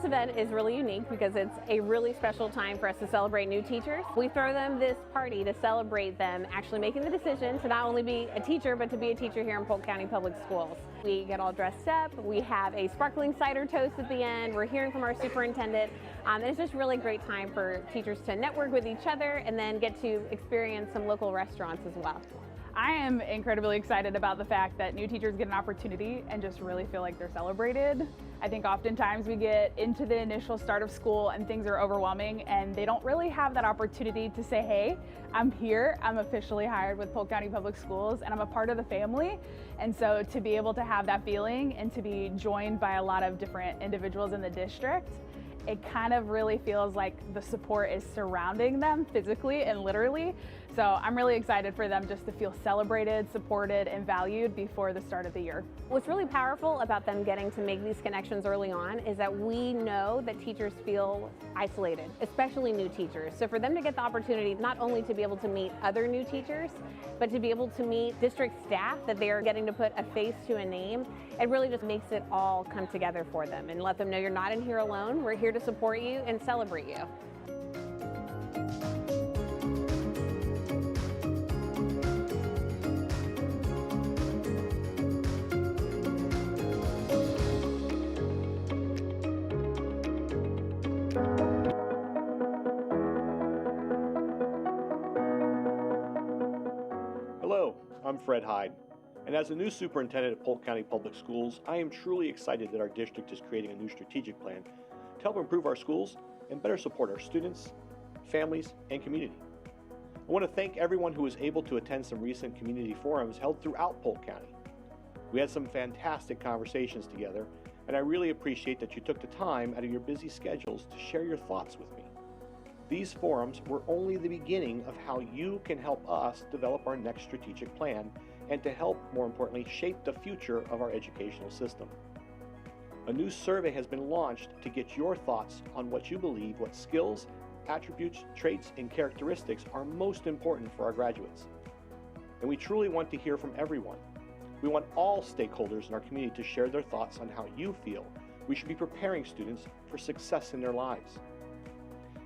This event is really unique because it's a really special time for us to celebrate new teachers. We throw them this party to celebrate them actually making the decision to not only be a teacher, but to be a teacher here in Polk County Public Schools. We get all dressed up, we have a sparkling cider toast at the end, we're hearing from our superintendent, and it's just really a great time for teachers to network with each other and then get to experience some local restaurants as well. I am incredibly excited about the fact that new teachers get an opportunity and just really feel like they're celebrated. I think oftentimes we get into the initial start of school and things are overwhelming and they don't really have that opportunity to say, hey, I'm here, I'm officially hired with Polk County Public Schools and I'm a part of the family. And so to be able to have that feeling and to be joined by a lot of different individuals in the district, it kind of really feels like the support is surrounding them physically and literally. So I'm really excited for them just to feel celebrated, supported, and valued before the start of the year. What's really powerful about them getting to make these connections early on is that we know that teachers feel isolated, especially new teachers. So for them to get the opportunity not only to be able to meet other new teachers, but to be able to meet district staff that they are getting to put a face to a name, it really just makes it all come together for them and let them know you're not in here alone. We're here to support you and celebrate you. Hello, I'm Fred Hyde, and as a new superintendent at Polk County Public Schools, I am truly excited that our district is creating a new strategic plan to help improve our schools and better support our students, families, and community. I want to thank everyone who was able to attend some recent community forums held throughout Polk County. We had some fantastic conversations together, and I really appreciate that you took the time out of your busy schedules to share your thoughts with me. These forums were only the beginning of how you can help us develop our next strategic plan and to help, more importantly, shape the future of our educational system. A new survey has been launched to get your thoughts on what you believe, what skills, attributes, traits, and characteristics are most important for our graduates. And we truly want to hear from everyone. We want all stakeholders in our community to share their thoughts on how you feel we should be preparing students for success in their lives.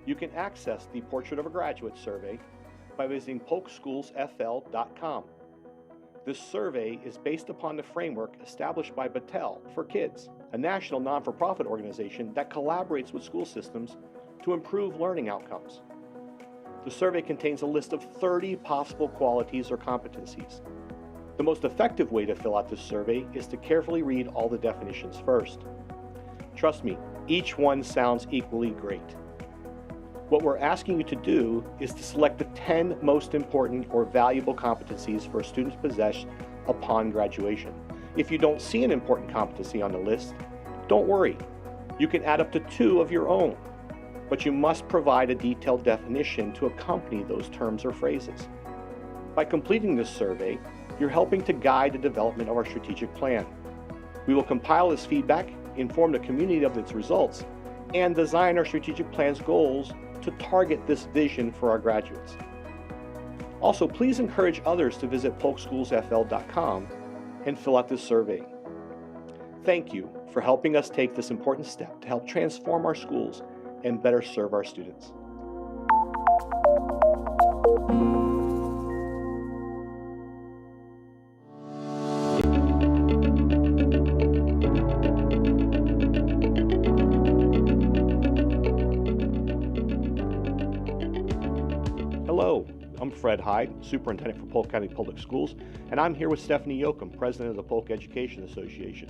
You can access the Portrait of a Graduate survey by visiting polkschoolsfl.com. This survey is based upon the framework established by Battelle for Kids, a national non-for-profit organization that collaborates with school systems to improve learning outcomes. The survey contains a list of 30 possible qualities or competencies. The most effective way to fill out this survey is to carefully read all the definitions first. Trust me, each one sounds equally great. What we're asking you to do is to select the 10 most important or valuable competencies for a student to possess upon graduation. If you don't see an important competency on the list, don't worry. You can add up to 2 of your own, but you must provide a detailed definition to accompany those terms or phrases. By completing this survey, you're helping to guide the development of our strategic plan. We will compile this feedback, inform the community of its results, and design our strategic plan's goals to target this vision for our graduates. Also, please encourage others to visit polkschoolsfl.com and fill out this survey. Thank you for helping us take this important step to help transform our schools and better serve our students. Hello, I'm Fred Hyde, Superintendent for Polk County Public Schools, and I'm here with Stephanie Yoakum, President of the Polk Education Association.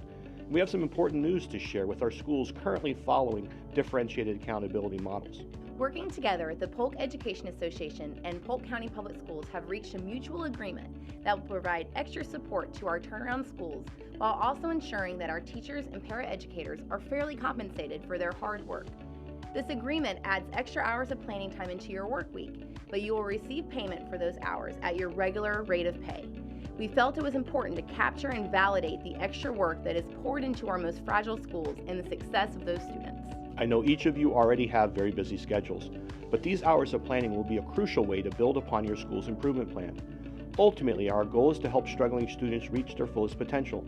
We have some important news to share with our schools currently following differentiated accountability models. Working together, the Polk Education Association and Polk County Public Schools have reached a mutual agreement that will provide extra support to our turnaround schools while also ensuring that our teachers and paraeducators are fairly compensated for their hard work. This agreement adds extra hours of planning time into your work week, but you will receive payment for those hours at your regular rate of pay. We felt it was important to capture and validate the extra work that is poured into our most fragile schools and the success of those students. I know each of you already have very busy schedules, but these hours of planning will be a crucial way to build upon your school's improvement plan. Ultimately, our goal is to help struggling students reach their fullest potential.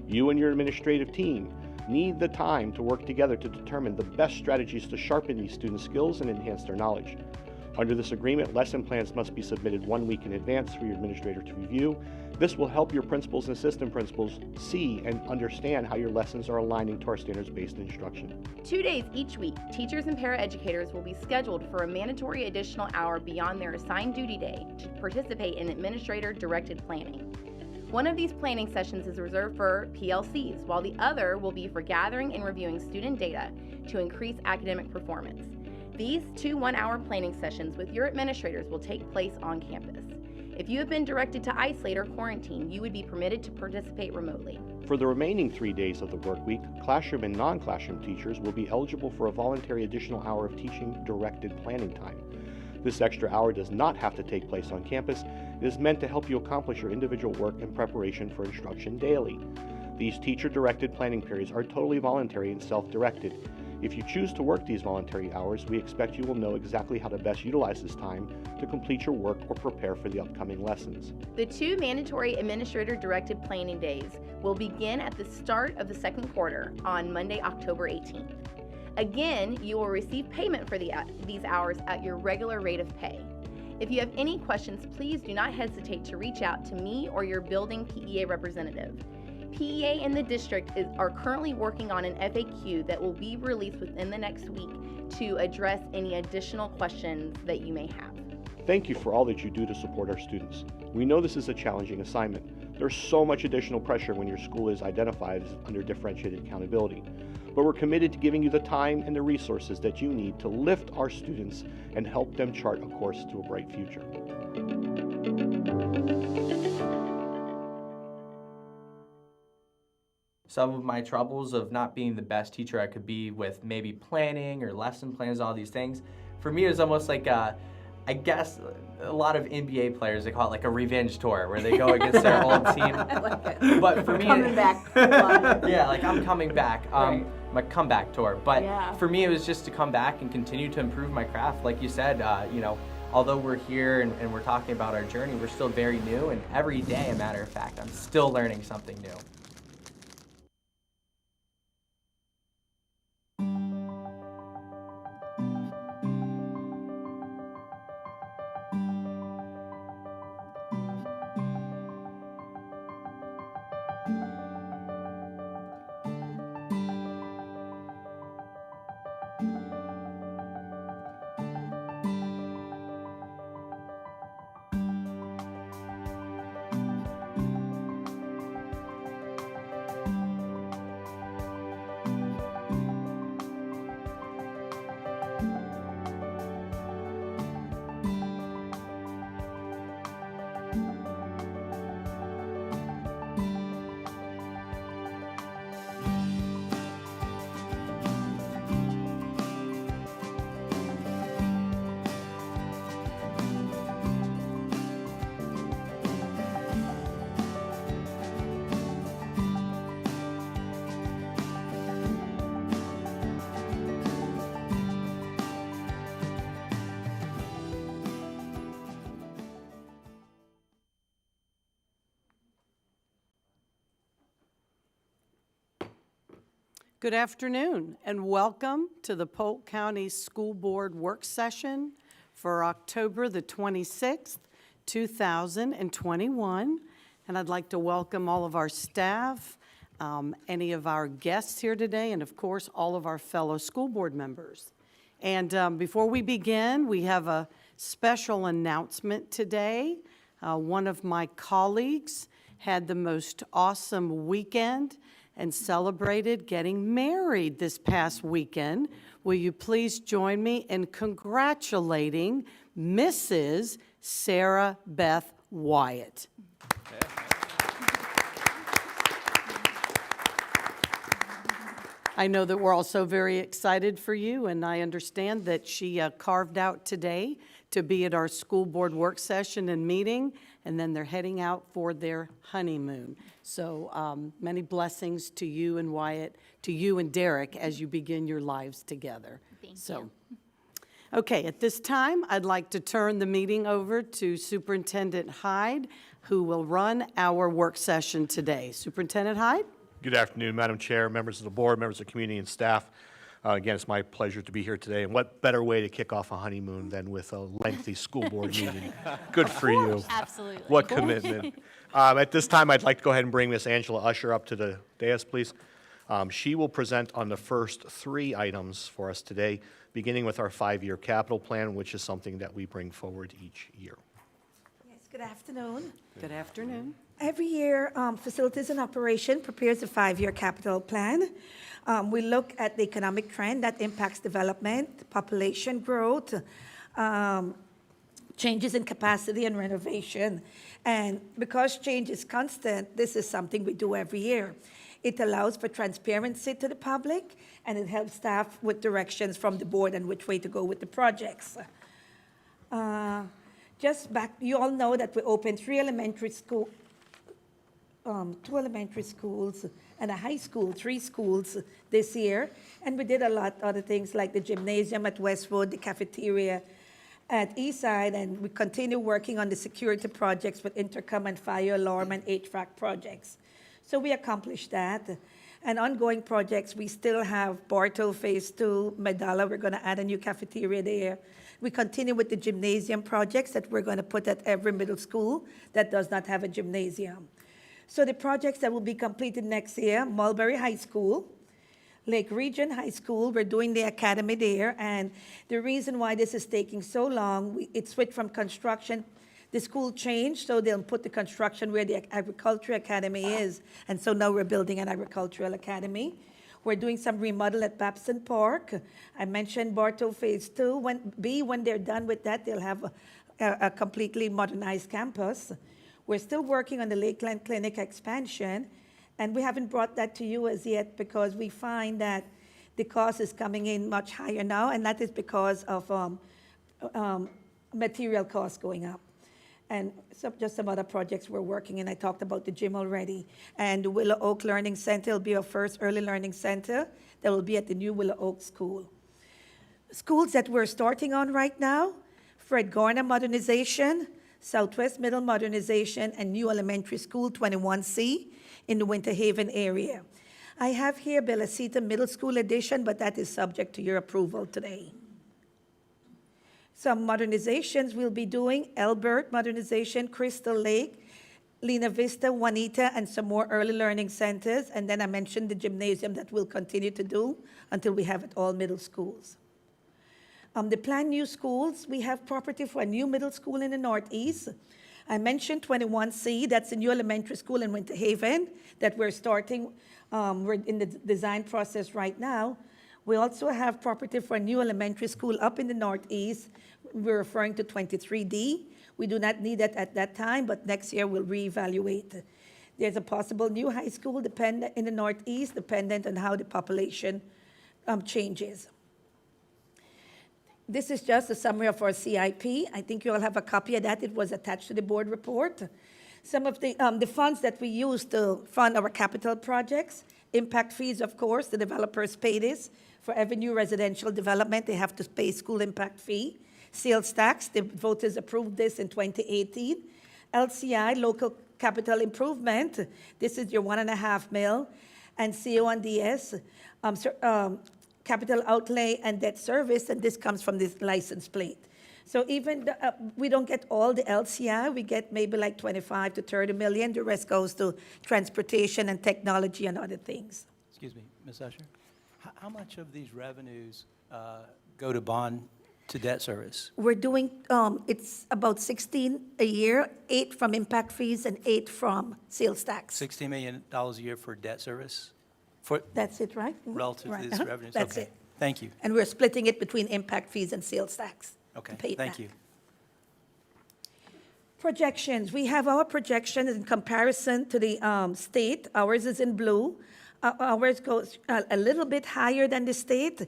You and your administrative team need the time to work together to determine the best strategies to sharpen these students' skills and enhance their knowledge. Under this agreement, lesson plans must be submitted 1 week in advance for your administrator to review. This will help your principals and assistant principals see and understand how your lessons are aligning to our standards-based instruction. 2 days each week, teachers and paraeducators will be scheduled for a mandatory additional hour beyond their assigned duty day to participate in administrator-directed planning. One of these planning sessions is reserved for PLCs, while the other will be for gathering and reviewing student data to increase academic performance. These 2 one-hour planning sessions with your administrators will take place on campus. If you have been directed to isolate or quarantine, you would be permitted to participate remotely. For the remaining 3 days of the work week, classroom and non-classroom teachers will be eligible for a voluntary additional hour of teaching directed planning time. This extra hour does not have to take place on campus. It is meant to help you accomplish your individual work and preparation for instruction daily. These teacher-directed planning periods are totally voluntary and self-directed. If you choose to work these voluntary hours, we expect you will know exactly how to best utilize this time to complete your work or prepare for the upcoming lessons. The 2 mandatory administrator-directed planning days will begin at the start of the second quarter on Monday, October 18th. Again, you will receive payment for these hours at your regular rate of pay. If you have any questions, please do not hesitate to reach out to me or your building PEA representative. PEA and the district are currently working on an FAQ that will be released within the next week to address any additional questions that you may have. Thank you for all that you do to support our students. We know this is a challenging assignment. There's so much additional pressure when your school is identified as under differentiated accountability. But we're committed to giving you the time and the resources that you need to lift our students and help them chart a course to a bright future. Some of my troubles of not being the best teacher I could be with maybe planning or lesson plans, all these things, for me it was almost like I guess a lot of NBA players, they call it like a revenge tour where they go against their old team. I like it. But for me, coming back. Yeah, like I'm coming back. Right. My comeback tour. But Yeah. for me, it was just to come back and continue to improve my craft. Like you said, although we're here and we're talking about our journey, we're still very new. And every day, a matter of fact, I'm still learning something new. Good afternoon and welcome to the Polk County School Board Work Session for October the 26th, 2021. And I'd like to welcome all of our staff, any of our guests here today, and of course, all of our fellow school board members. And before we begin, we have a special announcement today. One of my colleagues had the most awesome weekend and celebrated getting married this past weekend. Will you please join me in congratulating Mrs. Sarah Beth Wyatt? I know that we're also very excited for you, and I understand that she carved out today to be at our school board work session and meeting, and then they're heading out for their honeymoon. So many blessings to you and Wyatt, to you and Derek as you begin your lives together. Thank you. Okay, at this time, I'd like to turn the meeting over to Superintendent Hyde, who will run our work session today. Superintendent Hyde? Good afternoon, Madam Chair, members of the board, members of the community, and staff. Again, it's my pleasure to be here today. And what better way to kick off a honeymoon than with a lengthy school board meeting? Good for you. Absolutely. What commitment. At this time, I'd like to go ahead and bring Miss Angela Usher up to the dais, please. She will present on the first 3 items for us today, beginning with our 5-year capital plan, which is something that we bring forward each year. Yes, good afternoon. Good afternoon. Every year, Facilities and Operation prepares a 5-year capital plan. We look at the economic trend that impacts development, population growth, changes in capacity and renovation. And because change is constant, this is something we do every year. It allows for transparency to the public, and it helps staff with directions from the board and which way to go with the projects. You all know that we opened 2 elementary schools and a high school, 3 schools this year. And we did a lot of other things like the gymnasium at Westwood, the cafeteria at Eastside, and we continue working on the security projects with Intercom and fire alarm and HVAC projects. So we accomplished that. And ongoing projects, we still have Bartow Phase 2, Medalla, we're going to add a new cafeteria there. We continue with the gymnasium projects that we're going to put at every middle school that does not have a gymnasium. So the projects that will be completed next year, Mulberry High School, Lake Region High School, we're doing the academy there, and the reason why this is taking so long, it switched from construction, the school changed, so they'll put the construction where the Agriculture Academy is, and so now we're building an Agricultural Academy. We're doing some remodel at Babson Park. I mentioned Bartow Phase 2. When they're done with that, they'll have a completely modernized campus. We're still working on the Lakeland Clinic expansion, and we haven't brought that to you as yet because we find that the cost is coming in much higher now, and that is because of material costs going up. And just some other projects we're working in. I talked about the gym already. And the Willow Oak Learning Center will be our first early learning center that will be at the new Willow Oak School. Schools that we're starting on right now, Fred Garner Modernization, Southwest Middle Modernization, and New Elementary School 21C in the Winter Haven area. I have here Bellicita Middle School Edition, but that is subject to your approval today. Some modernizations we'll be doing, Elbert Modernization, Crystal Lake, Lena Vista, Juanita, and some more early learning centers. And then I mentioned the gymnasium that we'll continue to do until we have it all middle schools. The planned new schools, we have property for a new middle school in the Northeast. I mentioned 21C, that's a new elementary school in Winter Haven that we're starting. We're in the design process right now. We also have property for a new elementary school up in the Northeast. We're referring to 23D. We do not need that at that time, but next year we'll reevaluate. There's a possible new high school in the Northeast, dependent on how the population changes. This is just a summary of our CIP. I think you all have a copy of that. It was attached to the board report. Some of the funds that we use to fund our capital projects, impact fees, of course, the developers pay this. For every new residential development, they have to pay school impact fee. Sales tax, the voters approved this in 2018. LCI, local capital improvement, this is your $1.5 million. And CONDS, capital outlay and debt service, and this comes from this license plate. So even we don't get all the LCI, we get maybe like 25 to 30 million. The rest goes to transportation and technology and other things. Excuse me, Ms. Usher. How much of these revenues go to bond to debt service? We're doing, it's about 16 a year, 8 from impact fees and 8 from sales tax. $16 million a year for debt service? That's it, right? Relative right. to these revenues? That's okay. it. Thank you. And we're splitting it between impact fees and sales tax. Okay, thank you. Projections. We have our projections in comparison to the state. Ours is in blue. Ours goes a little bit higher than the state.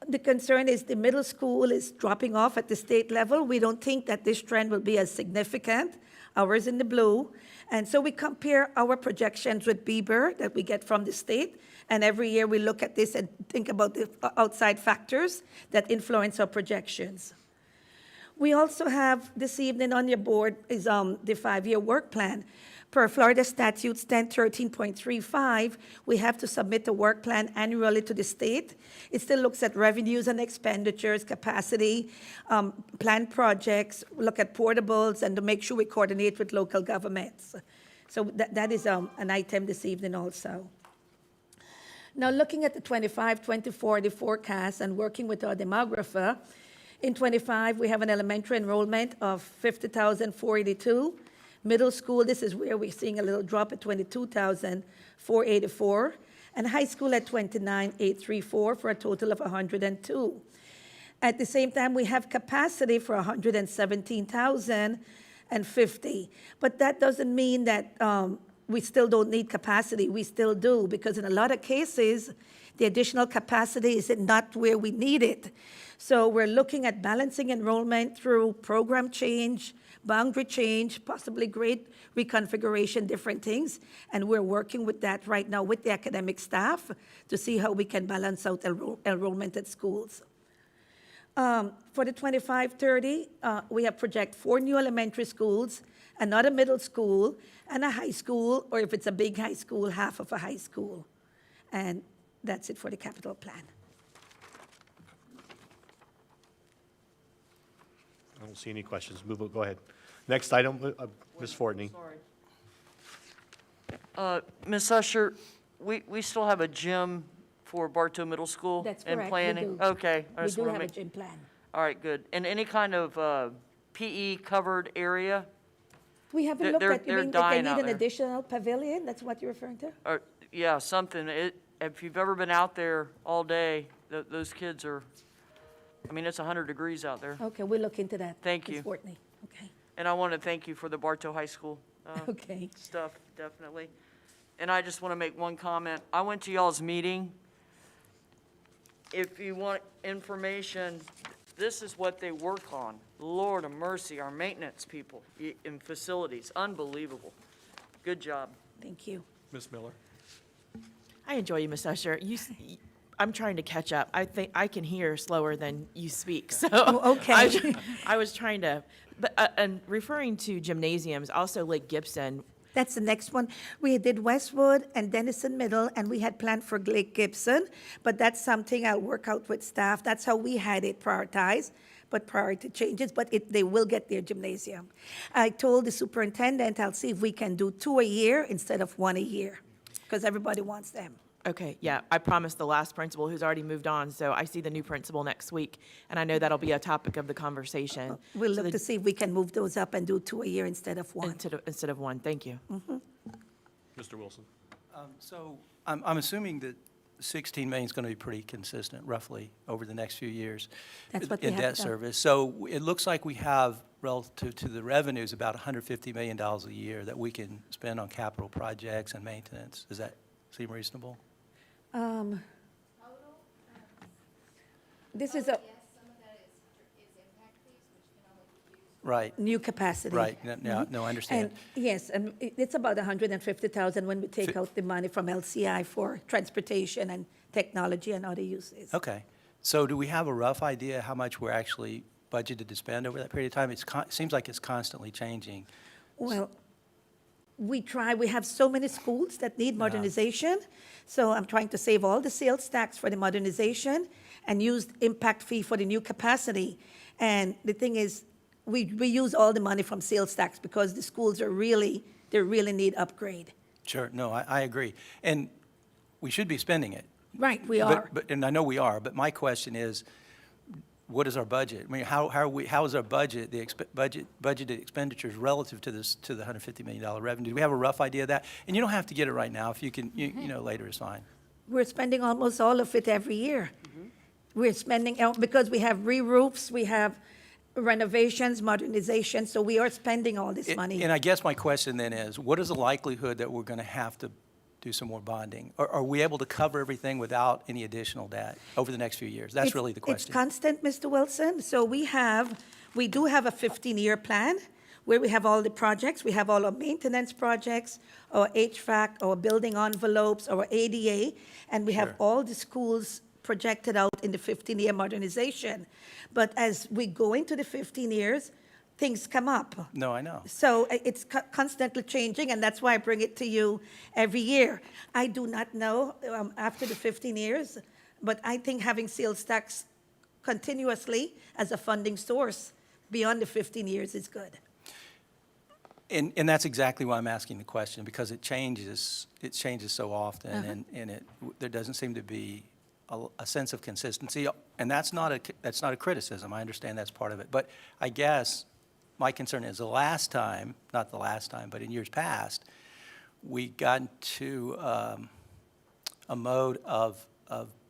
The concern is the middle school is dropping off at the state level. We don't think that this trend will be as significant. Ours in the blue. And so we compare our projections with BBER that we get from the state. And every year we look at this and think about the outside factors that influence our projections. We also have this evening on your board is the 5-year work plan. Per Florida Statutes 1013.35, we have to submit the work plan annually to the state. It still looks at revenues and expenditures, capacity, planned projects, look at portables, and to make sure we coordinate with local governments. So that is an item this evening also. Now, looking at the 25-24, the forecast, and working with our demographer, in 25, we have an elementary enrollment of 50,482. Middle school, this is where we're seeing a little drop at 22,484. And high school at 29,834 for a total of 102. At the same time, we have capacity for 117,050. But that doesn't mean that we still don't need capacity. We still do, because in a lot of cases, the additional capacity is not where we need it. So we're looking at balancing enrollment through program change, boundary change, possibly grade reconfiguration, different things. And we're working with that right now with the academic staff to see how we can balance out enrollment at schools. For the 25-30, we have project 4 new elementary schools, another middle school, and a high school, or if it's a big high school, half of a high school. And that's it for the capital plan. I don't see any questions. Go ahead. Next item, Ms. Fortney. Ms. Usher, we still have a gym for Bartow Middle School? That's and correct, we planning? do. Okay. I We just do wanna have a make- gym plan. All right, good. And any kind of PE covered area? We haven't looked They're- at, you they're mean, if they dying need out an there. additional pavilion? That's what you're referring to? Or, yeah, something. If you've ever been out there all day, those kids are, I mean, it's 100 degrees out there. Okay, we'll look into that. Thank Ms. you. Fortney. Okay, And I want to thank you for the Bartow High School okay. stuff, definitely. And I just want to make one comment. I went to y'all's meeting. If you want information, this is what they work on. Lord of mercy, our maintenance people in facilities, unbelievable. Good job. Thank you. Ms. Miller. I enjoy you, Ms. Usher. I'm trying to catch up. I think I can hear slower than you speak. So Oh, okay. I was trying to, but and referring to gymnasiums, also Lake Gibson. That's the next one. We did Westwood and Denison Middle, and we had planned for Lake Gibson, but that's something I'll work out with staff. That's how we had it prioritized, but priority changes, but they will get their gymnasium. I told the superintendent, I'll see if we can do 2 a year instead of 1 a year, because everybody wants them. Okay, yeah, I promised the last principal who's already moved on, so I see the new principal next week, and I know that'll be a topic of the conversation. We'll So look to see if we can move those up and do 2 a year instead of 1. instead of one. Thank you. Mr. Wilson. So I'm assuming that 16 million is going to be pretty consistent, roughly, over the next few years. That's what we in have debt done. service. So it looks like we have, relative to the revenues, about $150 million a year that we can spend on capital projects and maintenance. Does that seem reasonable? This is a Yes, some of that is impact fees, which can only be used. Right, new capacity. right. No, I understand. And yes, it's about 150,000 when we take out the money from LCI for transportation and technology and other uses. Okay. So do we have a rough idea how much we're actually budgeted to spend over that period of time? It seems like it's constantly changing. Well, we have so many schools that need modernization, so I'm trying to save all the sales tax for the modernization and use impact fee for the new capacity. And the thing is, we use all the money from sales tax because the schools they really need upgrade. Sure, no, I agree. And we should be spending it. Right, we are. And I know we are, but my question is, what is our budget? I mean, how is our budget, budgeted expenditures relative to the $150 million revenue? Do we have a rough idea of that? And you don't have to get it right now. If you can, later is fine. We're spending almost all of it every year. We're spending, because we have re-roofs, we have renovations, modernization, so we are spending all this money. And I guess my question then is, what is the likelihood that we're going to have to do some more bonding? Are we able to cover everything without any additional debt over the next few years? That's really the question. It's constant, Mr. Wilson. So we do have a 15-year plan where we have all the projects. We have all our maintenance projects, our HVAC, our building envelopes, our ADA, and we have Sure. all the schools projected out in the 15-year modernization. But as we go into the 15 years, things come up. No, I know. So it's constantly changing, and that's why I bring it to you every year. I do not know after the 15 years, but I think having sales tax continuously as a funding source beyond the 15 years is good. And that's exactly why I'm asking the question, because it changes so often, and there doesn't seem to be a sense of consistency, and that's not a criticism. I understand that's part of it, but I guess my concern is not the last time, but in years past, we got into a mode of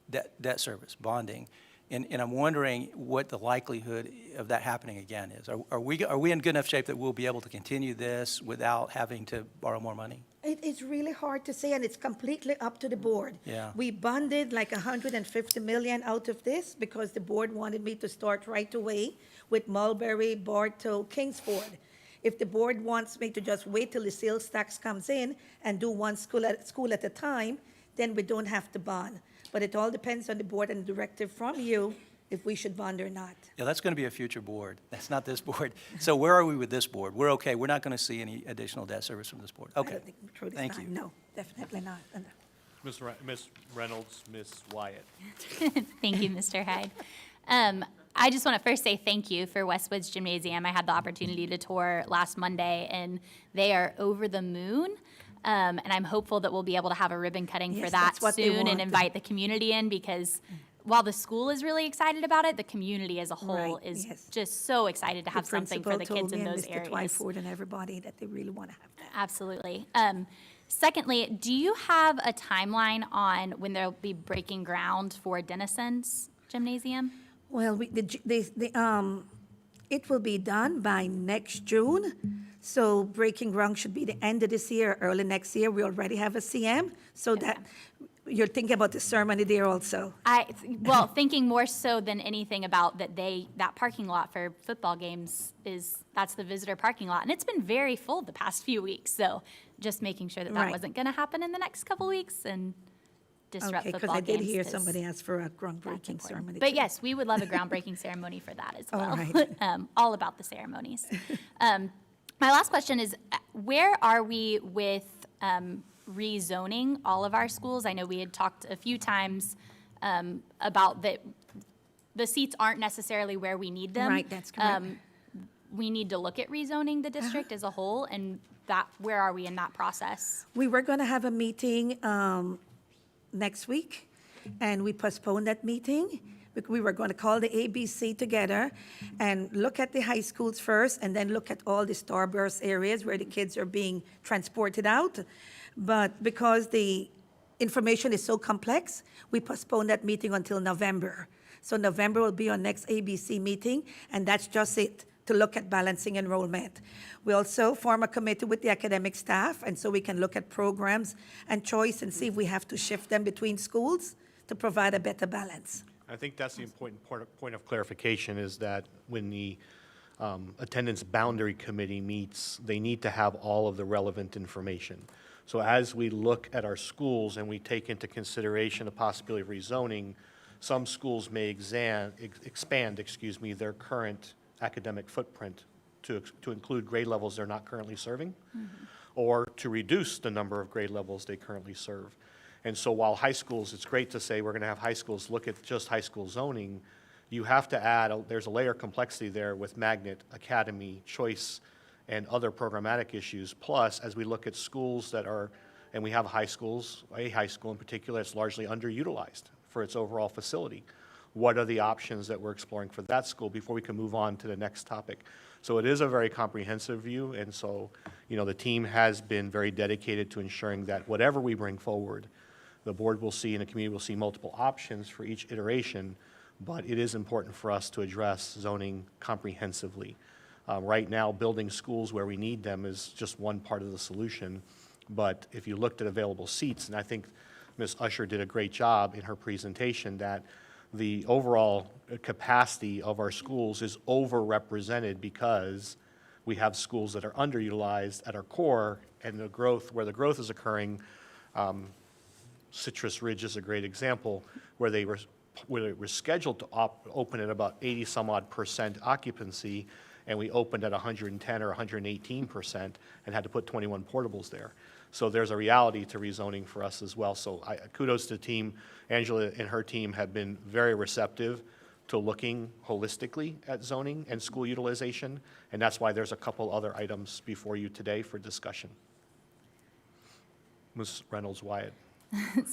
debt service, bonding, and I'm wondering what the likelihood of that happening again is. Are we in good enough shape that we'll be able to continue this without having to borrow more money? It's really hard to say, and it's completely up to the board. Yeah. We bonded like $150 million out of this because the board wanted me to start right away with Mulberry, Bartow, Kingsford. If the board wants me to just wait till the sales tax comes in and do one school at a time, then we don't have to bond. But it all depends on the board and directive from you if we should bond or not. Yeah, that's going to be a future board. That's not this board. So where are we with this board? We're okay. We're not going to see any additional debt service from this board. I Okay. don't think through this Thank time. you. No, definitely not. Ms. Reynolds, Ms. Wyatt. Thank you, Mr. Hyde. I just want to first say thank you for Westwood's Gymnasium. I had the opportunity to tour last Monday, and they are over the moon. And I'm hopeful that we'll be able to have a ribbon cutting for Yes, that that's what they soon and want. invite the community in, because while the school is really excited about it, the community as a whole Right, is yes. just so excited to have The something for the principal kids told in me, and those Mr. areas. Twyford and everybody that they really want to have that. Absolutely. Secondly, do you have a timeline on when they'll be breaking ground for Denison's gymnasium? Well, it will be done by next June. So breaking ground should be the end of this year, early next year. We already have a CM, so that you're thinking about the ceremony there also. Well, thinking more so than anything about that parking lot for football games that's the visitor parking lot, and it's been very full the past few weeks. So just making sure that Right. wasn't going to happen in the next couple weeks and disrupt Okay, because football I games. did hear 'cause somebody ask for a that's groundbreaking important. ceremony. But too. yes, we would love a groundbreaking ceremony for that as All well. right. All about the ceremonies. My last question is, where are we with rezoning all of our schools? I know we had talked a few times about that the seats aren't necessarily where we need them. Right, that's correct. We need to look at rezoning the district as a whole, and where are we in that process? We were going to have a meeting next week, and we postponed that meeting. We were going to call the ABC together and look at the high schools first, and then look at all the starburst areas where the kids are being transported out. But because the information is so complex, we postponed that meeting until November. So November will be our next ABC meeting, and that's just it, to look at balancing enrollment. We also form a committee with the academic staff, and so we can look at programs and choice and see if we have to shift them between schools to provide a better balance. I think that's the important point of clarification, is that when the attendance boundary committee meets, they need to have all of the relevant information. So as we look at our schools and we take into consideration the possibility of rezoning, some schools may expand their current academic footprint to include grade levels they're not currently serving, or to reduce the number of grade levels they currently serve. And so while high schools, it's great to say we're going to have high schools look at just high school zoning, you have to add, there's a layer of complexity there with magnet, academy, choice, and other programmatic issues. Plus, as we look at schools that are, and we have a high school in particular that's largely underutilized for its overall facility. What are the options that we're exploring for that school before we can move on to the next topic? So it is a very comprehensive view, and so, the team has been very dedicated to ensuring that whatever we bring forward, the board will see and the community will see multiple options for each iteration, but it is important for us to address zoning comprehensively. Right now, building schools where we need them is just one part of the solution, but if you looked at available seats, and I think Ms. Usher did a great job in her presentation, that the overall capacity of our schools is overrepresented because we have schools that are underutilized at our core, and where the growth is occurring. Citrus Ridge is a great example, where they were scheduled to open at about 80 some odd % occupancy, and we opened at 110 or 118% and had to put 21 portables there. So there's a reality to rezoning for us as well. So kudos to the team. Angela and her team have been very receptive to looking holistically at zoning and school utilization, and that's why there's a couple other items before you today for discussion. Ms. Reynolds-Wyatt.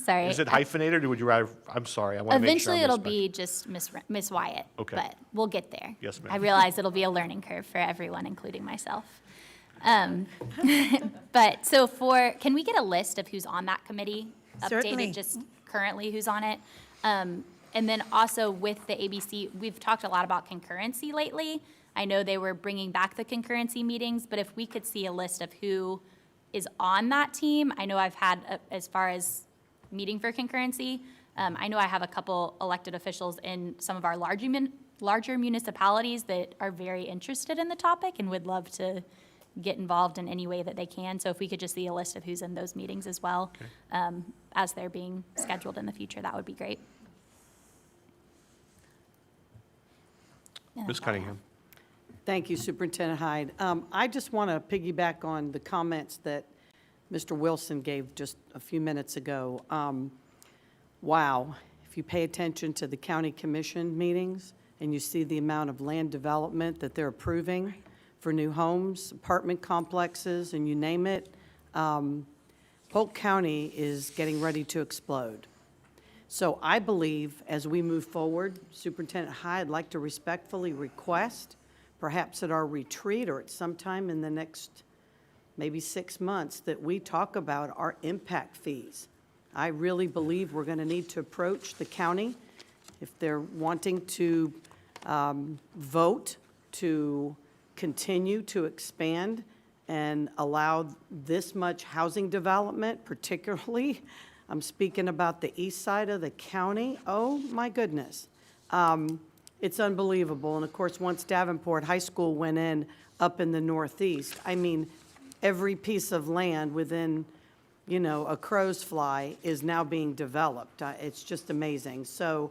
Sorry. Is it hyphenated, or would you rather, I'm sorry, I want to make sure. Eventually, it'll be just Miss Wyatt. Okay. But we'll get there. Yes, ma'am. I realize it'll be a learning curve for everyone, including myself. But so can we get a list of who's on that committee? Certainly. Updated just currently who's on it? And then also with the ABC, we've talked a lot about concurrency lately. I know they were bringing back the concurrency meetings, but if we could see a list of who is on that team. I know I've had, as far as meeting for concurrency, I know I have a couple elected officials in some of our larger municipalities that are very interested in the topic and would love to get involved in any way that they can. So if we could just see a list of who's in those meetings as well, as they're being scheduled in the future, that would be great. Ms. Cunningham. Thank you, Superintendent Hyde. I just want to piggyback on the comments that Mr. Wilson gave just a few minutes ago. Wow, if you pay attention to the county commission meetings and you see the amount of land development that they're approving for new homes, apartment complexes, and you name it, Polk County is getting ready to explode. So I believe as we move forward, Superintendent Hyde, I'd like to respectfully request, perhaps at our retreat or at some time in the next maybe 6 months, that we talk about our impact fees. I really believe we're going to need to approach the county if they're wanting to vote to continue to expand and allow this much housing development, particularly, I'm speaking about the east side of the county. Oh, my goodness. It's unbelievable. And of course, once Davenport High School went in up in the northeast, I mean, every piece of land within, you know, a crow's fly is now being developed. It's just amazing. So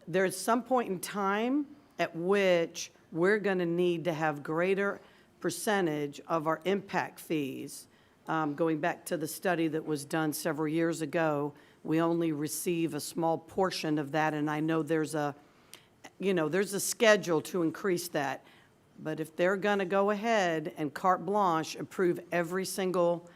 there's some point in time at which we're going to need to have greater percentage of our impact fees. Going back to the study that was done several years ago, we only receive a small portion of that, and I know there's a schedule to increase that. But if they're going to go ahead and carte blanche approve every single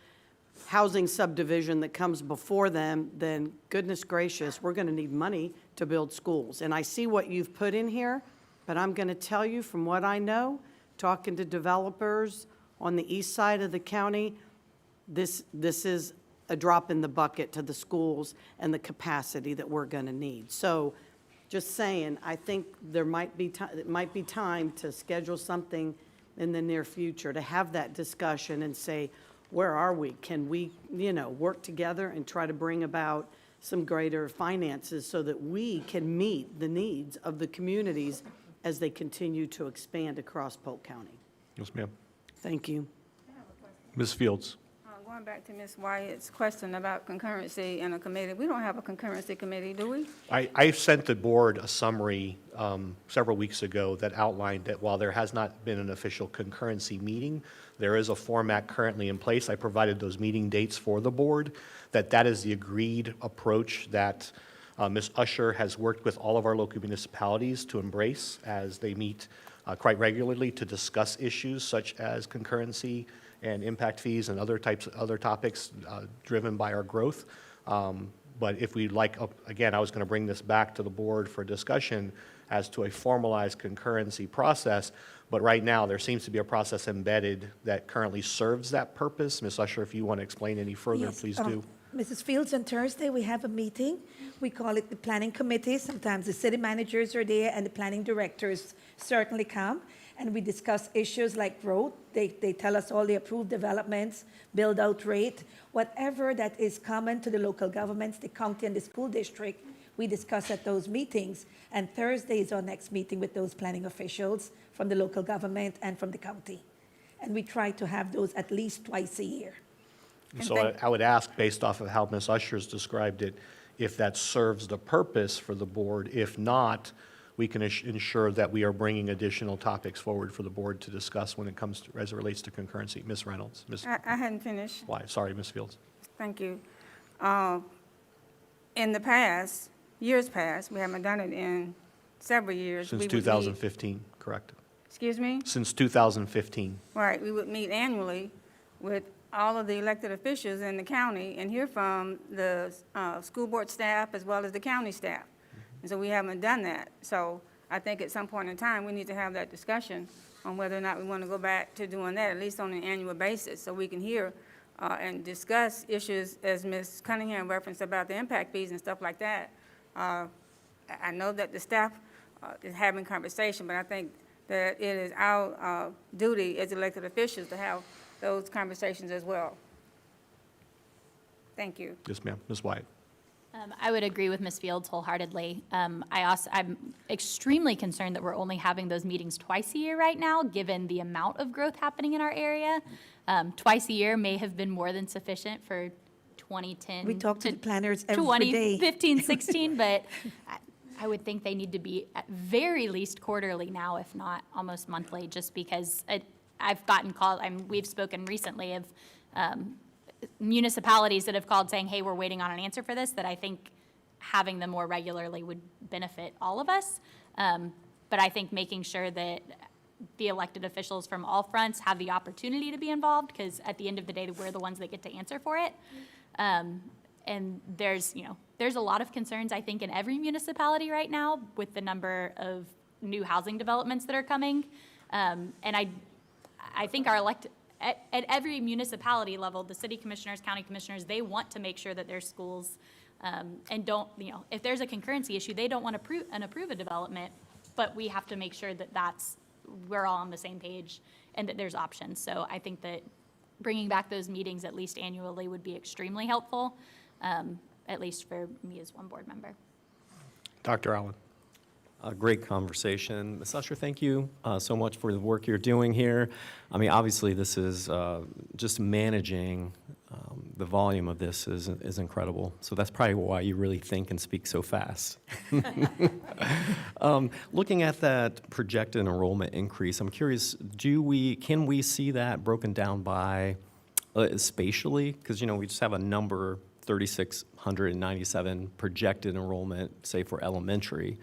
housing subdivision that comes before them, then goodness gracious, we're going to need money to build schools. And I see what you've put in here, but I'm going to tell you from what I know, talking to developers on the east side of the county, this is a drop in the bucket to the schools and the capacity that we're going to need. So just saying, I think it might be time to schedule something in the near future to have that discussion and say, where are we? Can we, work together and try to bring about some greater finances so that we can meet the needs of the communities as they continue to expand across Polk County? Yes, ma'am. Thank you. Ms. Fields. Going back to Ms. Wyatt's question about concurrency in a committee, we don't have a concurrency committee, do we? I sent the board a summary several weeks ago that outlined that while there has not been an official concurrency meeting, there is a format currently in place. I provided those meeting dates for the board, that is the agreed approach that Ms. Usher has worked with all of our local municipalities to embrace as they meet quite regularly to discuss issues such as concurrency and impact fees and other topics driven by our growth. But if we'd like, again, I was going to bring this back to the board for discussion as to a formalized concurrency process. But right now, there seems to be a process embedded that currently serves that purpose. Ms. Usher, if you want to explain any further, Yes, please do. Mrs. Fields, on Thursday, we have a meeting. We call it the planning committee. Sometimes the city managers are there and the planning directors certainly come. And we discuss issues like growth. They tell us all the approved developments, build-out rate, whatever that is common to the local governments, the county and the school district, we discuss at those meetings. And Thursday is our next meeting with those planning officials from the local government and from the county. And we try to have those at least twice a year. So I would ask, based off of how Ms. Usher's described it, if that serves the purpose for the board. If not, we can ensure that we are bringing additional topics forward for the board to discuss when it comes to, as it relates to concurrency. Ms. Reynolds. I hadn't finished. Why? Sorry, Ms. Fields. Thank you. In the past, years past, we haven't done it in several years. Since We would meet- 2015, correct? Excuse me? Since 2015. Right, we would meet annually with all of the elected officials in the county and hear from the school board staff as well as the county staff. And so we haven't done that. So I think at some point in time, we need to have that discussion on whether or not we want to go back to doing that, at least on an annual basis, so we can hear and discuss issues, as Ms. Cunningham referenced about the impact fees and stuff like that. I know that the staff is having conversation, but I think that it is our duty as elected officials to have those conversations as well. Thank you. Yes, ma'am. Ms. Wyatt. I would agree with Ms. Fields wholeheartedly. I'm extremely concerned that we're only having those meetings twice a year right now, given the amount of growth happening in our area. Twice a year may have been more than sufficient for 2010. We talk to the planners every day. 2015, 16, but I would think they need to be at very least quarterly now, if not almost monthly, just because I've gotten calls, we've spoken recently of municipalities that have called saying, hey, we're waiting on an answer for this, that I think having them more regularly would benefit all of us. But I think making sure that the elected officials from all fronts have the opportunity to be involved, because at the end of the day, we're the ones that get to answer for it. And there's a lot of concerns, I think, in every municipality right now with the number of new housing developments that are coming. And I think at every municipality level, the city commissioners, county commissioners, they want to make sure that their schools and don't, if there's a concurrency issue, they don't want to approve a development, but we have to make sure that we're all on the same page and that there's options. So I think that bringing back those meetings at least annually would be extremely helpful, at least for me as one board member. Dr. Allen. A great conversation. Ms. Usher, thank you so much for the work you're doing here. I mean, obviously, this is just managing the volume of this is incredible. So that's probably why you really think and speak so fast. Looking at that projected enrollment increase, I'm curious, can we see that broken down by spatially? Because, we just have a number, 3,697 projected enrollment, say, for elementary.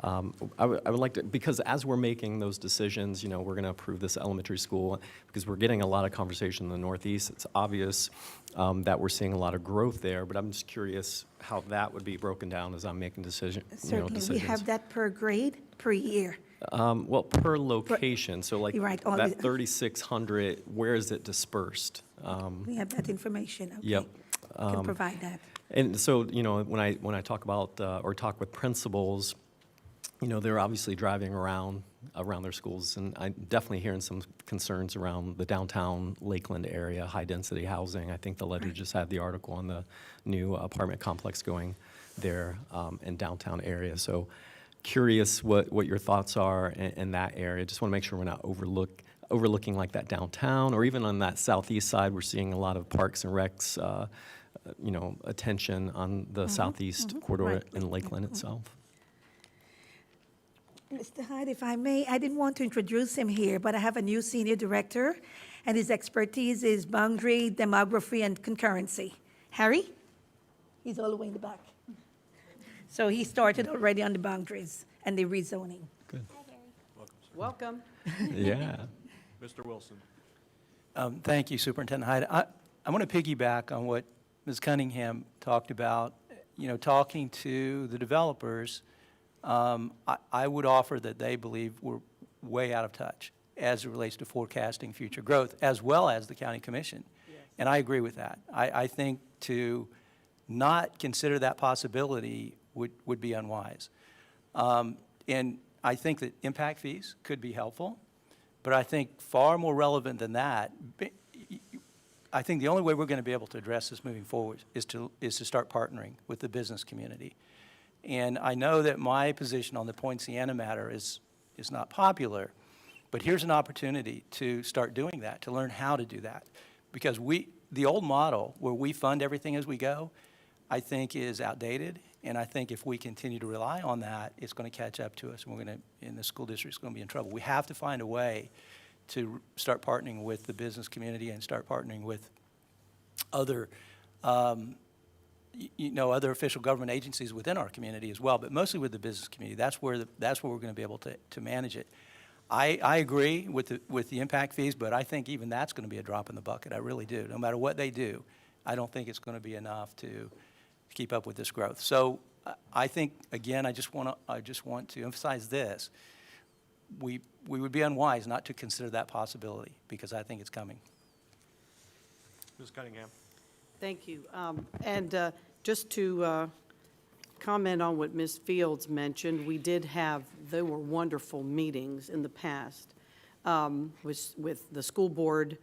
I would like to, because as we're making those decisions, we're going to approve this elementary school, because we're getting a lot of conversation in the Northeast. It's obvious that we're seeing a lot of growth there, but I'm just curious how that would be broken down as I'm making decisions. Certainly, we have that per grade, per year. Well, per location, so like Right, that 3,600, where is it dispersed? We have that information. Okay. Yep. We can provide that. And so, when I talk about or talk with principals, they're obviously driving around their schools, and I'm definitely hearing some concerns around the downtown Lakeland area, high-density housing. I think the Ledger just had the article on the new apartment complex going there in downtown area. So curious what your thoughts are in that area. Just want to make sure we're not overlooking like that downtown, or even on that southeast side, we're seeing a lot of parks and recs, attention on the southeast corridor in Lakeland itself. Mr. Hyde, if I may, I didn't want to introduce him here, but I have a new senior director, and his expertise is boundary, demography, and concurrency. Harry? He's all the way in the back. So he started already on the boundaries and the rezoning. Good. Hi, Harry. Welcome. Yeah. Mr. Wilson. Thank you, Superintendent Hyde. I want to piggyback on what Ms. Cunningham talked about, talking to the developers. I would offer that they believe we're way out of touch as it relates to forecasting future growth, as well as the county commission. Yes. And I agree with that. I think to not consider that possibility would be unwise. And I think that impact fees could be helpful, but I think far more relevant than that, I think the only way we're going to be able to address this moving forward is to start partnering with the business community. And I know that my position on the Poinciana matter is not popular, but here's an opportunity to start doing that, to learn how to do that. Because the old model where we fund everything as we go, I think is outdated, And I think if we continue to rely on that, it's going to catch up to us, and and the school district's going to be in trouble. We have to find a way to start partnering with the business community and start partnering with other, other official government agencies within our community as well, but mostly with the business community. That's where we're going to be able to manage it. I agree with the impact fees, but I think even that's going to be a drop in the bucket. I really do. No matter what they do, I don't think it's going to be enough to keep up with this growth. So I think, again, I just want to emphasize this. We would be unwise not to consider that possibility, because I think it's coming. Ms. Cunningham. Thank you. And just to comment on what Ms. Fields mentioned, there were wonderful meetings in the past with the school board,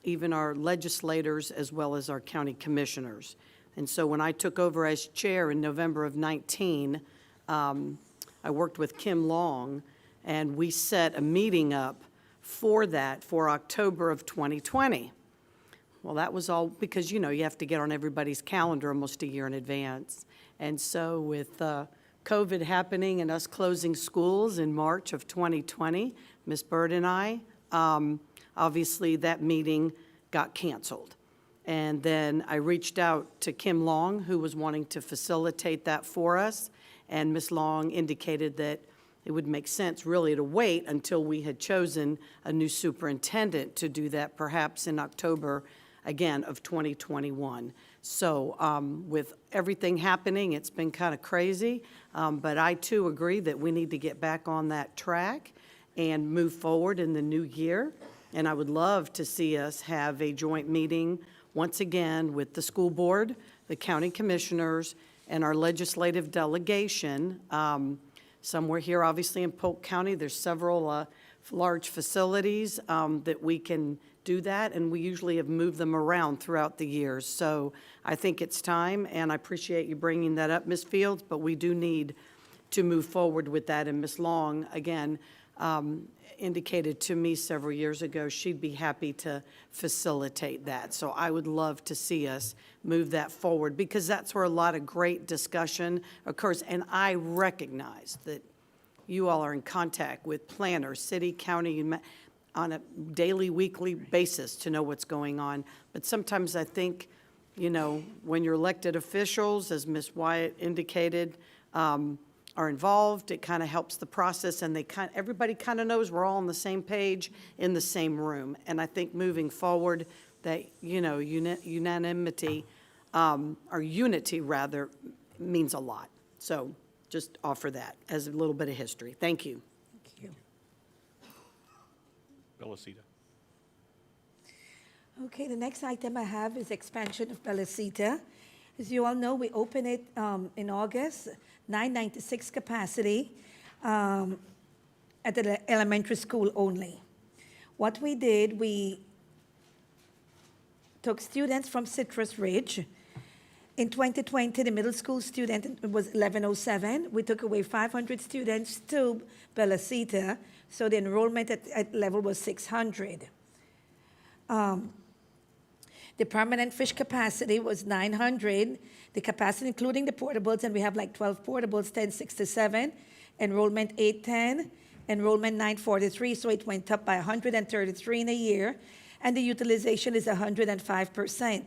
even our legislators, as well as our county commissioners. And so when I took over as chair in November of 19, I worked with Kim Long, and we set a meeting up for October of 2020. Well, that was all because, you have to get on everybody's calendar almost a year in advance. And so with COVID happening and us closing schools in March of 2020, Ms. Bird and I, obviously that meeting got canceled. And then I reached out to Kim Long, who was wanting to facilitate that for us. And Ms. Long indicated that it would make sense really to wait until we had chosen a new superintendent to do that, perhaps in October, again, of 2021. So with everything happening, it's been kind of crazy, but I too agree that we need to get back on that track and move forward in the new year. And I would love to see us have a joint meeting once again with the school board, the county commissioners, and our legislative delegation. Somewhere here, obviously in Polk County, there's several large facilities that we can do that, and we usually have moved them around throughout the years. So I think it's time, and I appreciate you bringing that up, Ms. Fields, but we do need to move forward with that. And Ms. Long, again, indicated to me several years ago she'd be happy to facilitate that. So I would love to see us move that forward, because that's where a lot of great discussion occurs. And I recognize that you all are in contact with planners, city, county, on a daily, weekly basis to know what's going on. But sometimes I think, when your elected officials, as Ms. Wyatt indicated, are involved, it kind of helps the process, and everybody kind of knows we're all on the same page in the same room. And I think moving forward, that unanimity or unity rather means a lot. So just offer that as a little bit of history. Thank you. Thank you. Bellicita. Okay, the next item I have is expansion of Bellicita. As you all know, we opened it in August, 996 capacity at the elementary school only. What we did, we took students from Citrus Ridge. In 2020, the middle school student was 1107. We took away 500 students to Bellicita, so the enrollment at level was 600. The permanent fish capacity was 900. The capacity, including the portables, and we have like 12 portables, 1067. Enrollment 810. Enrollment 943, so it went up by 133 in a year. And the utilization is 105%.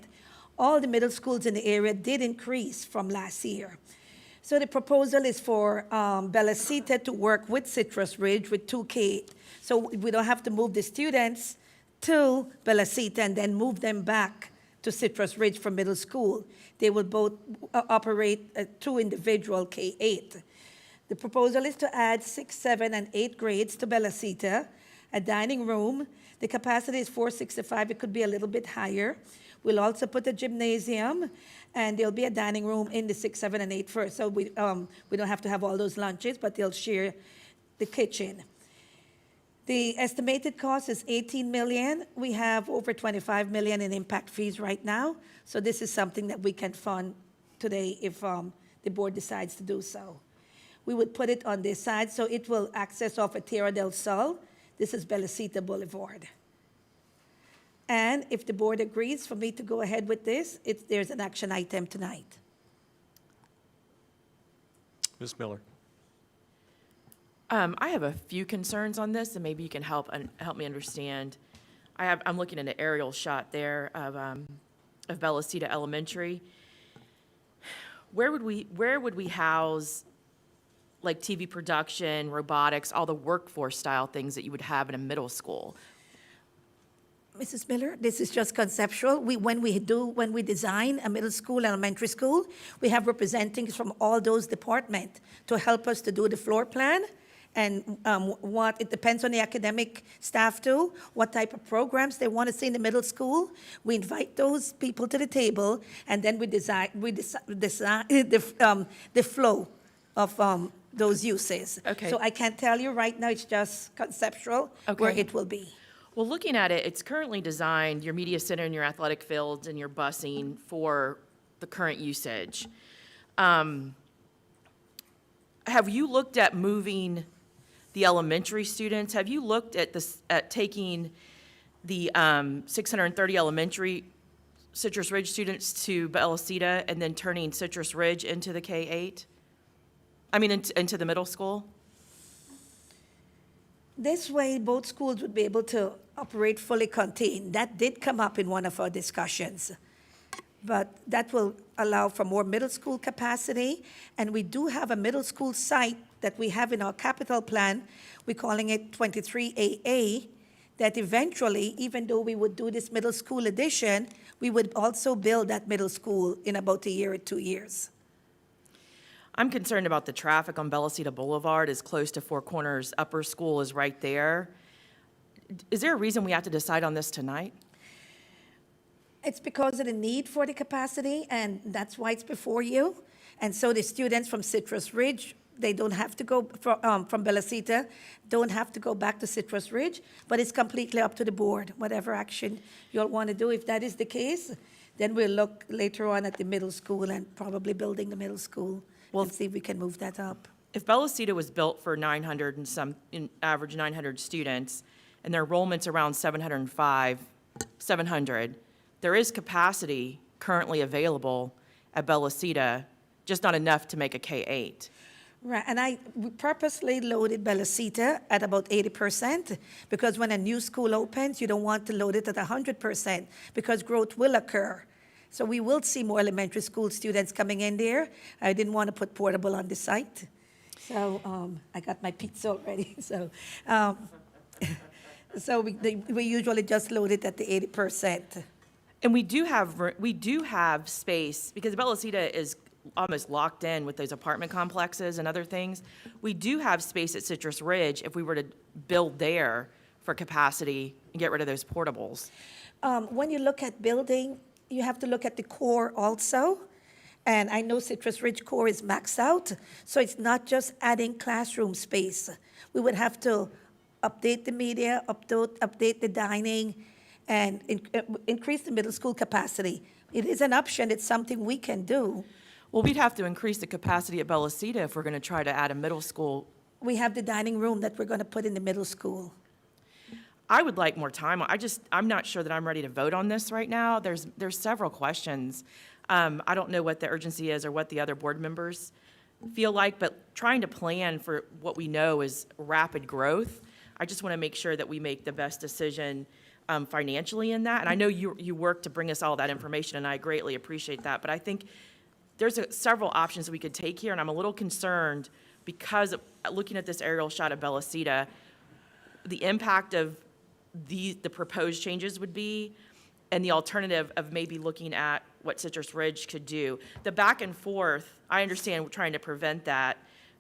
All the middle schools in the area did increase from last year. So the proposal is for Bellicita to work with Citrus Ridge with 2K. So we don't have to move the students to Bellicita and then move them back to Citrus Ridge for middle school. They will both operate 2 individual K-8. The proposal is to add 6, 7, and 8 grades to Bellicita, a dining room. The capacity is 465. It could be a little bit higher. We'll also put a gymnasium, and there'll be a dining room in the 6, 7, and 8 first. So we don't have to have all those lunches, but they'll share the kitchen. The estimated cost is $18 million. We have over $25 million in impact fees right now. So this is something that we can fund today if the board decides to do so. We would put it on this side, so it will access off of Tierra del Sol. This is Bellicita Boulevard. And if the board agrees for me to go ahead with this, there's an action item tonight. Ms. Miller. I have a few concerns on this, and maybe you can help me understand. I'm looking at an aerial shot there of Bellicita Elementary. Where would we house like TV production, robotics, all the workforce style things that you would have in a middle school? Mrs. Miller, this is just conceptual. When we design a middle school, elementary school, we have representatives from all those departments to help us to do the floor plan. And it depends on the academic staff too, what type of programs they want to see in the middle school. We invite those people to the table, and then we decide the flow of those uses. Okay. So I can't tell you right now, it's just conceptual where it will be. Well, looking at it, it's currently designed, your media center and your athletic fields and your busing for the current usage. Have you looked at moving the elementary students? Have you looked at taking the 630 elementary Citrus Ridge students to Bellicita and then turning Citrus Ridge into the K-8? I mean, into the middle school? This way, both schools would be able to operate fully contained. That did come up in one of our discussions. But that will allow for more middle school capacity. And we do have a middle school site that we have in our capital plan. We're calling it 23AA, that eventually, even though we would do this middle school addition, we would also build that middle school in about a year or 2 years. I'm concerned about the traffic on Bellicita Boulevard is close to Four Corners. Upper School is right there. Is there a reason we have to decide on this tonight? It's because of the need for the capacity, and that's why it's before you. And so the students from Citrus Ridge, they don't have to go from Bellicita, don't have to go back to Citrus Ridge, but it's completely up to the board, whatever action you'll want to do. If that is the case, then we'll look later on at the middle school and probably building the middle school and see if we can move that up. If Bellicita was built for 900 and average 900 students, and their enrollment's around 700, there is capacity currently available at Bellicita, just not enough to make a K-8. Right, and we purposely loaded Bellicita at about 80%, because when a new school opens, you don't want to load it at 100%, because growth will occur. So we will see more elementary school students coming in there. I didn't want to put portable on the site. So I got my pizza already. So we usually just load it at the 80%. And we do have space, because Bellicita is almost locked in with those apartment complexes and other things. We do have space at Citrus Ridge if we were to build there for capacity and get rid of those portables. When you look at building, you have to look at the core also. And I know Citrus Ridge core is maxed out, so it's not just adding classroom space. We would have to update the media, update the dining, and increase the middle school capacity. It is an option. It's something we can do. Well, we'd have to increase the capacity at Bellicita if we're going to try to add a middle school. We have the dining room that we're going to put in the middle school. I would like more time. I'm not sure that I'm ready to vote on this right now. There's several questions. I don't know what the urgency is or what the other board members feel like, but trying to plan for what we know is rapid growth, I just want to make sure that we make the best decision financially in that. And I know you work to bring us all that information, and I greatly appreciate that. But I think there's several options we could take here, and I'm a little concerned because looking at this aerial shot of Bellicita, the impact of the proposed changes would be, and the alternative of maybe looking at what Citrus Ridge could do. The back and forth, I understand we're trying to prevent that,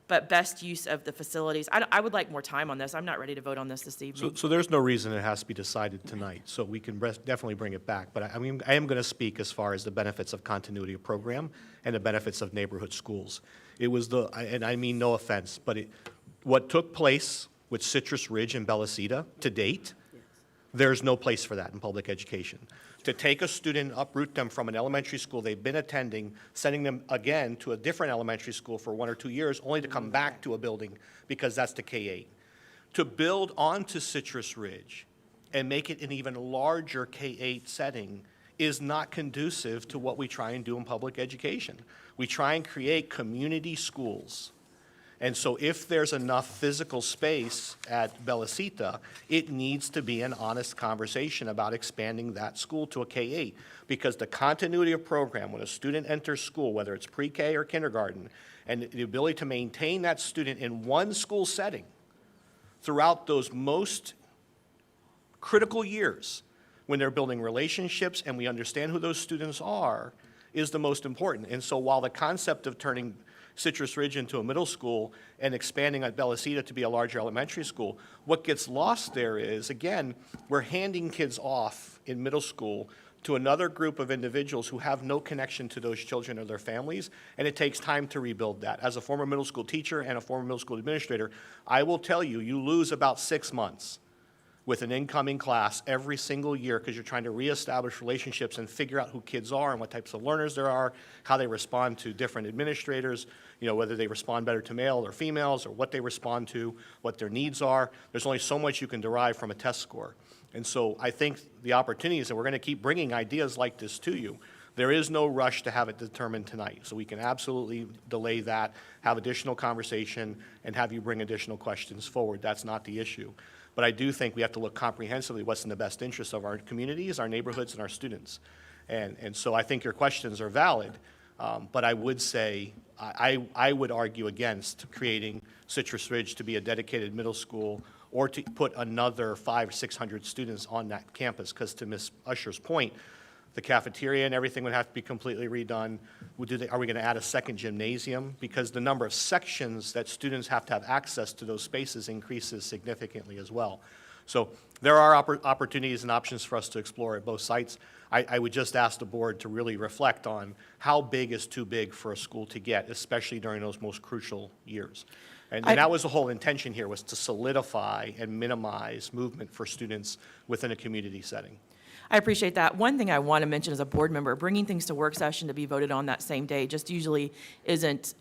but best use of the facilities. I would like more time on this. I'm not ready to vote on this evening. So there's no reason it has to be decided tonight, so we can definitely bring it back. But I am going to speak as far as the benefits of continuity of program and the benefits of neighborhood schools. It was and I mean no offense, but what took place with Citrus Ridge and Bellicita to date, there's no place for that in public education. To take a student, uproot them from an elementary school they've been attending, sending them again to a different elementary school for 1 or 2 years, only to come back to a building because that's the K-8. To build onto Citrus Ridge and make it an even larger K-8 setting is not conducive to what we try and do in public education. We try and create community schools And so if there's enough physical space at Bellicita, it needs to be an honest conversation about expanding that school to a K-8. Because the continuity of program, when a student enters school, whether it's pre-K or kindergarten, and the ability to maintain that student in one school setting throughout those most critical years, when they're building relationships and we understand who those students are, is the most important. And so while the concept of turning Citrus Ridge into a middle school and expanding at Bellicita to be a larger elementary school, what gets lost there is, again, we're handing kids off in middle school to another group of individuals who have no connection to those children or their families, and it takes time to rebuild that. As a former middle school teacher and a former middle school administrator, I will tell you, you lose about 6 months with an incoming class every single year because you're trying to reestablish relationships and figure out who kids are and what types of learners there are, how they respond to different administrators, whether they respond better to male or females or what they respond to, what their needs are. There's only so much you can derive from a test score. And so I think the opportunity is that we're going to keep bringing ideas like this to you. There is no rush to have it determined tonight, so we can absolutely delay that, have additional conversation, and have you bring additional questions forward. That's not the issue. But I do think we have to look comprehensively what's in the best interest of our communities, our neighborhoods, and our students. And so I think your questions are valid, but I would say, I would argue against creating Citrus Ridge to be a dedicated middle school or to put another 500 or 600 students on that campus, because to Ms. Usher's point, the cafeteria and everything would have to be completely redone. Are we going to add a second gymnasium? Because the number of sections that students have to have access to those spaces increases significantly as well. So there are opportunities and options for us to explore at both sites. I would just ask the board to really reflect on how big is too big for a school to get, especially during those most crucial years. And that was the whole intention here, was to solidify and minimize movement for students within a community setting. I appreciate that. One thing I want to mention as a board member, bringing things to work session to be voted on that same day just usually isn't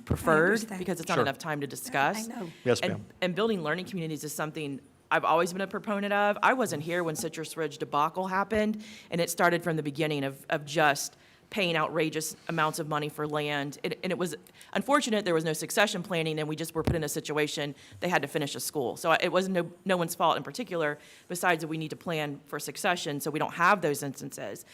preferred because it's not enough time to discuss. I know. Yes, ma'am. And building learning communities is something I've always been a proponent of. I wasn't here when Citrus Ridge debacle happened, and it started from the beginning of just paying outrageous amounts of money for land. And it was unfortunate there was no succession planning, and we just were put in a situation they had to finish a school. So it was no one's fault in particular, besides that we need to plan for succession so we don't have those instances.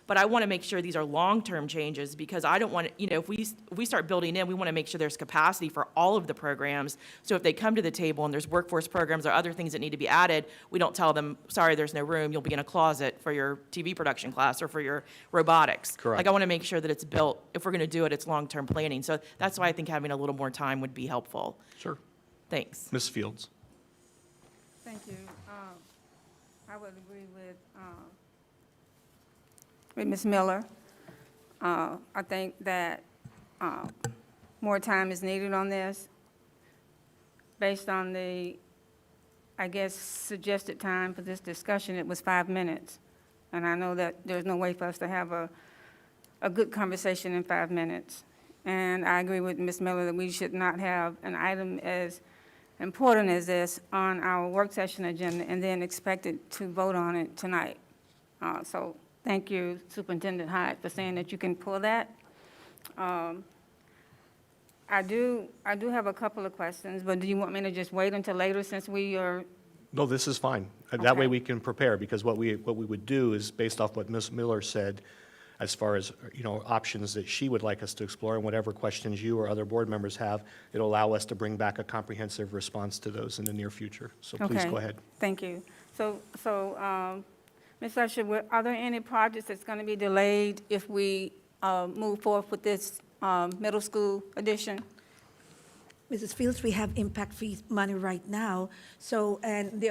But I want to make sure these are long-term changes, because I don't want to, if we start building in, we want to make sure there's capacity for all of the programs. So if they come to the table and there's workforce programs or other things that need to be added, we don't tell them, sorry, there's no room, you'll be in a closet for your TV production class or for your robotics. Correct. Like, I want to make sure that it's built. If we're going to do it, it's long-term planning. So that's why I think having a little more time would be helpful. Sure. Thanks. Ms. Fields. Thank you. I would agree with Ms. Miller. I think that more time is needed on this. Based on the, I guess, suggested time for this discussion, it was 5 minutes. And I know that there's no way for us to have a good conversation in 5 minutes. And I agree with Ms. Miller that we should not have an item as important as this on our work session agenda and then expected to vote on it tonight. So thank you, Superintendent Hyde, for saying that you can pull that. I do have a couple of questions, but do you want me to just wait until later since we are? No, this is fine. That way we can prepare, because what we would do is, based off what Ms. Miller said, as far as, options that she would like us to explore, and whatever questions you or other board members have, it'll allow us to bring back a comprehensive response to those in the near future. So please go ahead. Thank you. So Ms. Usher, are there any projects that's going to be delayed if we move forward with this middle school addition? Mrs. Fields, we have impact fee money right now, so, and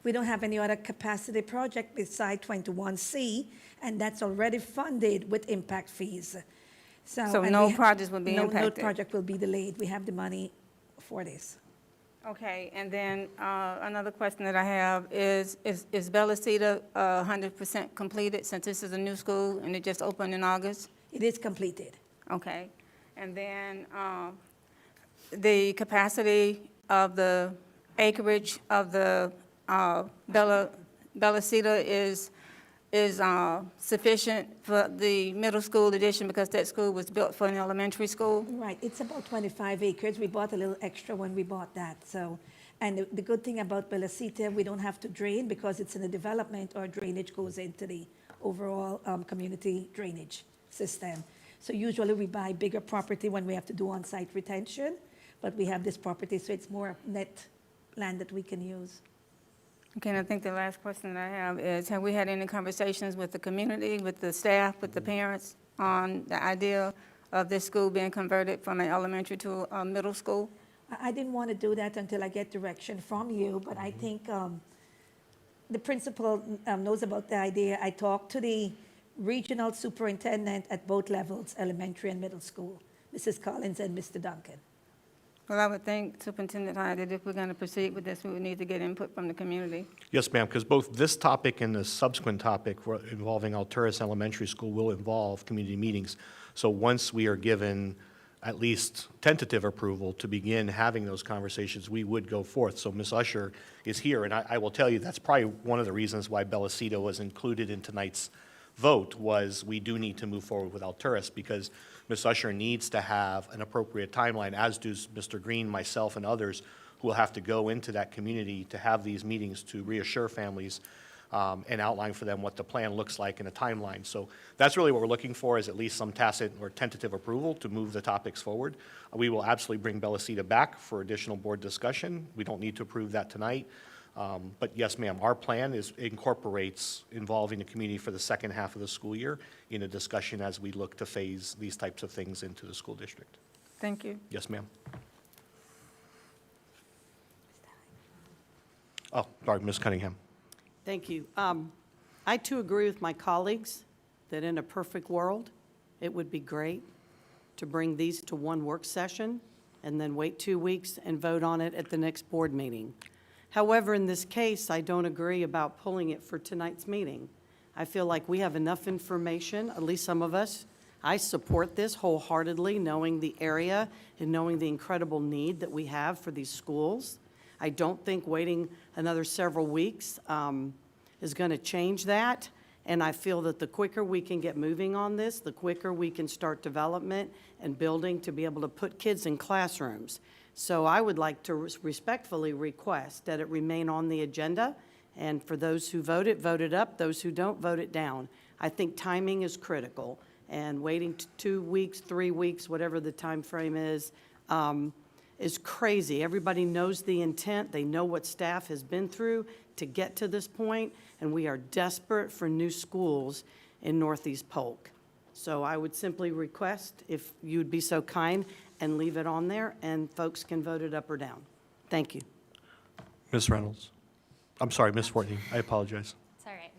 we don't have any other capacity project beside 21C, and that's already funded with impact fees. So no projects will be impacted? No project will be delayed. We have the money for this. Okay, and then another question that I have is Bellicita 100% completed since this is a new school and it just opened in August? It is completed. Okay, and then the capacity of the acreage of the Bellicita is is sufficient for the middle school addition because that school was built for an elementary school? Right, it's about 25 acres. We bought a little extra when we bought that, so. And the good thing about Bellicita, we don't have to drain because it's in a development or drainage goes into the overall community drainage system. So usually we buy bigger property when we have to do on-site retention, but we have this property, so it's more net land that we can use. Okay, and I think the last question that I have is, have we had any conversations with the community, with the staff, with the parents on the idea of this school being converted from an elementary to a middle school? I didn't want to do that until I get direction from you, but I think the principal knows about the idea. I talked to the regional superintendent at both levels, elementary and middle school, Mrs. Collins and Mr. Duncan. Well, I would think, Superintendent Hyde, that if we're going to proceed with this, we would need to get input from the community. Yes, ma'am, because both this topic and the subsequent topic involving Alturas Elementary School will involve community meetings. So once we are given at least tentative approval to begin having those conversations, we would go forth. So Ms. Usher is here, and I will tell you that's probably one of the reasons why Bellicita was included in tonight's vote, was we do need to move forward with Alturas because Ms. Usher needs to have an appropriate timeline, as does Mr. Green, myself, and others who will have to go into that community to have these meetings to reassure families and outline for them what the plan looks like in a timeline. So that's really what we're looking for, is at least some tacit or tentative approval to move the topics forward. We will absolutely bring Bellicita back for additional board discussion. We don't need to approve that tonight. But yes, ma'am, our plan incorporates involving the community for the second half of the school year in a discussion as we look to phase these types of things into the school district. Thank you. Yes, ma'am. Oh, sorry, Ms. Cunningham. Thank you. I too agree with my colleagues that in a perfect world, it would be great to bring these to one work session and then wait 2 weeks and vote on it at the next board meeting. However, in this case, I don't agree about pulling it for tonight's meeting. I feel like we have enough information, at least some of us. I support this wholeheartedly, knowing the area and knowing the incredible need that we have for these schools. I don't think waiting another several weeks is going to change that. And I feel that the quicker we can get moving on this, the quicker we can start development and building to be able to put kids in classrooms. So I would like to respectfully request that it remain on the agenda. And for those who vote it up. Those who don't, vote it down. I think timing is critical. And waiting 2 weeks, 3 weeks, whatever the time frame is crazy. Everybody knows the intent. They know what staff has been through to get to this point, and we are desperate for new schools in Northeast Polk. So I would simply request if you'd be so kind and leave it on there, and folks can vote it up or down. Thank you. Ms. Reynolds. I'm sorry, Ms. Fortney. I apologize. It's all right.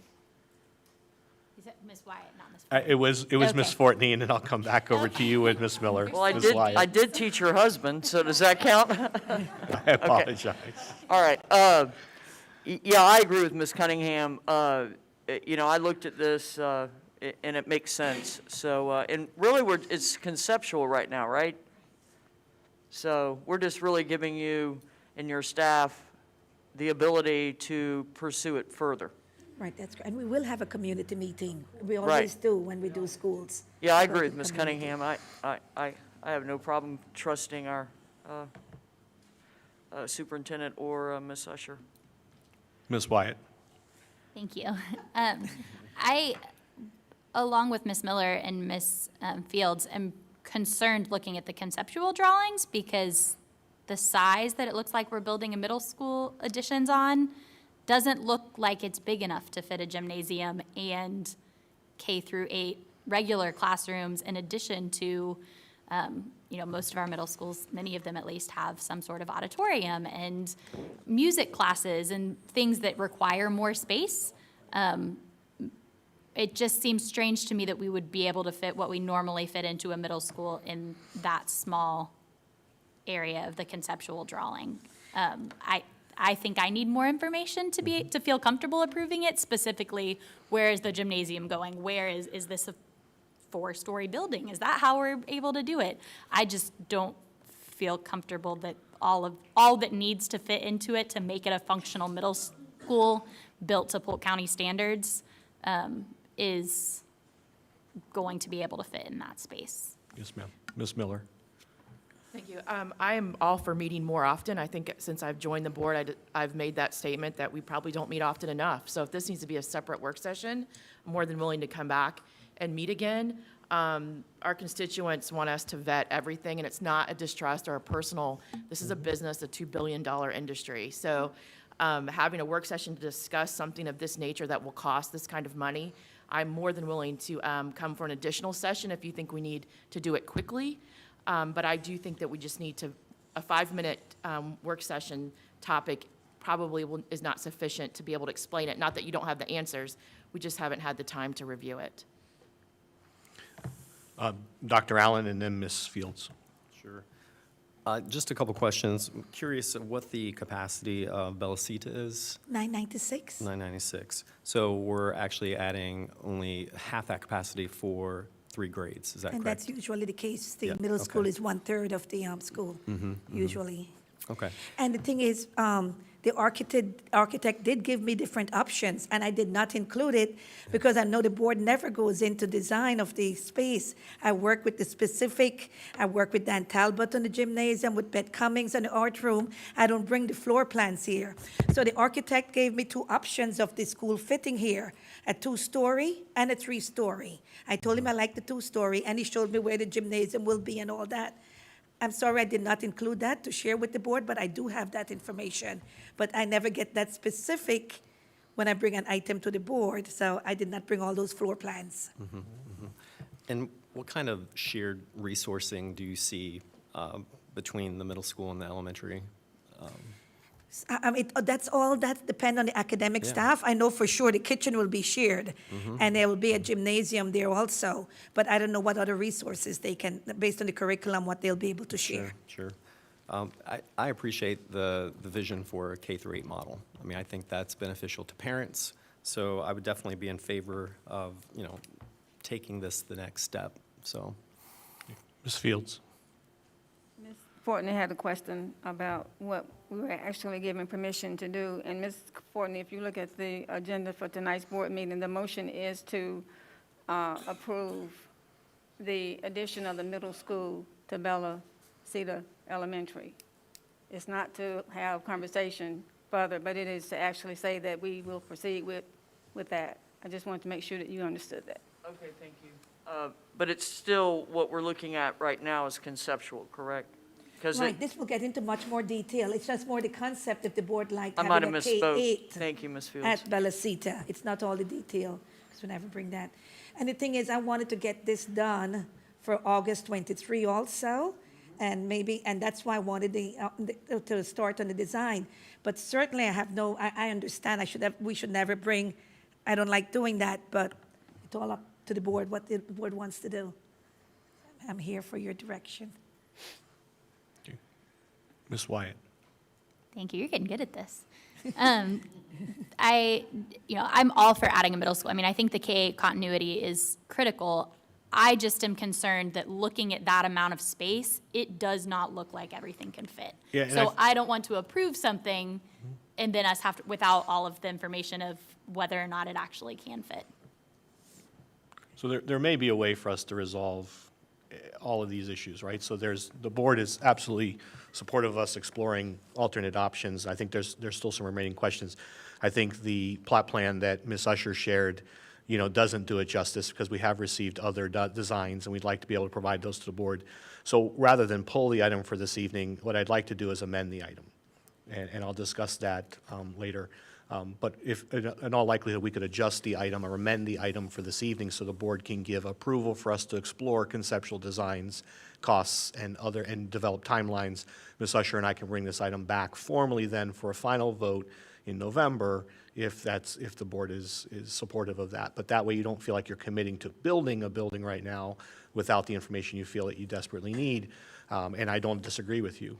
You said Ms. Wyatt, not Ms. Fortney. It was Okay. Ms. Fortney, and then I'll come back over to you and Ms. Miller. Well, Ms. Wyatt. I did teach her husband, so does that count? I apologize. All right. Yeah, I agree with Ms. Cunningham. You know, I looked at this, and it makes sense. So, and really, it's conceptual right now, right? So we're just really giving you and your staff the ability to pursue it further. Right, that's great. And we will have a community meeting. We Right. always do when we do schools. Yeah, I Go agree to with Ms. community. Cunningham. I have no problem trusting our superintendent or Ms. Usher. Ms. Wyatt. Thank you. I, along with Ms. Miller and Ms. Fields, am concerned looking at the conceptual drawings because the size that it looks like we're building a middle school additions on doesn't look like it's big enough to fit a gymnasium and K through 8 regular classrooms in addition to, you know, most of our middle schools, many of them at least, have some sort of auditorium and music classes and things that require more space. It just seems strange to me that we would be able to fit what we normally fit into a middle school in that small area of the conceptual drawing. I think I need more information to feel comfortable approving it. Specifically, where is the gymnasium going? Where is this a 4-story building? Is that how we're able to do it? I just don't feel comfortable that all that needs to fit into it to make it a functional middle school built to Polk County standards is going to be able to fit in that space. Yes, ma'am. Ms. Miller. Thank you. I am all for meeting more often. I think since I've joined the board, I've made that statement that we probably don't meet often enough. So if this needs to be a separate work session, I'm more than willing to come back and meet again. Our constituents want us to vet everything, and it's not a distrust or a personal, this is a business, a $2 billion industry. So having a work session to discuss something of this nature that will cost this kind of money, I'm more than willing to come for an additional session if you think we need to do it quickly. But I do think that we just need to, a 5-minute work session topic probably is not sufficient to be able to explain it. Not that you don't have the answers, we just haven't had the time to review it. Dr. Allen and then Ms. Fields. Sure. Just a couple questions. I'm curious of what the capacity of Bellicita is. 996. 996. So we're actually adding only half that capacity for 3 grades, is that And correct? that's usually the case. The Yeah, middle school okay. is 1/3 of the school, usually. Okay. And the thing is, the architect did give me different options, and I did not include it because I know the board never goes into design of the space. I work with the specific, I work with Dan Talbot on the gymnasium, with Beth Cummings on the art room. I don't bring the floor plans here. So the architect gave me 2 options of the school fitting here, a 2-story and a 3-story. I told him I like the 2-story, and he showed me where the gymnasium will be and all that. I'm sorry I did not include that to share with the board, but I do have that information. But I never get that specific when I bring an item to the board, so I did not bring all those floor plans. And what kind of shared resourcing do you see between the middle school and the elementary? That depends on the academic Yeah. staff. I know for sure the kitchen will be shared, and there will be a gymnasium there also. But I don't know what other resources they can, based on the curriculum, what they'll be able to share. Sure. I appreciate the vision for a K-8 model. I mean, I think that's beneficial to parents, so I would definitely be in favor of, taking this the next step, so. Ms. Fields. Ms. Fortney had a question about what we were actually given permission to do. And Ms. Fortney, if you look at the agenda for tonight's board meeting, the motion is to approve the addition of the middle school to Bellicita Elementary. It's not to have conversation further, but it is to actually say that we will proceed with that. I just wanted to make sure that you understood that. Okay, thank you. But it's still, what we're looking at right now is conceptual, correct? Because Right, this will get into much more detail. It's just more the concept if the board liked I might having have a misspoke. K-8 Thank you, Ms. Fields. at Bellicita. It's not all the detail, because we never bring that. And the thing is, I wanted to get this done for August 23 also, and that's why I wanted to start on the design. But certainly I understand we should never bring, I don't like doing that, but it's all up to the board, what the board wants to do. I'm here for your direction. Ms. Wyatt. Thank you. You're getting good at this. I'm all for adding a middle school. I mean, I think the K-8 continuity is critical. I just am concerned that looking at that amount of space, it does not look like everything can fit. Yeah, and So I don't want to approve something and then us have to, without all of the information of whether or not it actually can fit. So there may be a way for us to resolve all of these issues, right? So the board is absolutely supportive of us exploring alternate options. I think there's still some remaining questions. I think the plot plan that Ms. Usher shared, doesn't do it justice because we have received other designs and we'd like to be able to provide those to the board. So rather than pull the item for this evening, what I'd like to do is amend the item. And I'll discuss that later. But if, in all likelihood, we could adjust the item or amend the item for this evening so the board can give approval for us to explore conceptual designs, costs, and develop timelines. Ms. Usher and I can bring this item back formally then for a final vote in November if the board is supportive of that. But that way you don't feel like you're committing to building a building right now without the information you feel that you desperately need. And I don't disagree with you.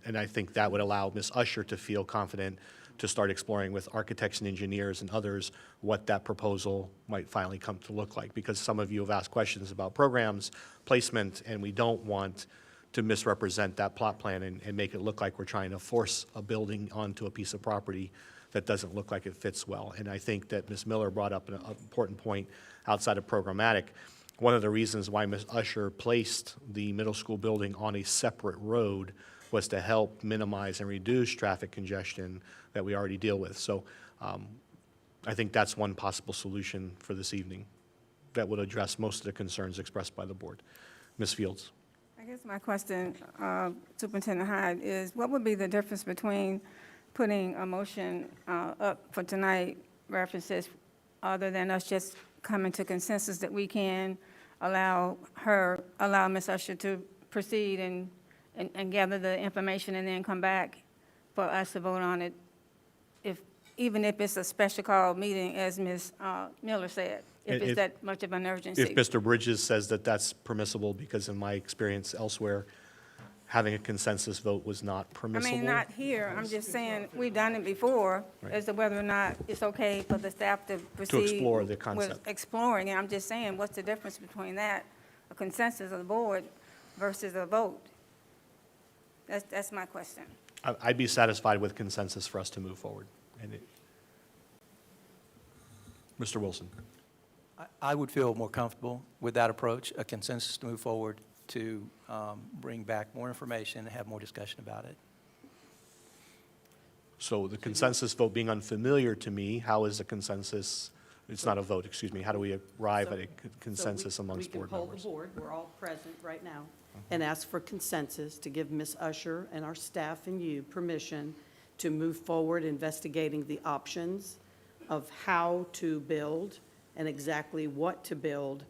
And I think that would allow Ms. Usher to feel confident to start exploring with architects and engineers and others what that proposal might finally come to look like. Because some of you have asked questions about programs, placement, and we don't want to misrepresent that plot plan and make it look like we're trying to force a building onto a piece of property that doesn't look like it fits well. And I think that Ms. Miller brought up an important point outside of programmatic. One of the reasons why Ms. Usher placed the middle school building on a separate road was to help minimize and reduce traffic congestion that we already deal with. So I think that's one possible solution for this evening that would address most of the concerns expressed by the board. Ms. Fields. I guess my question, Superintendent Hyde, is what would be the difference between putting a motion up for tonight references other than us just coming to consensus that we can allow Ms. Usher to proceed and gather the information and then come back for us to vote on it, even if it's a special call meeting, as Ms. Miller said, if it's that much of an urgency. If Mr. Bridges says that that's permissible, because in my experience elsewhere, having a consensus vote was not permissible. I mean, not here, I'm just saying, we've done it before, Right. as to whether or not it's okay for the staff to proceed. explore the with concept. exploring, and I'm just saying, what's the difference between that, a consensus of the board versus a vote? That's my question. I'd be satisfied with consensus for us to move forward. Mr. Wilson. I would feel more comfortable with that approach, a consensus to move forward, to bring back more information and have more discussion about it. So the consensus vote being unfamiliar to me, how is a consensus, it's not a vote, excuse me, how do we arrive at a consensus amongst board members? We can poll the board, we're all present right now, and ask for consensus to give Ms. Usher and our staff and you permission to move forward investigating the options of how to build and exactly what to build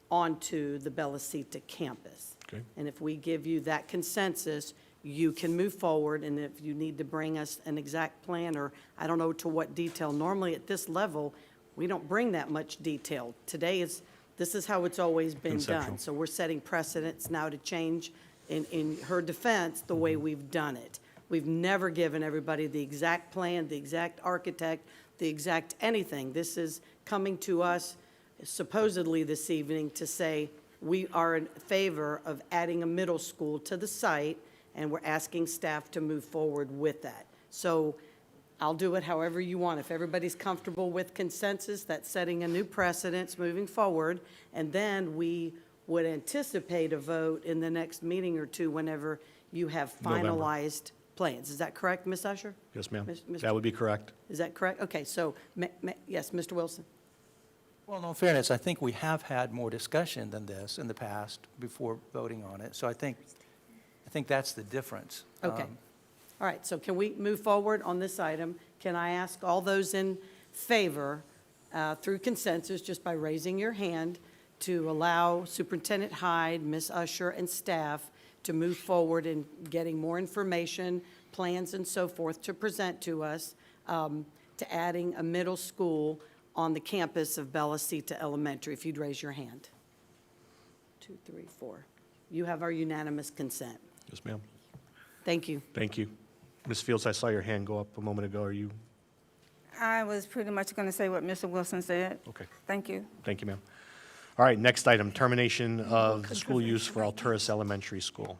onto the Bellicita campus. Okay. And if we give you that consensus, you can move forward, and if you need to bring us an exact plan, or I don't know to what detail, normally at this level, we don't bring that much detail. This is how it's always been done. Conceptual. So we're setting precedents now to change, in her defense, the way we've done it. We've never given everybody the exact plan, the exact architect, the exact anything. This is coming to us supposedly this evening to say we are in favor of adding a middle school to the site, and we're asking staff to move forward with that. So I'll do it however you want. If everybody's comfortable with consensus, that's setting a new precedence moving forward, and then we would anticipate a vote in the next meeting or two whenever you have November. finalized plans. Is that correct, Ms. Usher? Yes, ma'am. Ms. That would be correct. Is that correct? Okay, so, yes, Mr. Wilson? Well, in all fairness, I think we have had more discussion than this in the past before voting on it. So I think that's the difference. Okay. All right, so can we move forward on this item? Can I ask all those in favor, through consensus, just by raising your hand, to allow Superintendent Hyde, Ms. Usher, and staff to move forward in getting more information, plans, and so forth to present to us, to adding a middle school on the campus of Bellicita Elementary? If you'd raise your hand. 2, 3, 4. You have our unanimous consent. Yes, ma'am. Thank you. Thank you. Ms. Fields, I saw your hand go up a moment ago. Are you? I was pretty much going to say what Mr. Wilson said. Okay. Thank you. Thank you, ma'am. All right, next item, termination of the school use for Alturas Elementary School.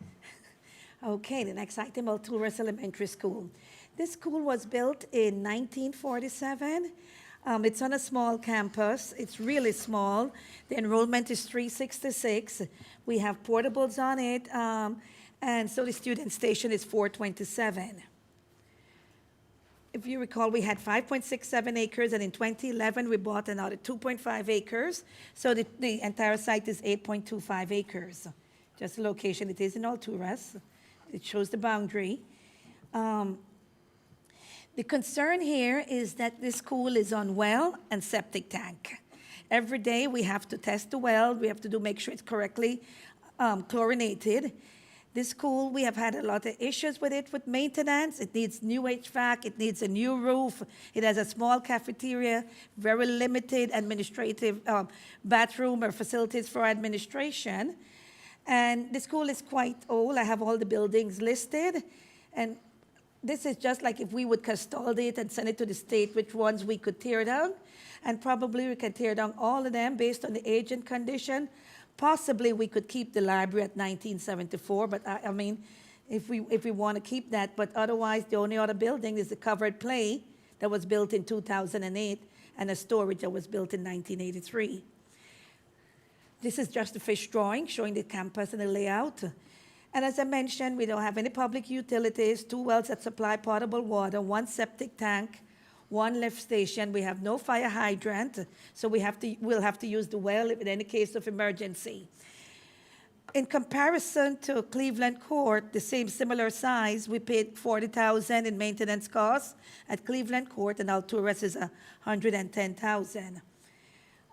Okay, the next item, Alturas Elementary School. This school was built in 1947. It's on a small campus. It's really small. The enrollment is 366. We have portables on it, and so the student station is 427. If you recall, we had 5.67 acres, and in 2011, we bought another 2.5 acres. So the entire site is 8.25 acres. Just the location, it is in Alturas. It shows the boundary. The concern here is that this school is on well and septic tank. Every day we have to test the well, we have to make sure it's correctly chlorinated. This school, we have had a lot of issues with it with maintenance. It needs new HVAC, it needs a new roof, it has a small cafeteria, very limited administrative bathroom or facilities for administration. And the school is quite old. I have all the buildings listed, and this is just like if we would consolidate and send it to the state which ones we could tear down, and probably we can tear down all of them based on the age and condition. Possibly we could keep the library at 1974, but I mean, if we want to keep that, but otherwise the only other building is the covered play that was built in 2008 and a storage that was built in 1983. This is just a fish drawing showing the campus and the layout. And as I mentioned, we don't have any public utilities, 2 wells that supply potable water, 1 septic tank, 1 lift station. We have no fire hydrant, so we'll have to use the well in any case of emergency. In comparison to Cleveland Court, the same similar size, we paid $40,000 in maintenance costs at Cleveland Court, and Alturas is $110,000.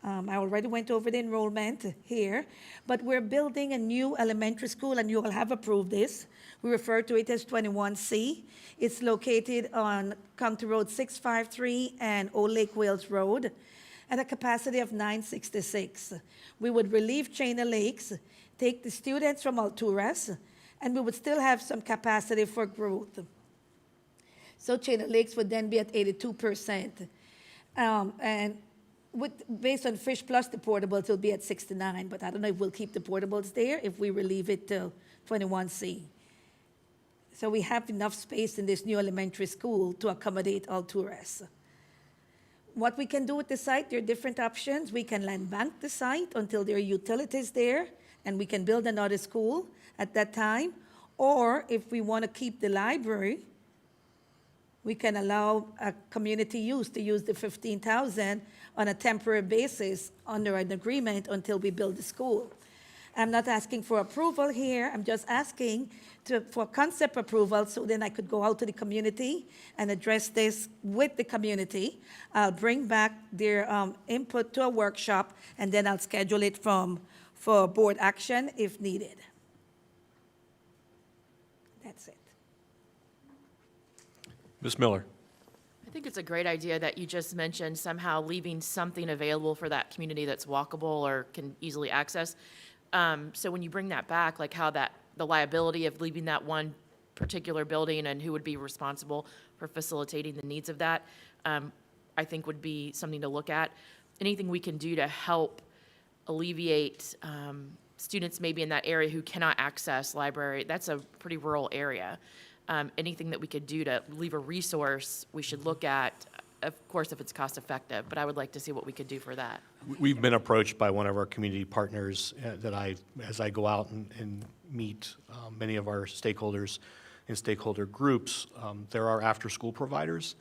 I already went over the enrollment here, but we're building a new elementary school, and you will have approved this. We refer to it as 21C. It's located on County Road 653 and Old Lake Wales Road at a capacity of 966. We would relieve Chaina Lakes, take the students from Alturas, and we would still have some capacity for growth. So Chaina Lakes would then be at 82%. And based on Fish Plus the portables, it'll be at 69, but I don't know if we'll keep the portables there if we relieve it to 21C. So we have enough space in this new elementary school to accommodate Alturas. What we can do with the site, there are different options. We can land bank the site until there are utilities there, and we can build another school at that time. Or if we want to keep the library, we can allow a community use to use the $15,000 on a temporary basis under an agreement until we build the school. I'm not asking for approval here. I'm just asking for concept approval so then I could go out to the community and address this with the community. I'll bring back their input to a workshop, and then I'll schedule it for board action if needed. That's it. Ms. Miller. I think it's a great idea that you just mentioned somehow leaving something available for that community that's walkable or can easily access. So when you bring that back, like how the liability of leaving that one particular building and who would be responsible for facilitating the needs of that, I think would be something to look at. Anything we can do to help alleviate students maybe in that area who cannot access library, that's a pretty rural area. Anything that we could do to leave a resource, we should look at, of course, if it's cost effective, but I would like to see what we could do for that. We've been approached by one of our community partners as I go out and meet many of our stakeholders and stakeholder groups. There are after-school providers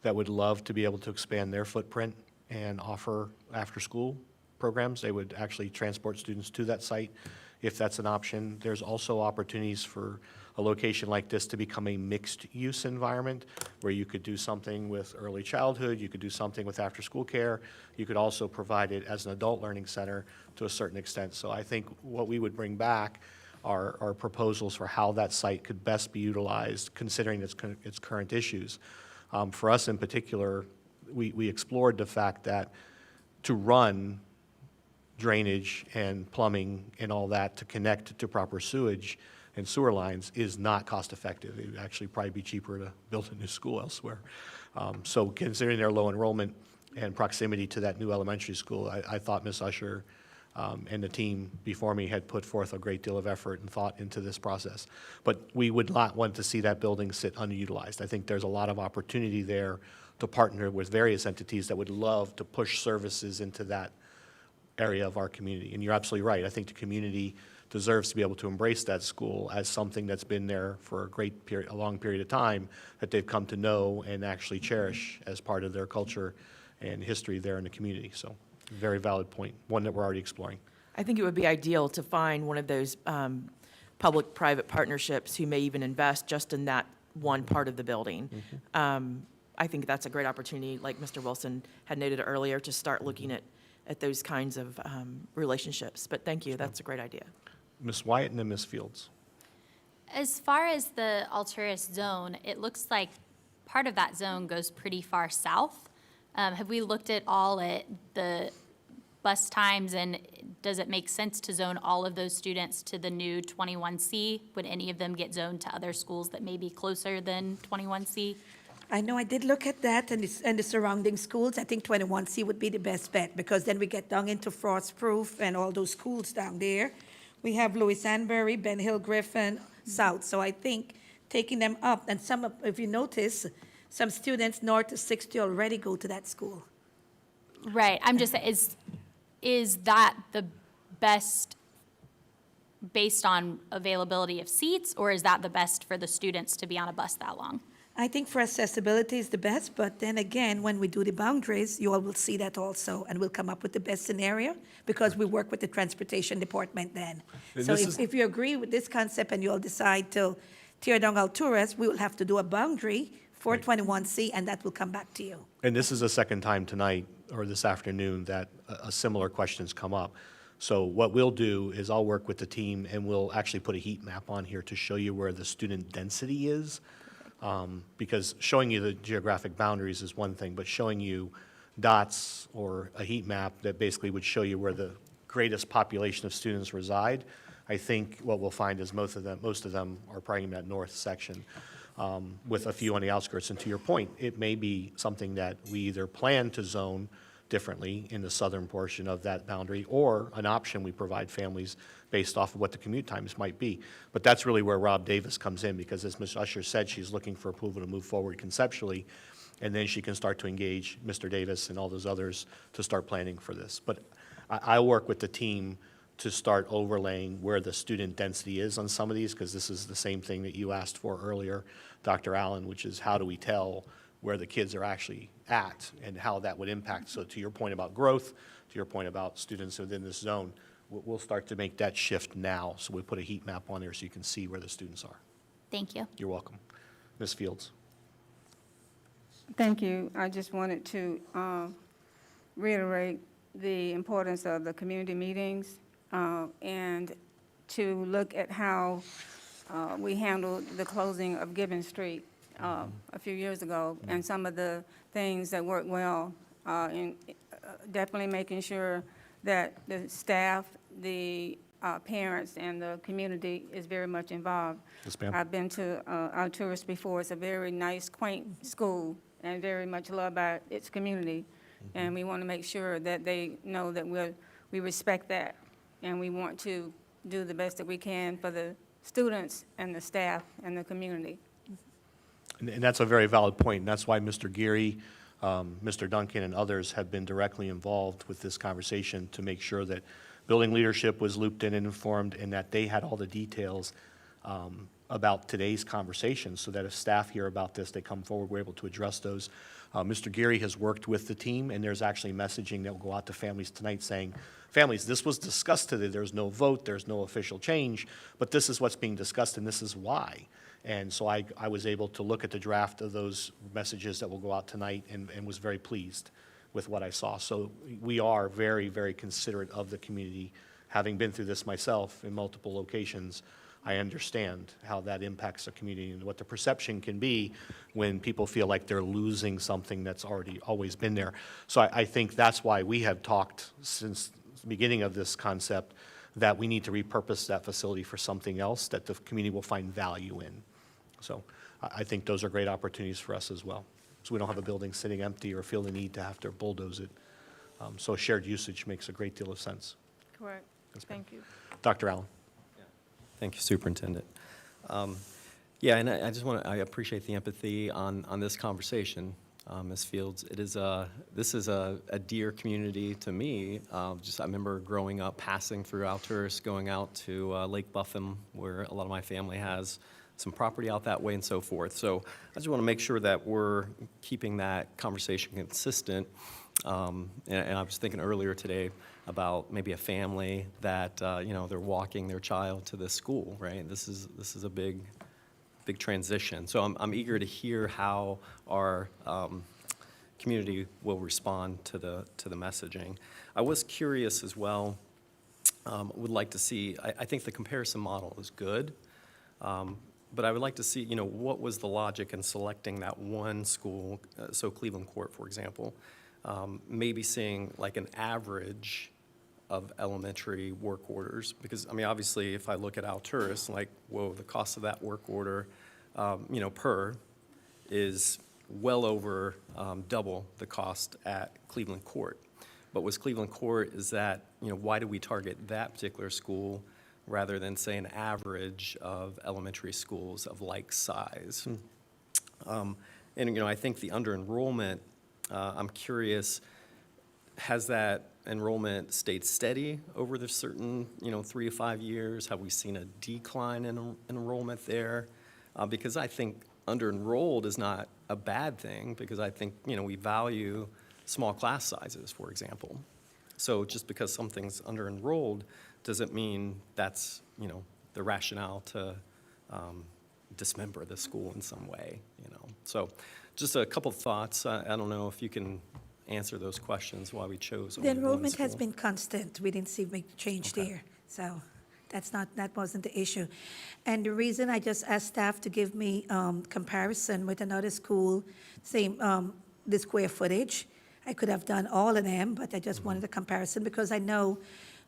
that would love to be able to expand their footprint and offer after-school programs. They would actually transport students to that site if that's an option. There's also opportunities for a location like this to become a mixed-use environment where you could do something with early childhood, you could do something with after-school care, you could also provide it as an adult learning center to a certain extent. So I think what we would bring back are proposals for how that site could best be utilized considering its current issues. For us in particular, we explored the fact that to run drainage and plumbing and all that to connect to proper sewage and sewer lines is not cost effective. It would actually probably be cheaper to build a new school elsewhere. So considering their low enrollment and proximity to that new elementary school, I thought Ms. Usher and the team before me had put forth a great deal of effort and thought into this process. But we would not want to see that building sit underutilized. I think there's a lot of opportunity there to partner with various entities that would love to push services into that area of our community. And you're absolutely right. I think the community deserves to be able to embrace that school as something that's been there for a long period of time that they've come to know and actually cherish as part of their culture and history there in the community. So very valid point, one that we're already exploring. I think it would be ideal to find one of those public-private partnerships who may even invest just in that one part of the building. Mm-hmm. I think that's a great opportunity, like Mr. Wilson had noted earlier, to start looking at those kinds of relationships. But thank you, that's a great idea. Ms. Wyatt and then Ms. Fields. As far as the Alturas zone, it looks like part of that zone goes pretty far south. Have we looked at all at the bus times, and does it make sense to zone all of those students to the new 21C? Would any of them get zoned to other schools that may be closer than 21C? I know I did look at that and the surrounding schools. I think 21C would be the best bet because then we get down into Frostproof and all those schools down there. We have Louis Sandberry, Ben Hill Griffin, South. So I think taking them up, and if you notice, some students north of 60 already go to that school. Right, I'm just, is that the best based on availability of seats, or is that the best for the students to be on a bus that long? I think for accessibility is the best, but then again, when we do the boundaries, you all will see that also, and we'll come up with the best scenario, because we work with the transportation department then. And So this is- if you agree with this concept and you all decide to tear down Alturas, we will have to do a boundary for 21C, and that will come back to you. And this is the second time tonight, or this afternoon, that a similar question's come up. So what we'll do is I'll work with the team, and we'll actually put a heat map on here to show you where the student density is. Because showing you the geographic boundaries is one thing, but showing you dots or a heat map that basically would show you where the greatest population of students reside, I think what we'll find is most of them are probably in that north section, with a few on the outskirts. And to your point, it may be something that we either plan to zone differently in the southern portion of that boundary, or an option we provide families based off of what the commute times might be. But that's really where Rob Davis comes in, because as Ms. Usher said, she's looking for approval to move forward conceptually, and then she can start to engage Mr. Davis and all those others to start planning for this. But I'll work with the team to start overlaying where the student density is on some of these, because this is the same thing that you asked for earlier, Dr. Allen, which is how do we tell where the kids are actually at and how that would impact. So to your point about growth, to your point about students within this zone, we'll start to make that shift now. So we put a heat map on there so you can see where the students are. Thank you. You're welcome. Ms. Fields. Thank you. I just wanted to reiterate the importance of the community meetings and to look at how we handled the closing of Gibbon Street a few years ago, and some of the things that worked well, in definitely making sure that the staff, the parents, and the community is very much involved. Yes, ma'am. I've been to Alturas before. It's a very nice, quaint school, and very much loved by its community. And we want to make sure that they know that we respect that, and we want to do the best that we can for the students and the staff and the community. And that's a very valid point, and that's why Mr. Geary, Mr. Duncan, and others have been directly involved with this conversation to make sure that building leadership was looped in and informed, and that they had all the details about today's conversation, so that if staff hear about this, they come forward, we're able to address those. Mr. Geary has worked with the team, and there's actually messaging that will go out to families tonight saying, families, this was discussed today, there's no vote, there's no official change, but this is what's being discussed, and this is why. And so I was able to look at the draft of those messages that will go out tonight, and was very pleased with what I saw. So we are very, very considerate of the community. Having been through this myself in multiple locations, I understand how that impacts the community and what the perception can be when people feel like they're losing something that's always been there. So I think that's why we have talked since the beginning of this concept that we need to repurpose that facility for something else that the community will find value in. So I think those are great opportunities for us as well. So we don't have a building sitting empty or feel the need to have to bulldoze it. So shared usage makes a great deal of sense. Correct. Thank you. Dr. Allen. Thank you, Superintendent. Yeah, and I just want to, I appreciate the empathy on this conversation, Ms. Fields. This is a dear community to me. I remember growing up, passing through Alturas, going out to Lake Buffum, where a lot of my family has some property out that way and so forth. So I just want to make sure that we're keeping that conversation consistent. And I was thinking earlier today about maybe a family that, they're walking their child to this school, right? This is a big transition. So I'm eager to hear how our community will respond to the messaging. I was curious as well, would like to see, I think the comparison model is good, but I would like to see, what was the logic in selecting that one school, so Cleveland Court, for example, maybe seeing like an average of elementary work orders, because, obviously, if I look at Alturas, like, whoa, the cost of that work order, per is well over double the cost at Cleveland Court. But with Cleveland Court is that, why do we target that particular school rather than, say, an average of elementary schools of like size? And, I think the under-enrollment, I'm curious, has that enrollment stayed steady over the certain, 3 to 5 years? Have we seen a decline in enrollment there? Because I think under-enrolled is not a bad thing, because I think, we value small class sizes, for example. So just because something's under-enrolled doesn't mean that's, the rationale to dismember the school in some way, So just a couple thoughts. I don't know if you can answer those questions why we chose. The enrollment has school. been constant. We didn't see a big change there. So that wasn't the issue. And the reason I just asked staff to give me comparison with another school, same, the square footage. I could have done all of them, but I just wanted a comparison because I know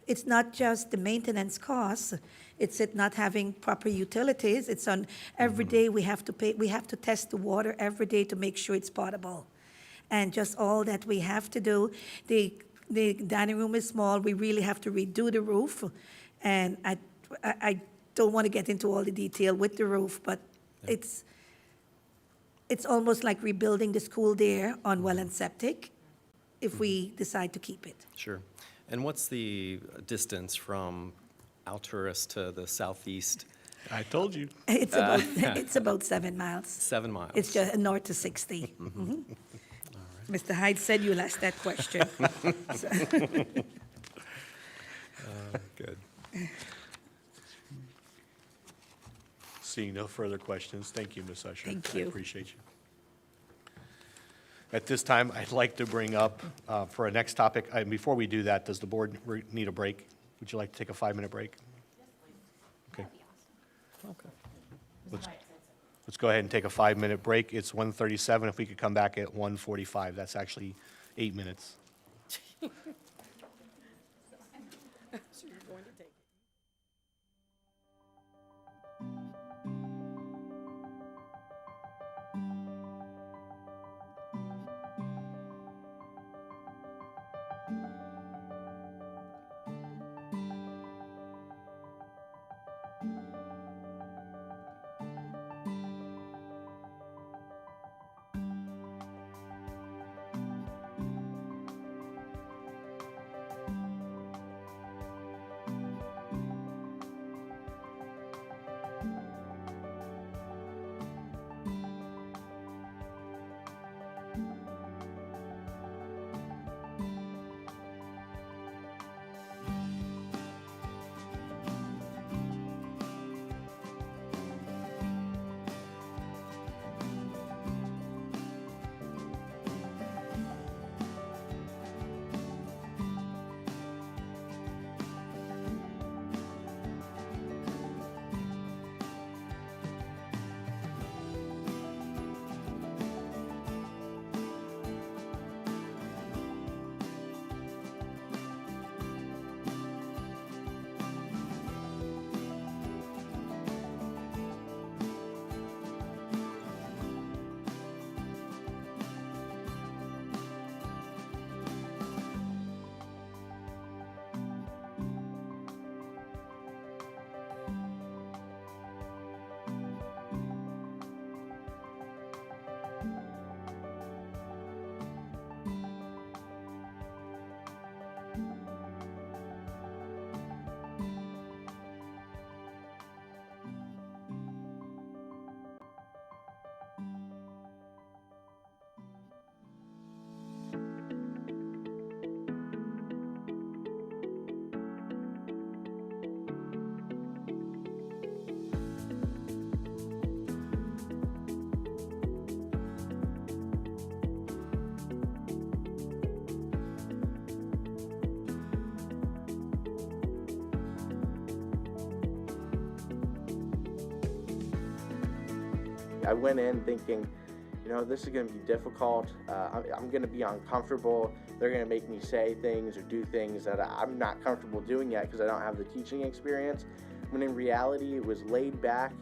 it's not just the maintenance costs, it's it not having proper utilities. It's on every day we have to pay, we have to test the water every day to make sure it's potable. And just all that we have to do. The dining room is small, we really have to redo the roof. And I don't want to get into all the detail with the roof, but it's almost like rebuilding the school there on well and septic if we decide to keep it. Sure. And what's the distance from Alturas to the southeast? I told you. It's about 7 miles. 7 miles. It's just north to 60. Mr. Hyde said you'll ask that question. Good. Seeing no further questions, thank you, Ms. Usher. Thank you. I appreciate you. At this time, I'd like to bring up for our next topic, before we do that, does the board need a break? Would you like to take a 5-minute break? Okay. Let's go ahead and take a 5-minute break. It's 1:37. If we could come back at 1:45, that's actually 8 minutes. I went in thinking, this is going to be difficult. I'm going to be uncomfortable. They're going to make me say things or do things that I'm not comfortable doing yet because I don't have the teaching experience. When in reality, it was laid back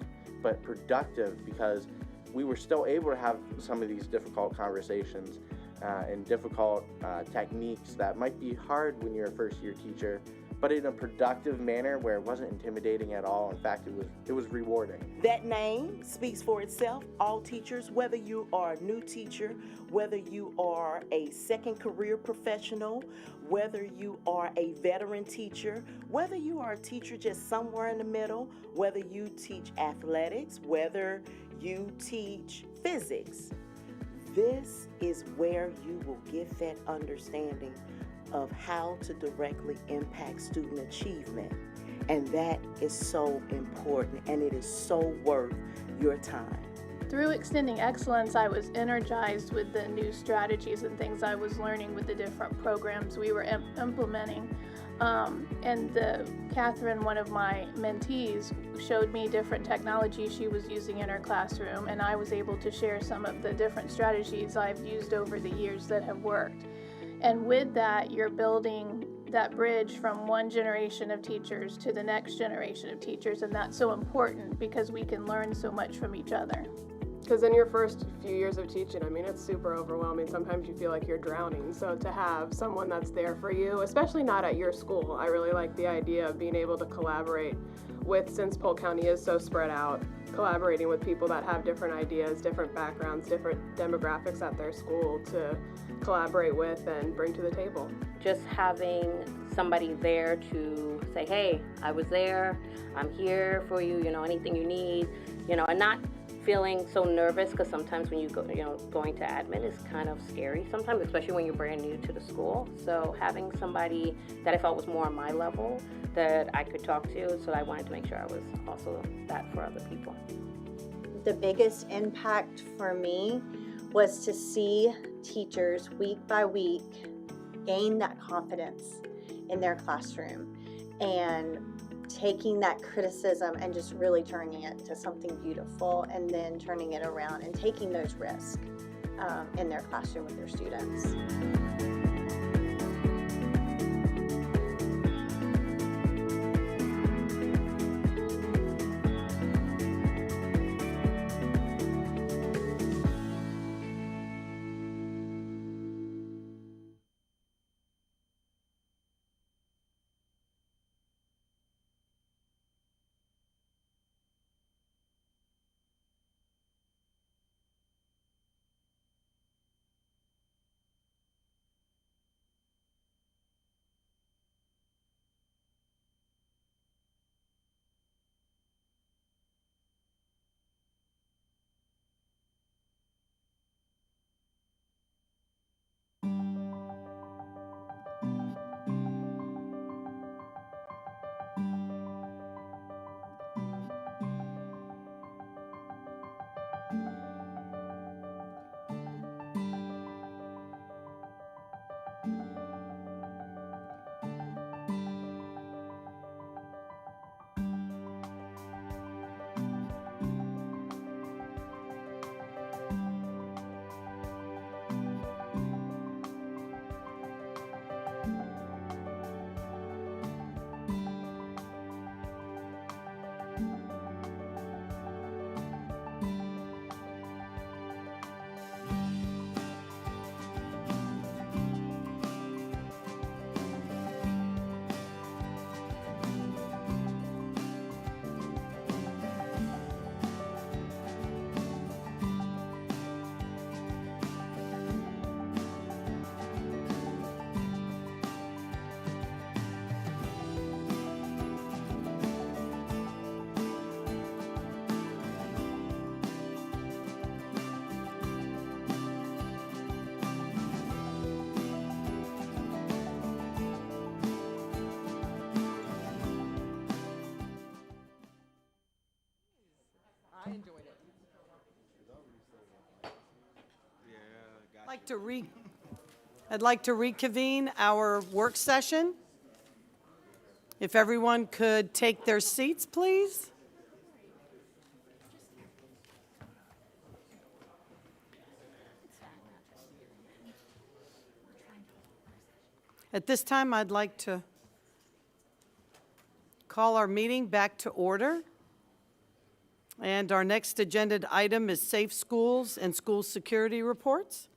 but productive because we were still able to have some of these difficult conversations and difficult techniques that might be hard when you're a first-year teacher, but in a productive manner where it wasn't intimidating at all. In fact, it was rewarding. That name speaks for itself. All teachers, whether you are a new teacher, whether you are a second career professional, whether you are a veteran teacher, whether you are a teacher just somewhere in the middle, whether you teach athletics, whether you teach physics, this is where you will get that understanding of how to directly impact student achievement. And that is so important, and it is so worth your time. Through Extending Excellence, I was energized with the new strategies and things I was learning with the different programs we were implementing. Catherine, one of my mentees, showed me different technologies she was using in her classroom, and I was able to share some of the different strategies I've used over the years that have worked. And with that, you're building that bridge from one generation of teachers to the next generation of teachers, and that's so important because we can learn so much from each other. Because in your first few years of teaching, I mean, it's super overwhelming. Sometimes you feel like you're drowning. So to have someone that's there for you, especially not at your school, I really like the idea of being able to collaborate with, since Polk County is so spread out, collaborating with people that have different ideas, different backgrounds, different demographics at their school to collaborate with and bring to the table. Just having somebody there to say, hey, I was there, I'm here for you, anything you need, and not feeling so nervous, because sometimes when you go, going to admin is kind of scary sometimes, especially when you're brand new to the school. So having somebody that I felt was more on my level that I could talk to, so I wanted to make sure I was also that for other people. The biggest impact for me was to see teachers week by week gain that confidence in their classroom and taking that criticism and just really turning it to something beautiful, and then turning it around and taking those risks in their classroom with their students. I'd like to reconvene our work session. If everyone could take their seats, please. At this time, I'd like to call our meeting back to order. And our next agenda item is Safe Schools and School Security Reports.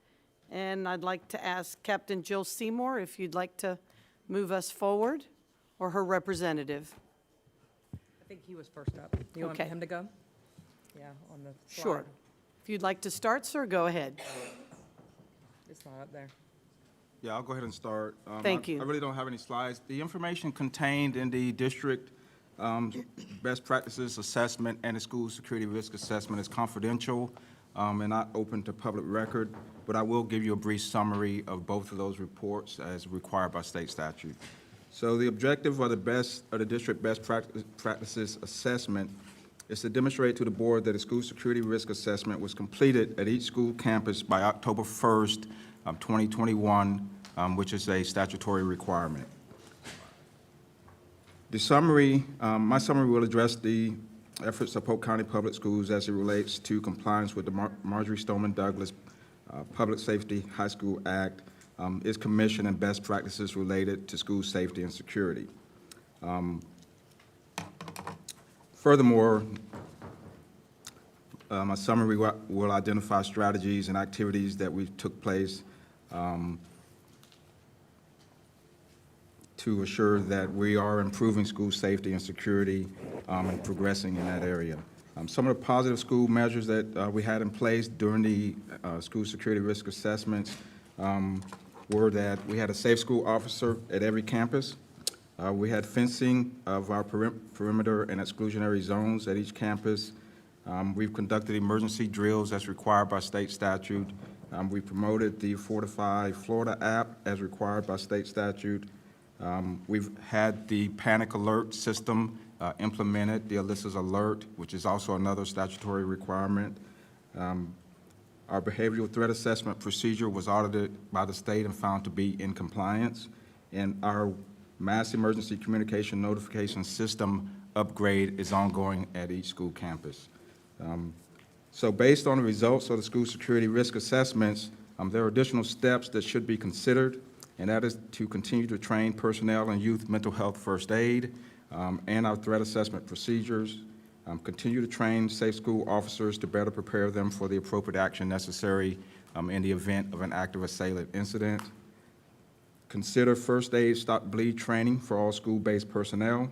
And I'd like to ask Captain Jill Seymour if you'd like to move us forward. or her representative? I think he was first up. You want Okay. him to go? Yeah, on the slide. Sure. If you'd like to start, sir, go ahead. It's not up there. Yeah, I'll go ahead and start. Thank you. I really don't have any slides. The information contained in the district best practices assessment and the school security risk assessment is confidential and not open to public record, but I will give you a brief summary of both of those reports as required by state statute. So the objective of the district best practices assessment is to demonstrate to the board that a school security risk assessment was completed at each school campus by October 1st, 2021, which is a statutory requirement. The summary, my summary will address the efforts of Polk County Public Schools as it relates to compliance with the Marjory Stoneman Douglas Public Safety High School Act, its commission and best practices related to school safety and security. Furthermore, my summary will identify strategies and activities that we took place to assure that we are improving school safety and security and progressing in that area. Some of the positive school measures that we had in place during the school security risk assessments were that we had a safe school officer at every campus. We had fencing of our perimeter and exclusionary zones at each campus. We've conducted emergency drills as required by state statute. We promoted the Fortify Florida app as required by state statute. We've had the panic alert system implemented, the Alyssa's alert, which is also another statutory requirement. Our behavioral threat assessment procedure was audited by the state and found to be in compliance. And our mass emergency communication notification system upgrade is ongoing at each school campus. So based on the results of the school security risk assessments, there are additional steps that should be considered, and that is to continue to train personnel in youth mental health first aid and our threat assessment procedures, continue to train safe school officers to better prepare them for the appropriate action necessary in the event of an active assailant incident, consider first aid stop bleed training for all school-based personnel,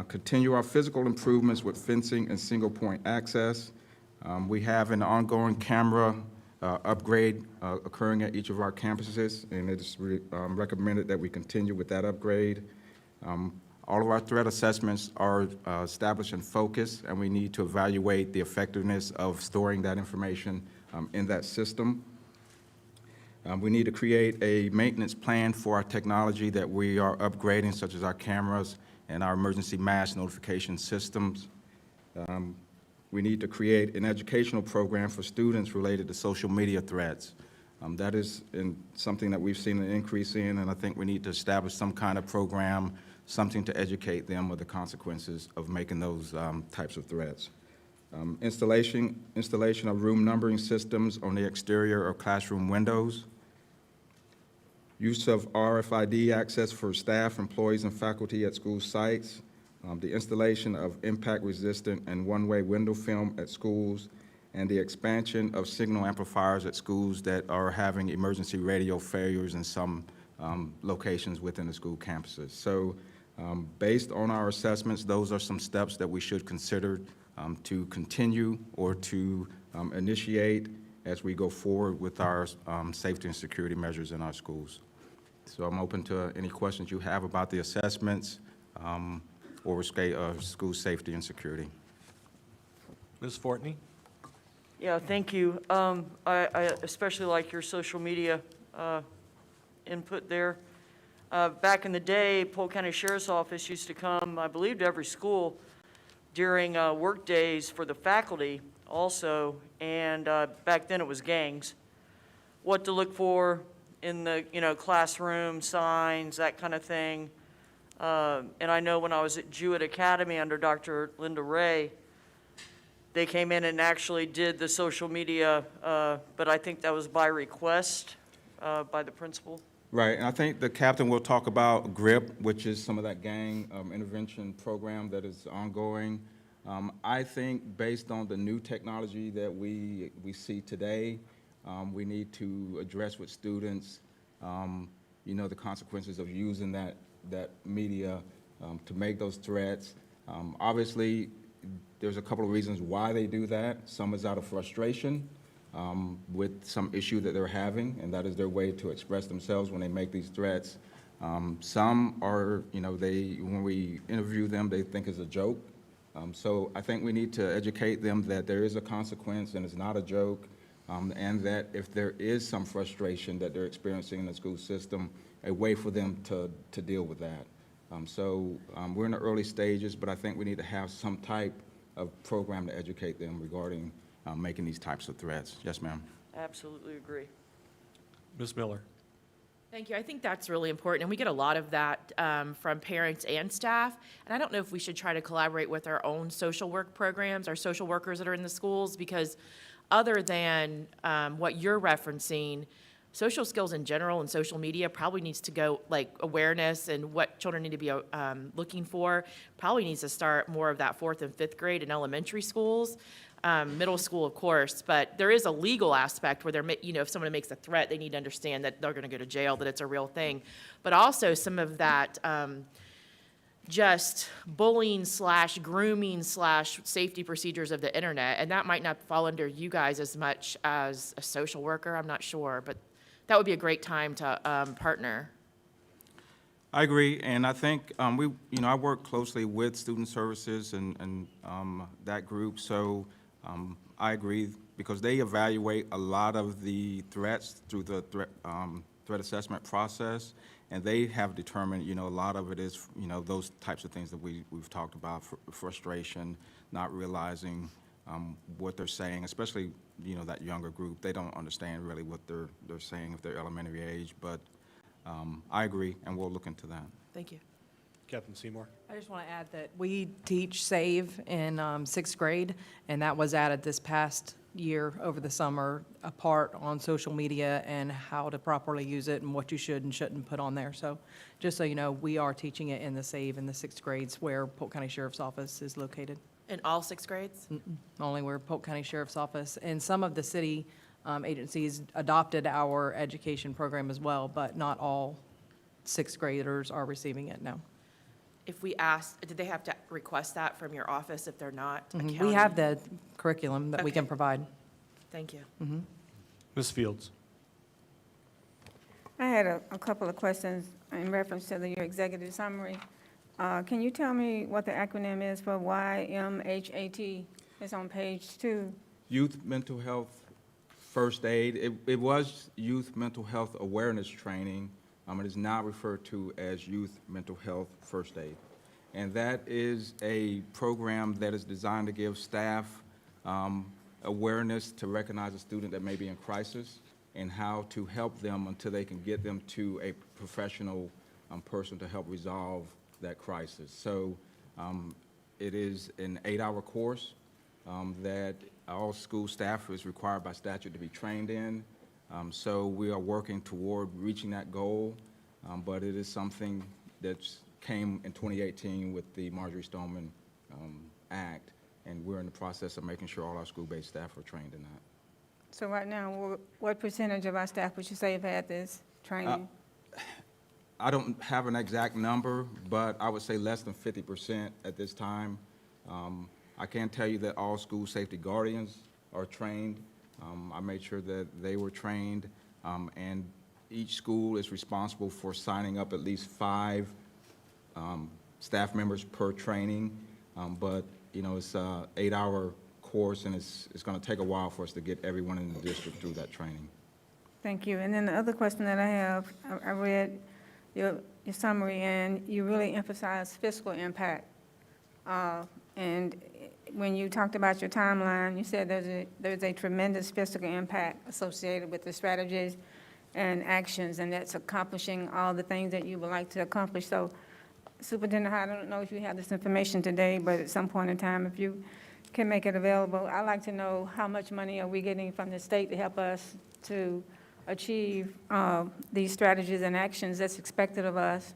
continue our physical improvements with fencing and single point access. We have an ongoing camera upgrade occurring at each of our campuses, and it is recommended that we continue with that upgrade. All of our threat assessments are established and focused, and we need to evaluate the effectiveness of storing that information in that system. We need to create a maintenance plan for our technology that we are upgrading, such as our cameras and our emergency mass notification systems. We need to create an educational program for students related to social media threats. That is something that we've seen an increase in, and I think we need to establish some kind of program, something to educate them of the consequences of making those types of threats. Installation of room numbering systems on the exterior of classroom windows. Use of RFID access for staff, employees, and faculty at school sites. The installation of impact-resistant and one-way window film at schools, and the expansion of signal amplifiers at schools that are having emergency radio failures in some locations within the school campuses. So based on our assessments, those are some steps that we should consider to continue or to initiate as we go forward with our safety and security measures in our schools. So I'm open to any questions you have about the assessments or school safety and security. Ms. Fortney? Yeah, thank you. I especially like your social media input there. Back in the day, Polk County Sheriff's Office used to come, I believe, to every school during work days for the faculty also, and back then it was gangs. What to look for in the classroom, signs, that kind of thing. And I know when I was at Jewett Academy under Dr. Linda Ray, they came in and actually did the social media, but I think that was by request by the principal. Right, and I think the captain will talk about GRIP, which is some of that gang intervention program that is ongoing. I think based on the new technology that we see today, we need to address with students, the consequences of using that media to make those threats. Obviously, there's a couple of reasons why they do that. Some is out of frustration with some issue that they're having, and that is their way to express themselves when they make these threats. Some are, when we interview them, they think it's a joke. So I think we need to educate them that there is a consequence and it's not a joke, and that if there is some frustration that they're experiencing in the school system, a way for them to deal with that. We're in the early stages, but I think we need to have some type of program to educate them regarding making these types of threats. Yes, ma'am. Absolutely agree. Ms. Miller. Thank you. I think that's really important, and we get a lot of that from parents and staff. And I don't know if we should try to collaborate with our own social work programs, our social workers that are in the schools, because other than what you're referencing, social skills in general and social media probably needs to go, like awareness and what children need to be looking for, probably needs to start more of that 4th and 5th grade in elementary schools. Middle school, of course, but there is a legal aspect where if someone makes a threat, they need to understand that they're going to go to jail, that it's a real thing. But also some of that just bullying / grooming / safety procedures of the internet, and that might not fall under you guys as much as a social worker, I'm not sure, but that would be a great time to partner. I agree, and I think I work closely with Student Services and that group, so I agree because they evaluate a lot of the threats through the threat assessment process, and they have determined, a lot of it is, those types of things that we've talked about, frustration, not realizing what they're saying, especially, that younger group. They don't understand really what they're saying if they're elementary age, but I agree, and we'll look into that. Thank you. Captain Seymour. I just want to add that we teach SAVE in 6th grade, and that was added this past year over the summer, a part on social media and how to properly use it and what you should and shouldn't put on there. So just so you know, we are teaching it in the SAVE in the 6th grades where Polk County Sheriff's Office is located. In all 6th grades? Only where Polk County Sheriff's Office. And some of the city agencies adopted our education program as well, but not all 6th graders are receiving it, no. If we asked, did they have to request that from your office if they're not a county? We have the curriculum that we can provide. Thank you. Ms. Fields. I had a couple of questions in reference to your executive summary. Can you tell me what the acronym is for YMHAT? It's on page 2. Youth Mental Health First Aid. It was Youth Mental Health Awareness Training. It is now referred to as Youth Mental Health First Aid. And that is a program that is designed to give staff awareness to recognize a student that may be in crisis and how to help them until they can get them to a professional person to help resolve that crisis. So it is an 8-hour course that all school staff is required by statute to be trained in. So we are working toward reaching that goal, but it is something that came in 2018 with the Marjory Stoneman Act, and we're in the process of making sure all our school-based staff are trained in that. So right now, what percentage of our staff would you say have had this training? I don't have an exact number, but I would say less than 50% at this time. I can tell you that all school safety guardians are trained. I made sure that they were trained, and each school is responsible for signing up at least 5 staff members per training, but it's an 8-hour course, and it's going to take a while for us to get everyone in the district through that training. Thank you. And then the other question that I have, I read your summary, and you really emphasized fiscal impact. And when you talked about your timeline, you said there's a tremendous fiscal impact associated with the strategies and actions, and that's accomplishing all the things that you would like to accomplish. So, Superintendent, I don't know if you have this information today, but at some point in time, if you can make it available, I'd like to know how much money are we getting from the state to help us to achieve these strategies and actions that's expected of us,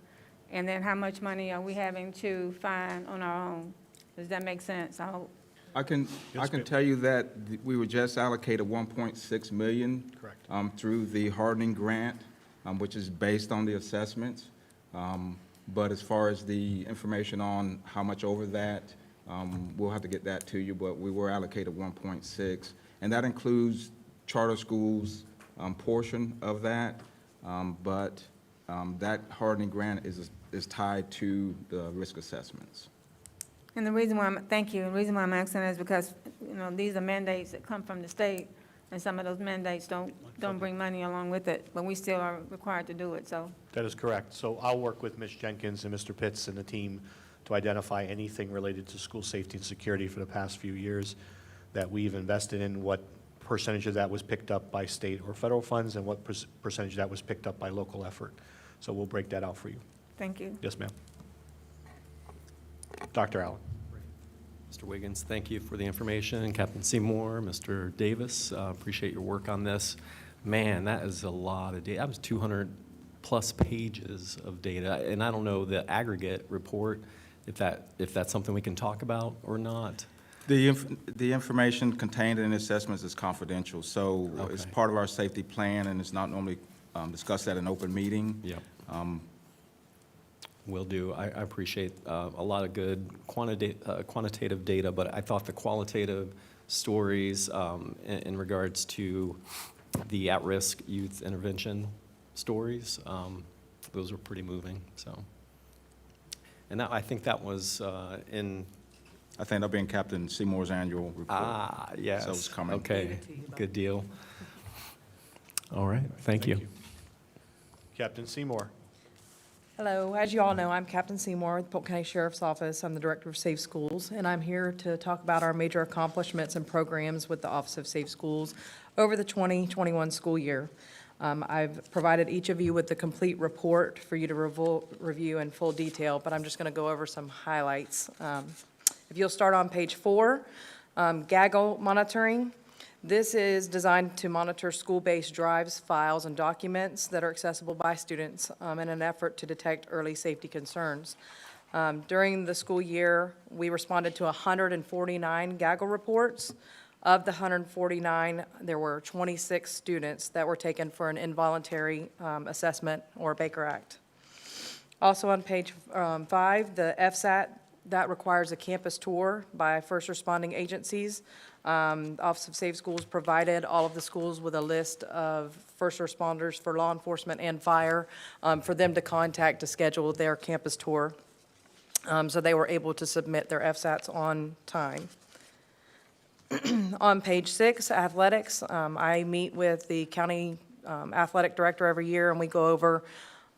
and then how much money are we having to find on our own? Does that make sense? I can tell you that we were just allocated $1.6 million through the hardening grant, which is based on the assessments. But as far as the information on how much over that, we'll have to get that to you, but we were allocated 1.6, and that includes charter schools portion of that, but that hardening grant is tied to the risk assessments. And the reason why thank you, the reason why I'm asking is because, you know, these are mandates that come from the state, and some of those mandates don't bring money along with it, but we still are required to do it, so. That is correct. So I'll work with Ms. Jenkins and Mr. Pitts and the team to identify anything related to school safety and security for the past few years that we've invested in, what percentage of that was picked up by state or federal funds, and what percentage of that was picked up by local effort. So we'll break that out for you. Thank you. Yes, ma'am. Dr. Allen. Mr. Wiggins, thank you for the information. Captain Seymour, Mr. Davis, appreciate your work on this. Man, that is a lot of data. That was 200-plus pages of data, and I don't know the aggregate report, if that's something we can talk about or not. The information contained in the assessments is confidential, so it's part of our safety plan, and it's not normally discussed at an open meeting. Yep. Will do. I appreciate a lot of good quantitative data, but I thought the qualitative stories in regards to the at-risk youth intervention stories, those were pretty moving. So, and that, I think that was in. I think that'll be in Captain Seymour's annual report. Ah, yes. So it's coming. Okay, good deal. All right, thank you. Captain Seymour. Hello, as you all know, I'm Captain Seymour with Polk County Sheriff's Office. I'm the Director of Safe Schools, and I'm here to talk about our major accomplishments and programs with the Office of Safe Schools over the 2021 school year. I've provided each of you with the complete report for you to review in full detail, but I'm just going to go over some highlights. If you'll start on page 4, Gaggle Monitoring. This is designed to monitor school-based drives, files, and documents that are accessible by students in an effort to detect early safety concerns. During the school year, we responded to 149 Gaggle reports. Of the 149, there were 26 students that were taken for an involuntary assessment or Baker Act. Also on page 5, the FSAT, that requires a campus tour by first responding agencies. Office of Safe Schools provided all of the schools with a list of first responders for law enforcement and fire for them to contact to schedule their campus tour. So they were able to submit their FSATs on time. On page 6, athletics, I meet with the county athletic director every year, and we go over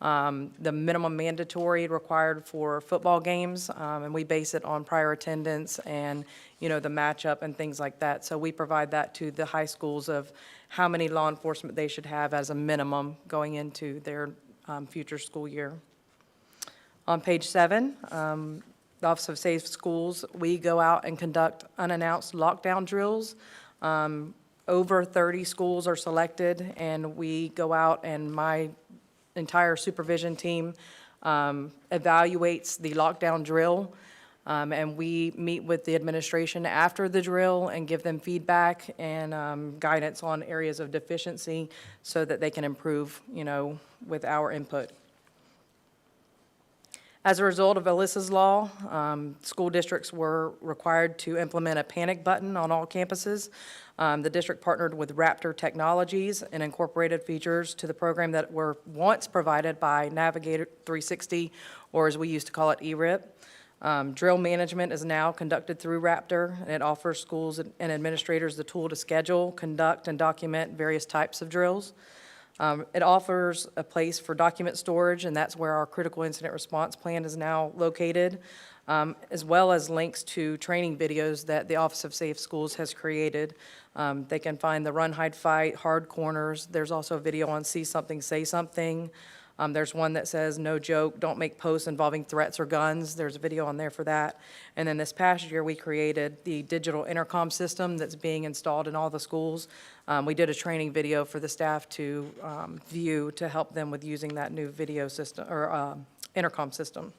the minimum mandatory required for football games, and we base it on prior attendance and, you know, the matchup and things like that. So we provide that to the high schools of how many law enforcement they should have as a minimum going into their future school year. On page 7, the Office of Safe Schools, we go out and conduct unannounced lockdown drills. Over 30 schools are selected, and we go out, and my entire supervision team evaluates the lockdown drill, and we meet with the administration after the drill and give them feedback and guidance on areas of deficiency so that they can improve, you know, with our input. As a result of Alyssa's law, school districts were required to implement a panic button on all campuses. The district partnered with Raptor Technologies and incorporated features to the program that were once provided by Navigator 360, or as we used to call it, ERIP. Drill management is now conducted through Raptor, and it offers schools and administrators the tool to schedule, conduct, and document various types of drills. It offers a place for document storage, and that's where our critical incident response plan is now located, as well as links to training videos that the Office of Safe Schools has created. They can find the run, hide, fight, hard corners. There's also a video on see something, say something. There's one that says, no joke, don't make posts involving threats or guns. There's a video on there for that. And then this past year, we created the digital intercom system that's being installed in all the schools. We did a training video for the staff to view to help them with using that new video system, or intercom system.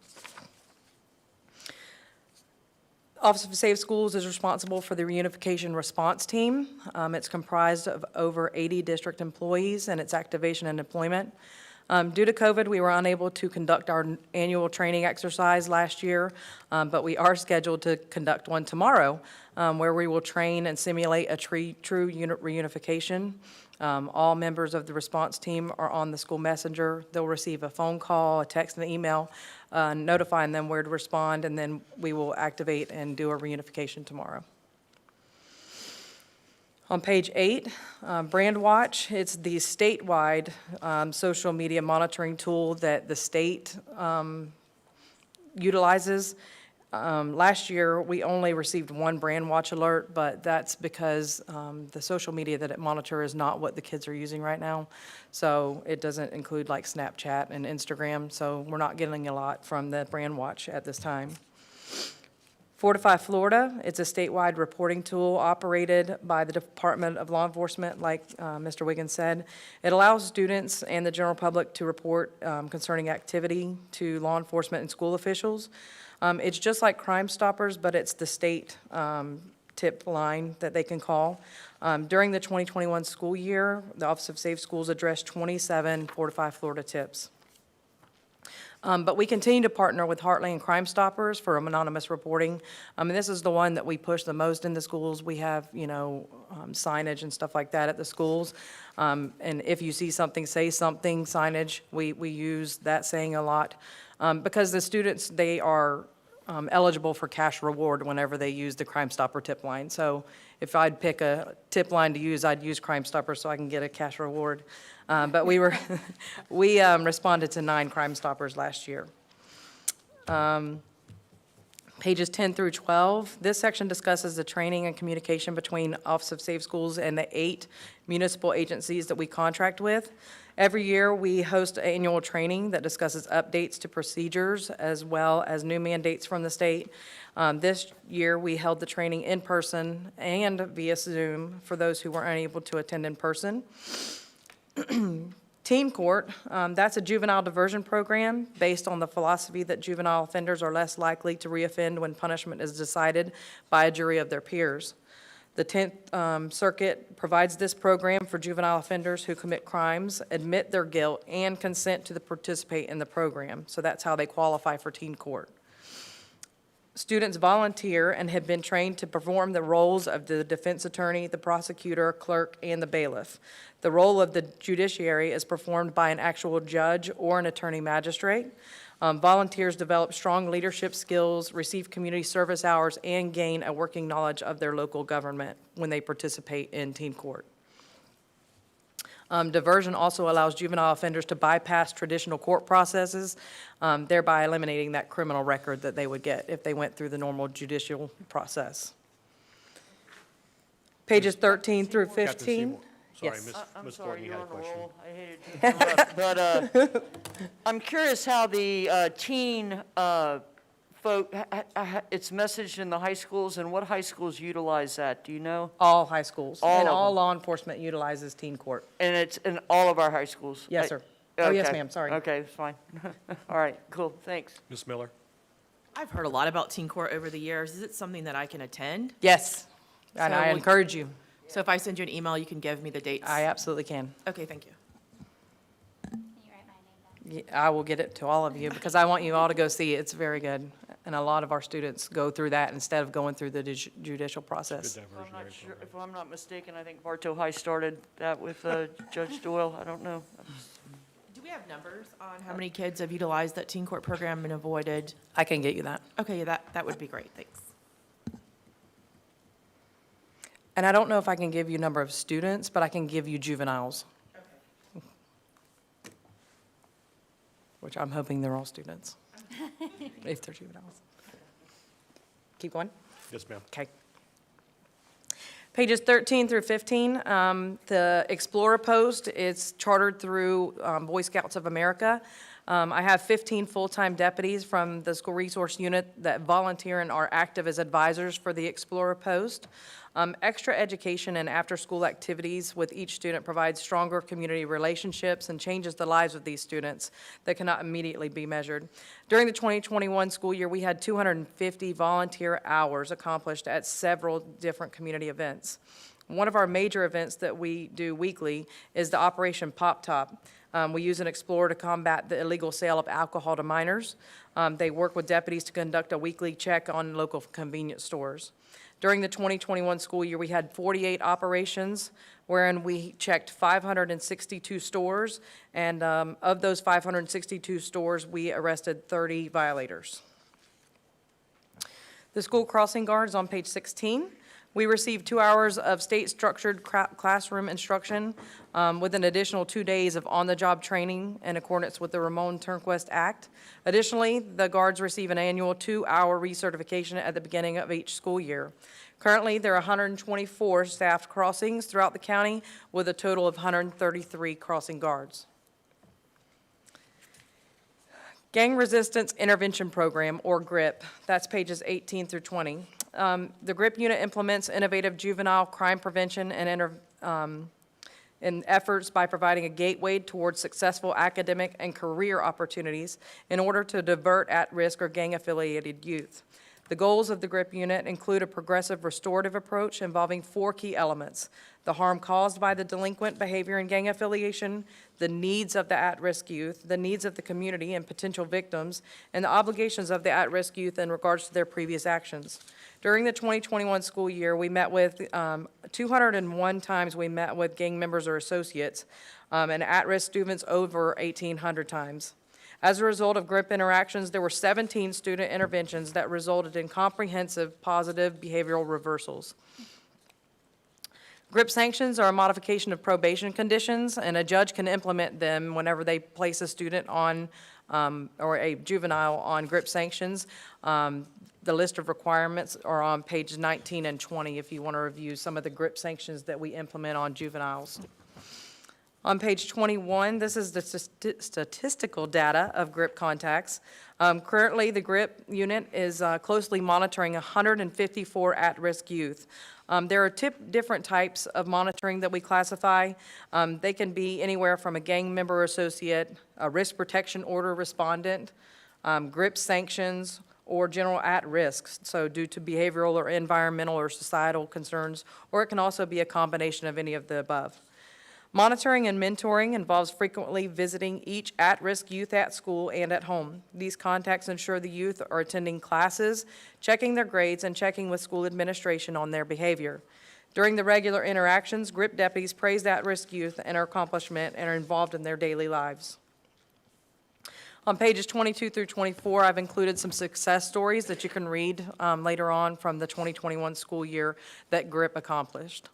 Office of Safe Schools is responsible for the reunification response team. It's comprised of over 80 district employees and its activation and deployment. Due to COVID, we were unable to conduct our annual training exercise last year, but we are scheduled to conduct one tomorrow, where we will train and simulate a true unit reunification. All members of the response team are on the school messenger. They'll receive a phone call, a text, and an email notifying them where to respond, and then we will activate and do a reunification tomorrow. On page 8, BrandWatch, it's the statewide social media monitoring tool that the state utilizes. Last year, we only received one BrandWatch alert, but that's because the social media that it monitors is not what the kids are using right now. So it doesn't include like Snapchat and Instagram, so we're not getting a lot from the BrandWatch at this time. Fortify Florida, it's a statewide reporting tool operated by the Department of Law Enforcement, like Mr. Wiggins said. It allows students and the general public to report concerning activity to law enforcement and school officials. It's just like Crime Stoppers, but it's the state tip line that they can call. During the 2021 school year, the Office of Safe Schools addressed 27 Fortify Florida tips. But we continue to partner with Heartland Crime Stoppers for anonymous reporting. And this is the one that we push the most in the schools. We have, signage and stuff like that at the schools. And if you see something, say something, signage, we use that saying a lot. Because the students, they are eligible for cash reward whenever they use the Crime Stopper tip line. So if I'd pick a tip line to use, I'd use Crime Stopper so I can get a cash reward. But we responded to 9 Crime Stoppers last year. Pages 10 through 12, this section discusses the training and communication between Office of Safe Schools and the 8 municipal agencies that we contract with. Every year, we host annual training that discusses updates to procedures as well as new mandates from the state. This year, we held the training in person and via Zoom for those who were unable to attend in person. Teen Court, that's a juvenile diversion program based on the philosophy that juvenile offenders are less likely to reoffend when punishment is decided by a jury of their peers. The 10th Circuit provides this program for juvenile offenders who commit crimes, admit their guilt, and consent to participate in the program. So that's how they qualify for Teen Court. Students volunteer and have been trained to perform the roles of the defense attorney, the prosecutor, clerk, and the bailiff. The role of the judiciary is performed by an actual judge or an attorney magistrate. Volunteers develop strong leadership skills, receive community service hours, and gain a working knowledge of their local government when they participate in Teen Court. Diversion also allows juvenile offenders to bypass traditional court processes, thereby eliminating that criminal record that they would get if they went through the normal judicial process. Pages 13 through 15. Sorry, Yes. Ms. I'm sorry, Gordon, you you're had a on a question. roll. I hated to interrupt, but I'm curious how the teen folk, it's messaged in the high schools, and what high schools utilize that? Do you know? All high schools. All And of all them. law enforcement utilizes Teen Court. And it's in all of our high schools? Yes, sir. Oh, yes, Okay. ma'am, sorry. Okay, it's fine. All right, cool, thanks. Ms. Miller? I've heard a lot about Teen Court over the years. Is it something that I can attend? Yes, and So I will- encourage you. So if I send you an email, you can give me the dates? I absolutely can. Okay, thank you. I will get it to all of you because I want you all to go see it. It's very good. And a lot of our students go through that instead of going through the judicial process. I'm not sure, if I'm not mistaken, I think Bartow High started that with Judge Doyle, I don't know. Do we have numbers on how many kids have utilized that Teen Court program and avoided? I can get you that. Okay, yeah, that would be great, thanks. And I don't know if I can give you a number of students, but I can give you juveniles. Which I'm hoping they're all students, if they're juveniles. Keep going? Yes, ma'am. Okay. Pages 13 through 15, the Explorer Post, it's chartered through Boy Scouts of America. I have 15 full-time deputies from the school resource unit that volunteer and are active as advisors for the Explorer Post. Extra education and after-school activities with each student provides stronger community relationships and changes the lives of these students that cannot immediately be measured. During the 2021 school year, we had 250 volunteer hours accomplished at several different community events. One of our major events that we do weekly is the Operation Pop Top. We use an Explorer to combat the illegal sale of alcohol to minors. They work with deputies to conduct a weekly check on local convenience stores. During the 2021 school year, we had 48 operations, wherein we checked 562 stores, and of those 562 stores, we arrested 30 violators. The school crossing guard is on page 16. We received 2 hours of state-structured classroom instruction with an additional 2 days of on-the-job training in accordance with the Ramon Turnquist Act. Additionally, the guards receive an annual 2-hour recertification at the beginning of each school year. Currently, there are 124 staffed crossings throughout the county with a total of 133 crossing guards. Gang Resistance Intervention Program, or GRIP, that's pages 18 through 20. The GRIP unit implements innovative juvenile crime prevention and efforts by providing a gateway towards successful academic and career opportunities in order to divert at-risk or gang-affiliated youth. The goals of the GRIP unit include a progressive restorative approach involving 4 key elements: the harm caused by the delinquent behavior and gang affiliation, the needs of the at-risk youth, the needs of the community and potential victims, and the obligations of the at-risk youth in regards to their previous actions. During the 2021 school year, we met with 201 times we met with gang members or associates, and at-risk students over 1,800 times. As a result of GRIP interactions, there were 17 student interventions that resulted in comprehensive positive behavioral reversals. GRIP sanctions are a modification of probation conditions, and a judge can implement them whenever they place a student on or a juvenile on GRIP sanctions. The list of requirements are on pages 19 and 20 if you want to review some of the GRIP sanctions that we implement on juveniles. On page 21, this is the statistical data of GRIP contacts. Currently, the GRIP unit is closely monitoring 154 at-risk youth. There are different types of monitoring that we classify. They can be anywhere from a gang member or associate, a risk protection order respondent, GRIP sanctions, or general at-risk, so due to behavioral or environmental or societal concerns, or it can also be a combination of any of the above. Monitoring and mentoring involves frequently visiting each at-risk youth at school and at home. These contacts ensure the youth are attending classes, checking their grades, and checking with school administration on their behavior. During the regular interactions, GRIP deputies praise at-risk youth and their accomplishment and are involved in their daily lives. On pages 22 through 24, I've included some success stories that you can read later on from the 2021 school year that GRIP accomplished.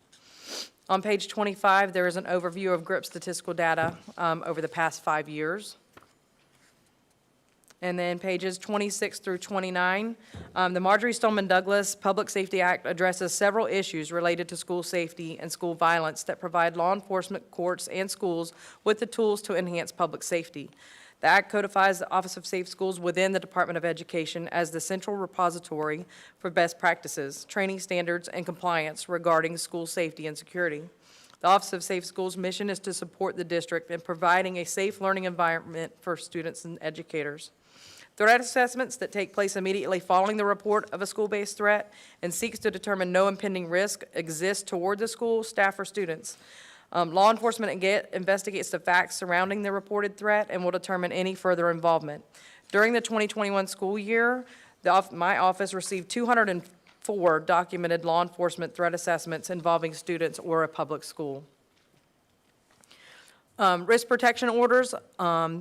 On page 25, there is an overview of GRIP statistical data over the past 5 years. And then pages 26 through 29, the Marjory Stoneman Douglas Public Safety Act addresses several issues related to school safety and school violence that provide law enforcement, courts, and schools with the tools to enhance public safety. The Act codifies the Office of Safe Schools within the Department of Education as the central repository for best practices, training standards, and compliance regarding school safety and security. The Office of Safe Schools' mission is to support the district in providing a safe learning environment for students and educators. Threat assessments that take place immediately following the report of a school-based threat and seeks to determine no impending risk exists toward the school, staff, or students. Law enforcement investigates the facts surrounding the reported threat and will determine any further involvement. During the 2021 school year, my office received 204 documented law enforcement threat assessments involving students or a public school. Risk protection orders,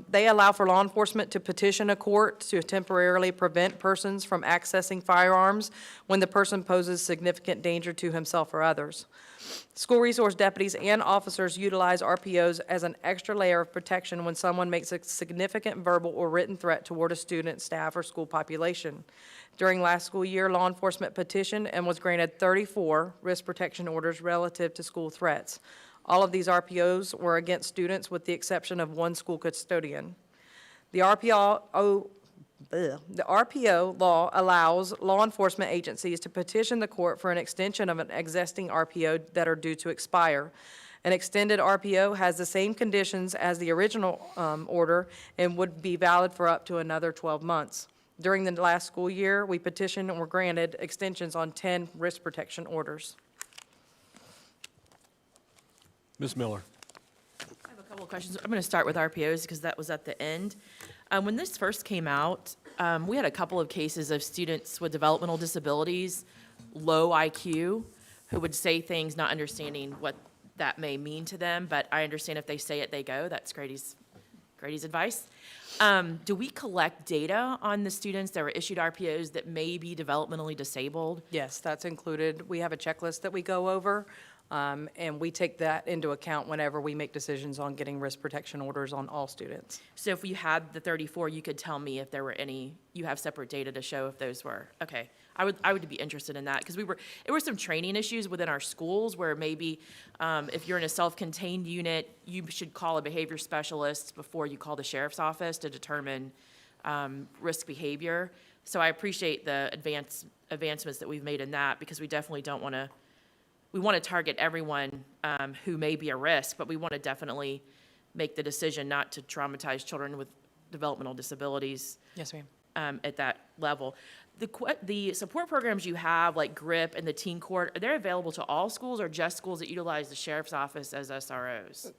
they allow for law enforcement to petition a court to temporarily prevent persons from accessing firearms when the person poses significant danger to himself or others. School resource deputies and officers utilize RPOs as an extra layer of protection when someone makes a significant verbal or written threat toward a student, staff, or school population. During last school year, law enforcement petitioned and was granted 34 risk protection orders relative to school threats. All of these RPOs were against students with the exception of one school custodian. The RPO law allows law enforcement agencies to petition the court for an extension of an existing RPO that are due to expire. An extended RPO has the same conditions as the original order and would be valid for up to another 12 months. During the last school year, we petitioned and were granted extensions on 10 risk protection orders. Ms. Miller. I have a couple of questions. I'm going to start with RPOs because that was at the end. When this first came out, we had a couple of cases of students with developmental disabilities, low IQ, who would say things not understanding what that may mean to them, but I understand if they say it, they go. That's Grady's advice. Do we collect data on the students that were issued RPOs that may be developmentally disabled? Yes, that's included. We have a checklist that we go over, and we take that into account whenever we make decisions on getting risk protection orders on all students. So if you had the 34, you could tell me if there were any, you have separate data to show if those were, okay. I would be interested in that, because there were some training issues within our schools where maybe if you're in a self-contained unit, you should call a behavior specialist before you call the sheriff's office to determine risk behavior. So I appreciate the advancements that we've made in that, because we definitely don't want to, we want to target everyone who may be a risk, but we want to definitely make the decision not to traumatize children with developmental disabilities. Yes, ma'am. At that level. The support programs you have, like GRIP and the Teen Court, are they available to all schools or just schools that utilize the sheriff's office as SROs?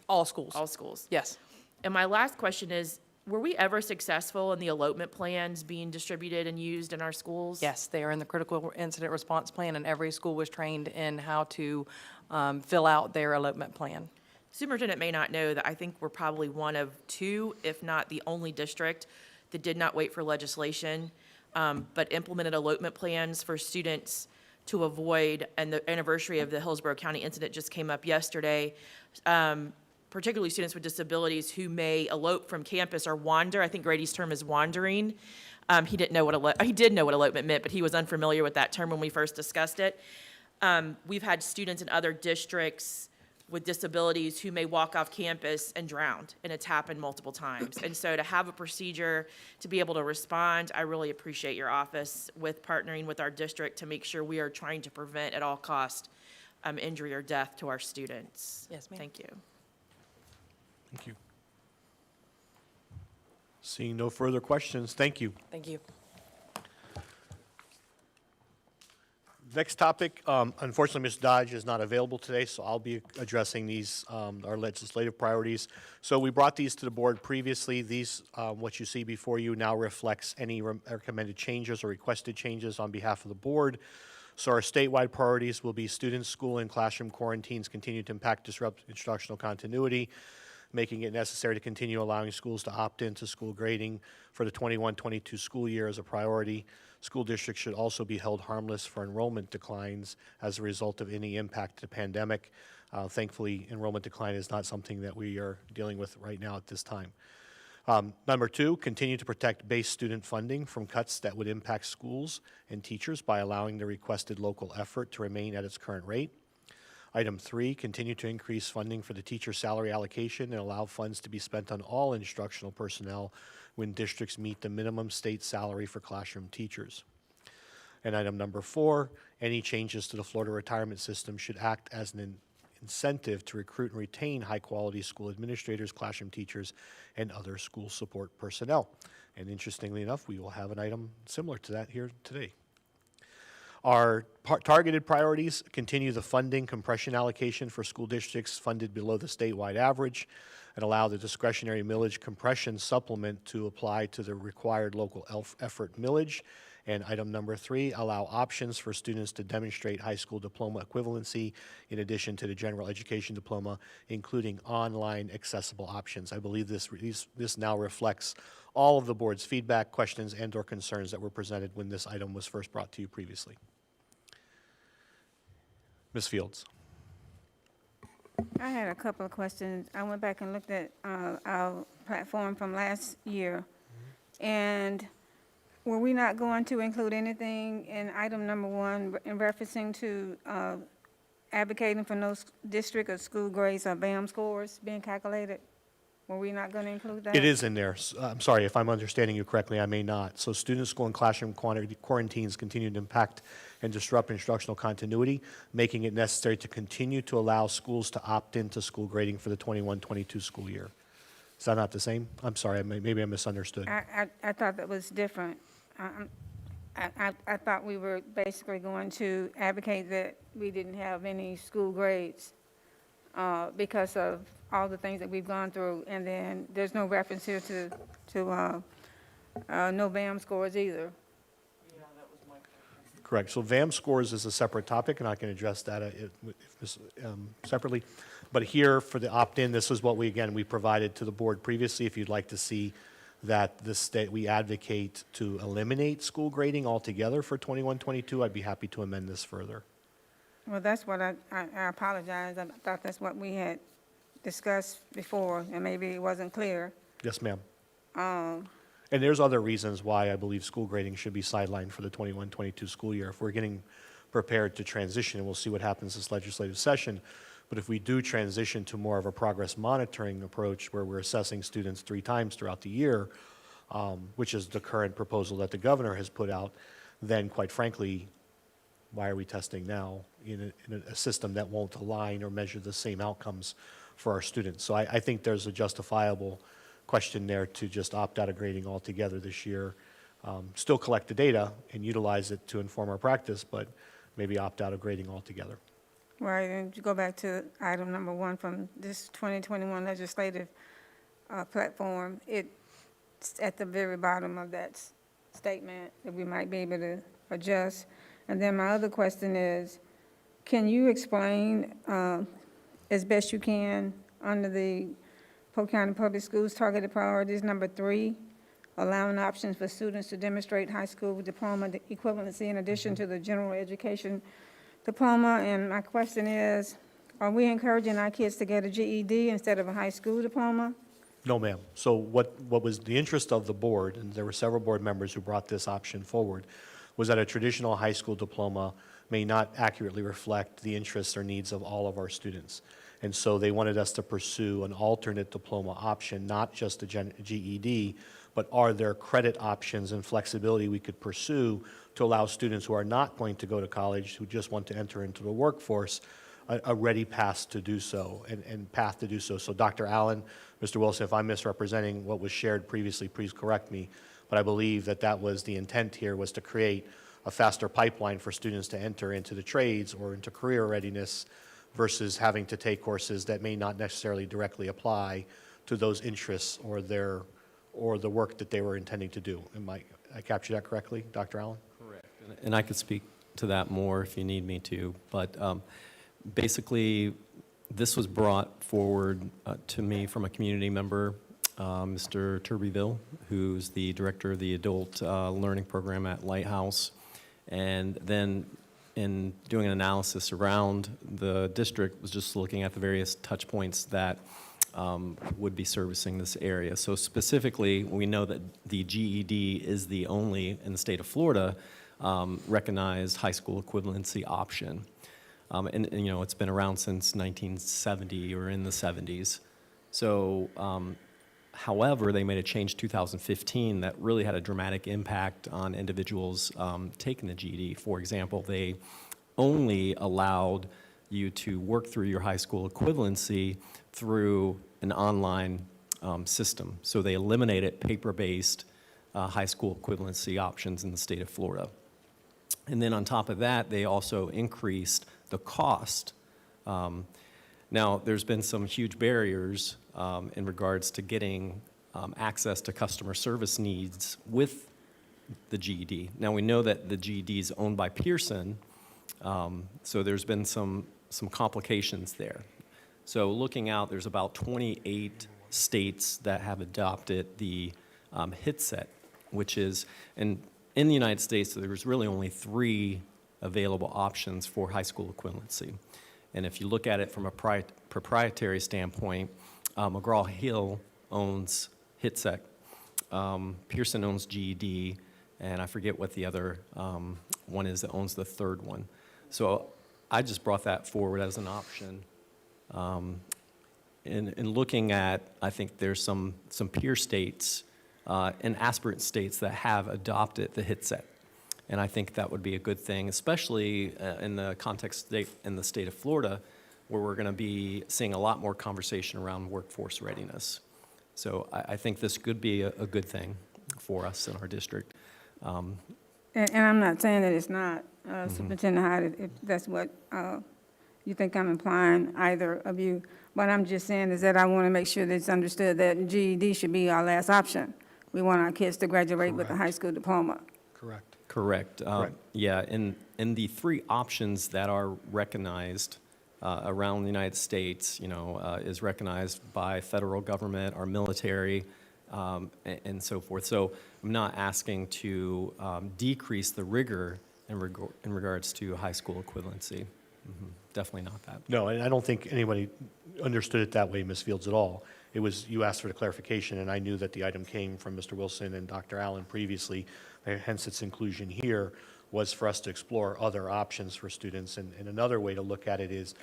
All schools. All schools. Yes. And my last question is, were we ever successful in the elopement plans being distributed and used in our schools? Yes, they are in the critical incident response plan, and every school was trained in how to fill out their elopement plan. Superintendent may not know that I think we're probably one of two, if not the only district, that did not wait for legislation, but implemented elopement plans for students to avoid, and the anniversary of the Hillsborough County incident just came up yesterday, particularly students with disabilities who may elope from campus or wander. I think Grady's term is wandering. He did know what elopement meant, but he was unfamiliar with that term when we first discussed it. We've had students in other districts with disabilities who may walk off campus and drown, and it's happened multiple times. And so to have a procedure to be able to respond, I really appreciate your office with partnering with our district to make sure we are trying to prevent at all cost injury or death to our students. Yes, ma'am. Thank you. Thank you. Seeing no further questions, thank you. Thank you. Next topic, unfortunately, Ms. Dodge is not available today, so I'll be addressing these, our legislative priorities. So we brought these to the board previously. These, what you see before you now reflects any recommended changes or requested changes on behalf of the board. So our statewide priorities will be students, school, and classroom quarantines continue to impact, disrupt instructional continuity, making it necessary to continue allowing schools to opt into school grading for the 21-22 school year as a priority. School districts should also be held harmless for enrollment declines as a result of any impact to the pandemic. Thankfully, enrollment decline is not something that we are dealing with right now at this time. Number two, continue to protect base student funding from cuts that would impact schools and teachers by allowing the requested local effort to remain at its current rate. Item three, continue to increase funding for the teacher salary allocation and allow funds to be spent on all instructional personnel when districts meet the minimum state salary for classroom teachers. And item number four, any changes to the Florida retirement system should act as an incentive to recruit and retain high-quality school administrators, classroom teachers, and other school support personnel. And interestingly enough, we will have an item similar to that here today. Our targeted priorities continue the funding compression allocation for school districts funded below the statewide average and allow the discretionary millage compression supplement to apply to the required local effort millage. And item number three, allow options for students to demonstrate high school diploma equivalency in addition to the general education diploma, including online accessible options. I believe this now reflects all of the board's feedback, questions, and/or concerns that were presented when this item was first brought to you previously. Ms. Fields. I had a couple of questions. I went back and looked at our platform from last year, and were we not going to include anything in item number one in referencing to advocating for no district or school grades or BAM scores being calculated? Were we not going to include that? It is in there. I'm sorry, if I'm understanding you correctly, I may not. So student, school, and classroom quarantines continue to impact and disrupt instructional continuity, making it necessary to continue to allow schools to opt into school grading for the 21-22 school year. Is that not the same? I'm sorry, maybe I misunderstood. I thought that was different. I thought we were basically going to advocate that we didn't have any school grades because of all the things that we've gone through. And then there's no reference here to no VAM scores either. Correct. So VAM scores is a separate topic, and I can address that separately. But here, for the opt-in, this is what we provided to the board previously. If you'd like to see that we advocate to eliminate school grading altogether for 21-22, I'd be happy to amend this further. Well, that's what I apologize. I thought that's what we had discussed before, and maybe it wasn't clear. Yes, ma'am. And there's other reasons why I believe school grading should be sidelined for the 21-22 school year. If we're getting prepared to transition, and we'll see what happens this legislative session, but if we do transition to more of a progress monitoring approach where we're assessing students 3 times throughout the year, which is the current proposal that the governor has put out, then quite frankly, why are we testing now in a system that won't align or measure the same outcomes for our students? So I think there's a justifiable question there to just opt out of grading altogether this year. Still collect the data and utilize it to inform our practice, but maybe opt out of grading altogether. Right, and to go back to item number 1 from this 2021 legislative platform, it's at the very bottom of that statement that we might be able to adjust. And then my other question is, can you explain as best you can under the Polk County Public Schools Targeted Priorities number 3, allowing options for students to demonstrate high school diploma equivalency in addition to the general education diploma? And my question is, are we encouraging our kids to get a GED instead of a high school diploma? No, ma'am. So what was the interest of the board, and there were several board members who brought this option forward, was that a traditional high school diploma may not accurately reflect the interests or needs of all of our students. And so they wanted us to pursue an alternate diploma option, not just a GED, but are there credit options and flexibility we could pursue to allow students who are not going to go to college, who just want to enter into the workforce, a ready path to do so, and path to do so. So Dr. Allen, Mr. Wilson, if I'm misrepresenting what was shared previously, please correct me, but I believe that was the intent here, was to create a faster pipeline for students to enter into the trades or into career readiness versus having to take courses that may not necessarily directly apply to those interests or the work that they were intending to do. I capture that correctly, Dr. Allen? Correct. And I could speak to that more if you need me to, but basically this was brought forward to me from a community member, Mr. Turbyville, who's the director of the adult learning program at Lighthouse. And then in doing an analysis around the district, was just looking at the various touch points that would be servicing this area. So specifically, we know that the GED is the only, in the state of Florida, recognized high school equivalency option. And you know, it's been around since 1970 or in the 70s. So, however, they made a change 2015 that really had a dramatic impact on individuals taking the GED. For example, they only allowed you to work through your high school equivalency through an online system. So they eliminated paper-based high school equivalency options in the state of Florida. And then on top of that, they also increased the cost. Now, there's been some huge barriers in regards to getting access to customer service needs with the GED. Now, we know that the GED is owned by Pearson, so there's been some complications there. So looking out, there's about 28 states that have adopted the HitSet, which is, and in the United States, there's really only 3 available options for high school equivalency. And if you look at it from a proprietary standpoint, McGraw-Hill owns HitSet, Pearson owns GED, and I forget what the other one is that owns the third one. So I just brought that forward as an option. In looking at, I think there's some peer states and aspirant states that have adopted the HitSet. And I think that would be a good thing, especially in the context in the state of Florida, where we're going to be seeing a lot more conversation around workforce readiness. So I think this could be a good thing for us in our district. And I'm not saying that it's not, Superintendent Hyde, if that's what you think I'm implying either of you. What I'm just saying is that I want to make sure that it's understood that GED should be our last option. We want our kids to graduate with a high school diploma. Correct. Correct. Yeah, in the three options that are recognized around the United States, is recognized by federal government, our military, and so forth. So I'm not asking to decrease the rigor in regards to high school equivalency. Definitely not that. No, and I don't think anybody understood it that way, Ms. Fields, at all. It was, you asked for the clarification, and I knew that the item came from Mr. Wilson and Dr. Allen previously, hence its inclusion here was for us to explore other options for students. And another way to look at it is,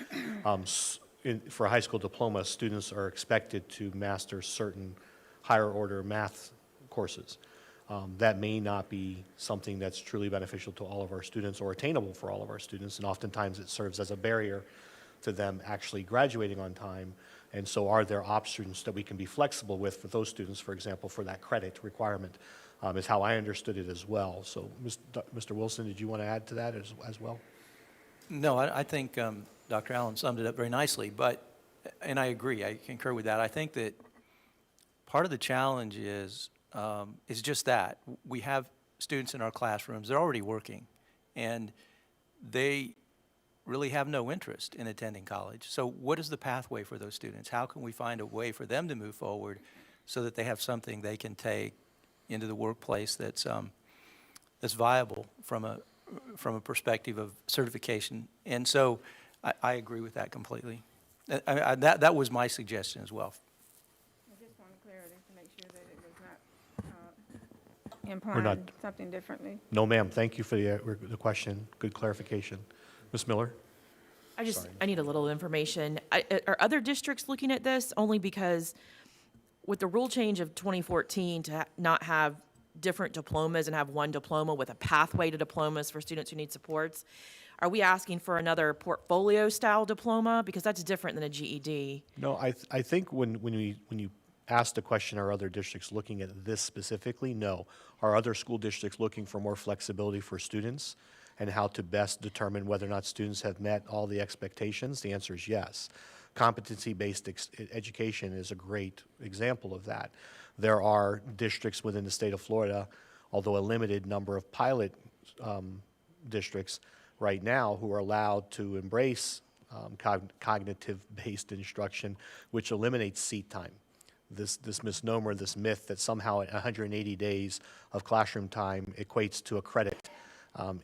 for a high school diploma, students are expected to master certain higher order math courses. That may not be something that's truly beneficial to all of our students or attainable for all of our students, and oftentimes it serves as a barrier to them actually graduating on time. And so are there options that we can be flexible with for those students, for example, for that credit requirement, is how I understood it as well. So, Mr. Wilson, did you want to add to that as well? No, I think Dr. Allen summed it up very nicely, and I agree, I concur with that. I think that part of the challenge is just that. We have students in our classrooms, they're already working, and they really have no interest in attending college. So what is the pathway for those students? How can we find a way for them to move forward so that they have something they can take into the workplace that's viable from a perspective of certification? And so I agree with that completely. That was my suggestion as well. I just want clarity to make sure that it was not implying something differently. No, ma'am. Thank you for the question. Good clarification. Ms. Miller? I need a little information. Are other districts looking at this? Only because with the rule change of 2014 to not have different diplomas and have one diploma with a pathway to diplomas for students who need supports, are we asking for another portfolio-style diploma? Because that's different than a GED. No, I think when you asked the question, are other districts looking at this specifically? No. Are other school districts looking for more flexibility for students and how to best determine whether or not students have met all the expectations? The answer is yes. Competency-based education is a great example of that. There are districts within the state of Florida, although a limited number of pilot districts right now, who are allowed to embrace cognitive-based instruction, which eliminates seat time. This misnomer, this myth that somehow 180 days of classroom time equates to a credit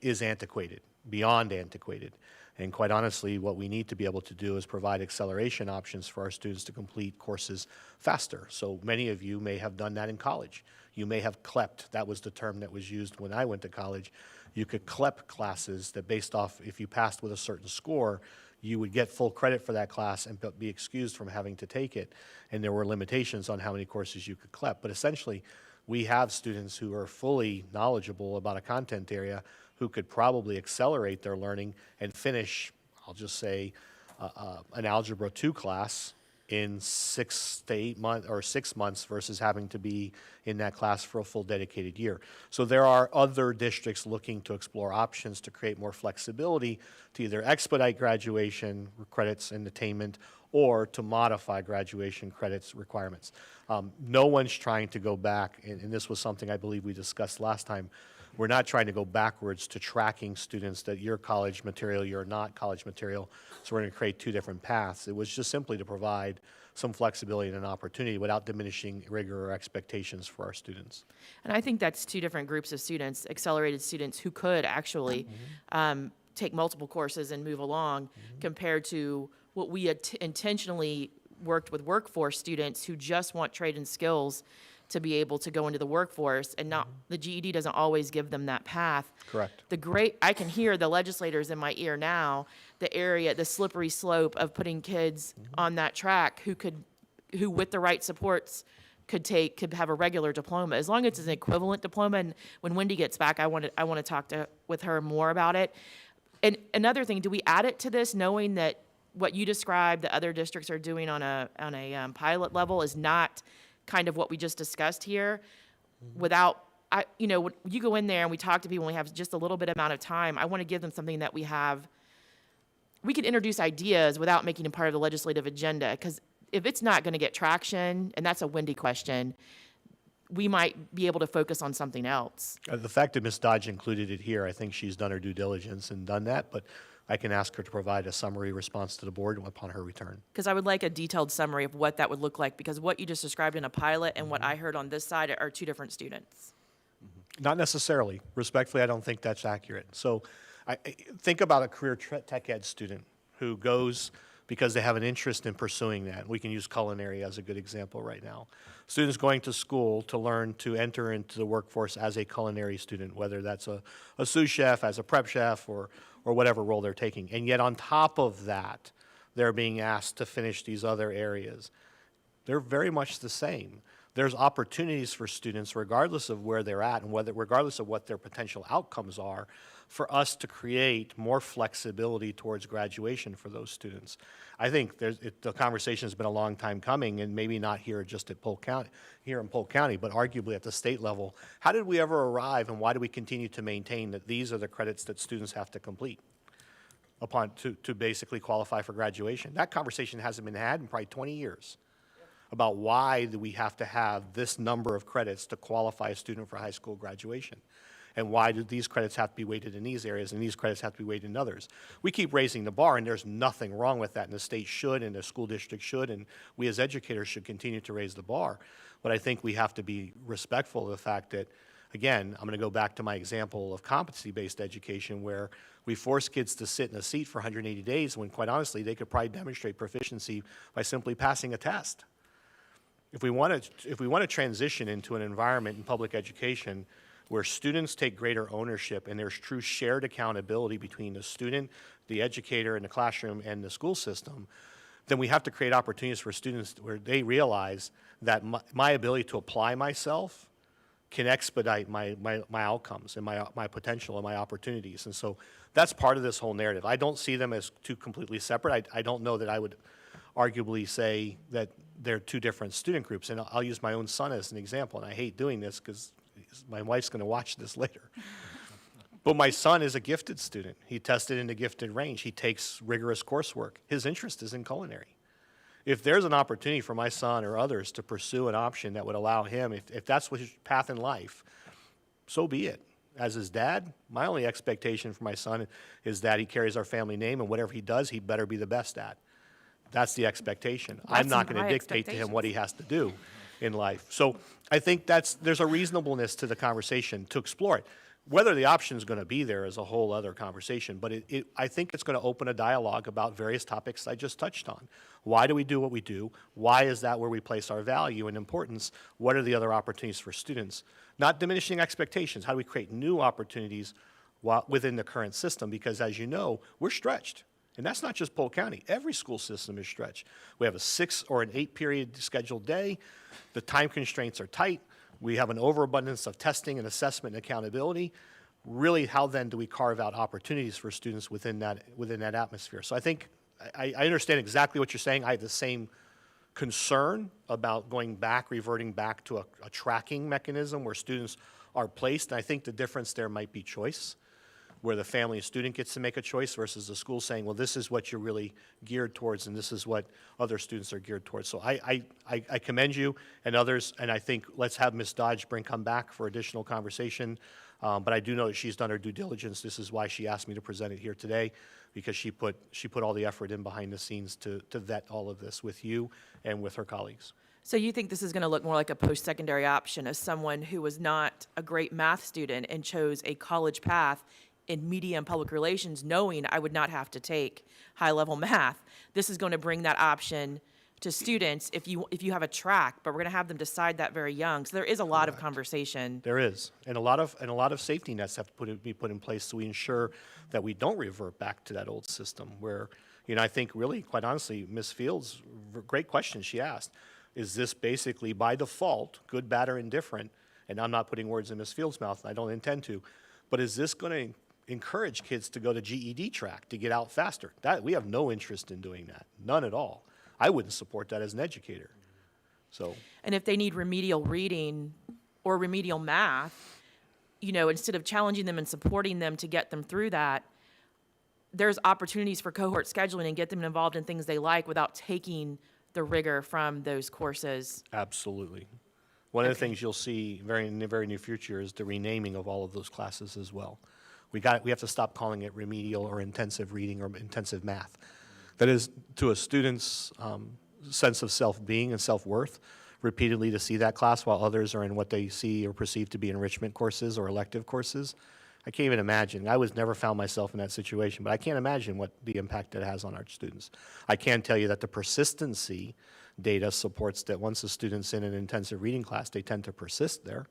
is antiquated, beyond antiquated. And quite honestly, what we need to be able to do is provide acceleration options for our students to complete courses faster. So many of you may have done that in college. You may have CLEPT. That was the term that was used when I went to college. You could CLEP classes that based off, if you passed with a certain score, you would get full credit for that class and be excused from having to take it. And there were limitations on how many courses you could CLEP. But essentially, we have students who are fully knowledgeable about a content area who could probably accelerate their learning and finish, I'll just say, an Algebra 2 class in 6 to 8 months or 6 months versus having to be in that class for a full dedicated year. So there are other districts looking to explore options to create more flexibility to either expedite graduation credits and attainment or to modify graduation credits requirements. No one's trying to go back, and this was something I believe we discussed last time. We're not trying to go backwards to tracking students that you're college material, you're not college material, so we're going to create two different paths. It was just simply to provide some flexibility and an opportunity without diminishing rigor or expectations for our students. And I think that's two different groups of students, accelerated students who could actually take multiple courses and move along compared to what we had intentionally worked with workforce students who just want trade and skills to be able to go into the workforce, and not the GED doesn't always give them that path. Correct. I can hear the legislators in my ear now, the slippery slope of putting kids on that track who with the right supports could have a regular diploma, as long as it's an equivalent diploma. And when Wendy gets back, I want to talk with her more about it. And another thing, do we add it to this knowing that what you described that other districts are doing on a pilot level is not kind of what we just discussed here? Without, when you go in there and we talk to people and we have just a little bit amount of time, I want to give them something that we have we could introduce ideas without making it part of the legislative agenda, because if it's not going to get traction, and that's a windy question, we might be able to focus on something else. The fact that Ms. Dodge included it here, I think she's done her due diligence and done that, but I can ask her to provide a summary response to the board upon her return. Because I would like a detailed summary of what that would look like, because what you just described in a pilot and what I heard on this side are two different students. Not necessarily. Respectfully, I don't think that's accurate. So I think about a career tech ed student who goes because they have an interest in pursuing that. We can use culinary as a good example right now. Students going to school to learn to enter into the workforce as a culinary student, whether that's a sous chef, as a prep chef, or whatever role they're taking. And yet on top of that, they're being asked to finish these other areas. They're very much the same. There's opportunities for students, regardless of where they're at and regardless of what their potential outcomes are, for us to create more flexibility towards graduation for those students. I think the conversation has been a long time coming, and maybe not here just at Polk County, here in Polk County, but arguably at the state level. How did we ever arrive, and why do we continue to maintain that these are the credits that students have to complete to basically qualify for graduation? That conversation hasn't been had in probably 20 years. About why do we have to have this number of credits to qualify a student for high school graduation? And why do these credits have to be weighted in these areas and these credits have to be weighted in others? We keep raising the bar, and there's nothing wrong with that, and the state should, and the school district should, and we as educators should continue to raise the bar. But I think we have to be respectful of the fact that, again, I'm going to go back to my example of competency-based education, where we force kids to sit in a seat for 180 days when, quite honestly, they could probably demonstrate proficiency by simply passing a test. If we want to transition into an environment in public education where students take greater ownership and there's true shared accountability between the student, the educator in the classroom, and the school system, then we have to create opportunities for students where they realize that my ability to apply myself can expedite my outcomes and my potential and my opportunities. And so that's part of this whole narrative. I don't see them as two completely separate. I don't know that I would arguably say that they're two different student groups. And I'll use my own son as an example, and I hate doing this because my wife's going to watch this later. But my son is a gifted student. He tested in the gifted range. He takes rigorous coursework. His interest is in culinary. If there's an opportunity for my son or others to pursue an option that would allow him, if that's his path in life, so be it. As his dad, my only expectation for my son is that he carries our family name, and whatever he does, he better be the best at. That's the expectation. I'm not going to dictate to him what he has to do in life. So I think there's a reasonableness to the conversation to explore it. Whether the option is going to be there is a whole other conversation, but I think it's going to open a dialogue about various topics I just touched on. Why do we do what we do? Why is that where we place our value and importance? What are the other opportunities for students? Not diminishing expectations. How do we create new opportunities within the current system? Because as you know, we're stretched. And that's not just Polk County. Every school system is stretched. We have a 6 or an 8 period scheduled day. The time constraints are tight. We have an overabundance of testing and assessment and accountability. Really, how then do we carve out opportunities for students within that atmosphere? So I think I understand exactly what you're saying. I have the same concern about reverting back to a tracking mechanism where students are placed. And I think the difference there might be choice, where the family and student gets to make a choice versus the school saying, well, this is what you're really geared towards and this is what other students are geared towards. So I commend you and others, and I think let's have Ms. Dodge come back for additional conversation. But I do know that she's done her due diligence. This is why she asked me to present it here today, because she put all the effort in behind the scenes to vet all of this with you and with her colleagues. So you think this is going to look more like a post-secondary option as someone who was not a great math student and chose a college path in media and public relations, knowing I would not have to take high-level math. This is going to bring that option to students if you have a track, but we're going to have them decide that very young. So there is a lot of conversation. There is, and a lot of safety nets have to be put in place so we ensure that we don't revert back to that old system where, I think really, quite honestly, Ms. Fields, great question she asked. Is this basically by default, good, bad, or indifferent? And I'm not putting words in Ms. Fields' mouth, and I don't intend to, but is this going to encourage kids to go to GED track to get out faster? We have no interest in doing that, none at all. I wouldn't support that as an educator. So. And if they need remedial reading or remedial math, instead of challenging them and supporting them to get them through that, there's opportunities for cohort scheduling and get them involved in things they like without taking the rigor from those courses. Absolutely. One of the things you'll see in the very near future is the renaming of all of those classes as well. We have to stop calling it remedial or intensive reading or intensive math. That is, to a student's sense of self-being and self-worth, repeatedly to see that class while others are in what they see or perceive to be enrichment courses or elective courses. I can't even imagine. I never found myself in that situation, but I can't imagine what the impact it has on our students. I can tell you that the persistency data supports that once a student's in an intensive reading class, they tend to persist there,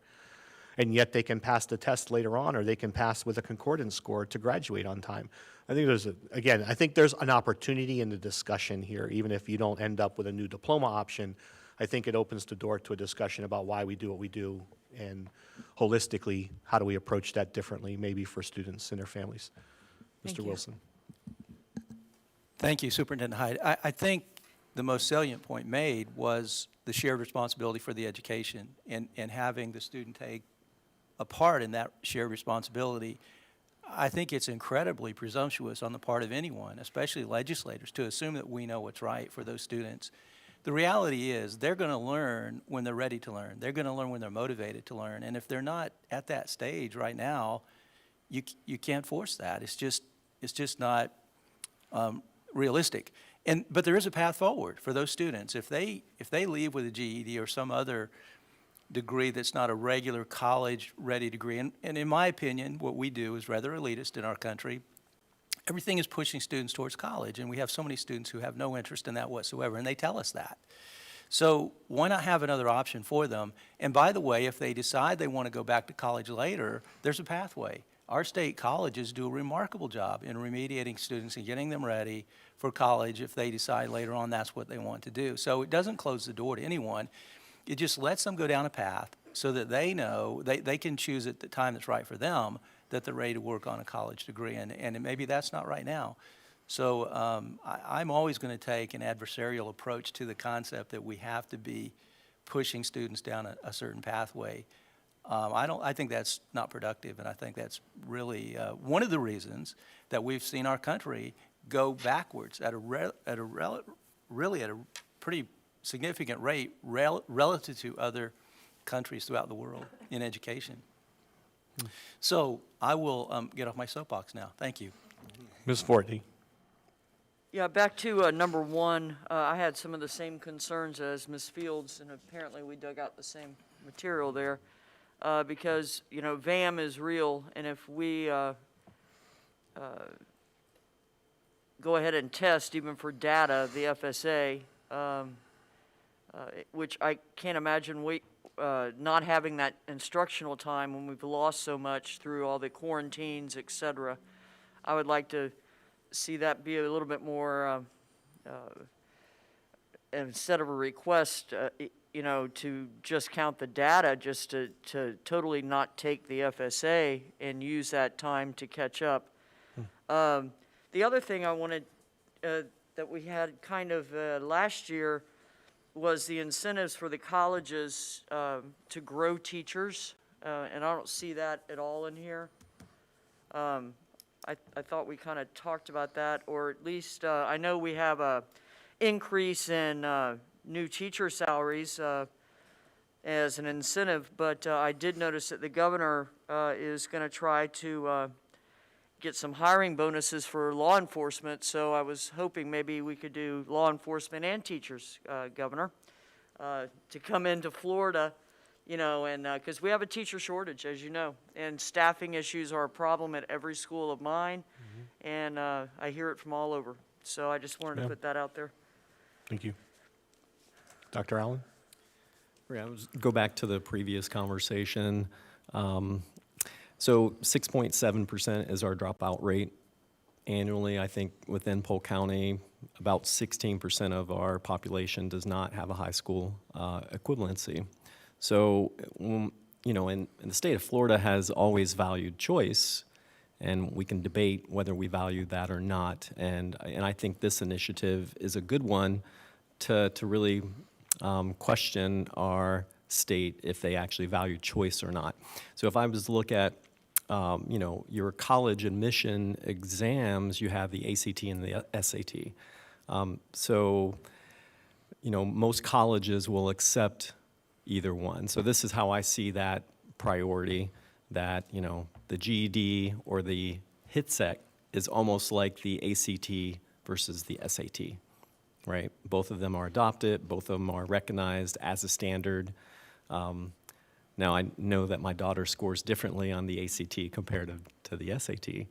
and yet they can pass the test later on, or they can pass with a concordance score to graduate on time. I think I think there's an opportunity in the discussion here, even if you don't end up with a new diploma option. I think it opens the door to a discussion about why we do what we do, and holistically, how do we approach that differently, maybe for students and their families. Thank Mr. you. Wilson. Thank you, Superintendent Hyde. I think the most salient point made was the shared responsibility for the education and having the student take a part in that shared responsibility. I think it's incredibly presumptuous on the part of anyone, especially legislators, to assume that we know what's right for those students. The reality is they're going to learn when they're ready to learn. They're going to learn when they're motivated to learn. And if they're not at that stage right now, you can't force that. It's just not realistic. But there is a path forward for those students. If they leave with a GED or some other degree that's not a regular college-ready degree, and in my opinion, what we do is rather elitist in our country. Everything is pushing students towards college, and we have so many students who have no interest in that whatsoever, and they tell us that. So why not have another option for them? And by the way, if they decide they want to go back to college later, there's a pathway. Our state colleges do a remarkable job in remediating students and getting them ready for college if they decide later on that's what they want to do. So it doesn't close the door to anyone. It just lets them go down a path so that they know they can choose at the time that's right for them, that they're ready to work on a college degree, and maybe that's not right now. So I'm always going to take an adversarial approach to the concept that we have to be pushing students down a certain pathway. I think that's not productive, and I think that's really one of the reasons that we've seen our country go backwards at a pretty significant rate relative to other countries throughout the world in education. So I will get off my soapbox now. Thank you. Ms. Fortney. Yeah, back to number one, I had some of the same concerns as Ms. Fields, and apparently we dug out the same material there because, VAM is real, and if we go ahead and test, even for data, the FSA, which I can't imagine not having that instructional time when we've lost so much through all the quarantines, et cetera. I would like to see that be a little bit more, instead of a request, to just count the data, just to totally not take the FSA and use that time to catch up. The other thing I wanted, that we had kind of last year, was the incentives for the colleges to grow teachers, and I don't see that at all in here. I thought we kind of talked about that, or at least I know we have a increase in new teacher salaries as an incentive, but I did notice that the governor is going to try to get some hiring bonuses for law enforcement, so I was hoping maybe we could do law enforcement and teachers, Governor, to come into Florida, and because we have a teacher shortage, as you know, and staffing issues are a problem at every school of mine, and I hear it from all over. So I just wanted to put that out there. Thank you. Dr. Allen? Yeah, go back to the previous conversation. So 6.7% is our dropout rate annually. I think within Polk County, about 16% of our population does not have a high school equivalency. So, and the state of Florida has always valued choice, and we can debate whether we value that or not. And I think this initiative is a good one to really question our state if they actually value choice or not. So if I was to look at you know, your college admission exams, you have the ACT and the SAT. So, you know, most colleges will accept either one. So this is how I see that priority, that, you know, the GED or the HITSEC is almost like the ACT versus the SAT, right? Both of them are adopted, both of them are recognized as a standard. Now, I know that my daughter scores differently on the ACT compared to the SAT.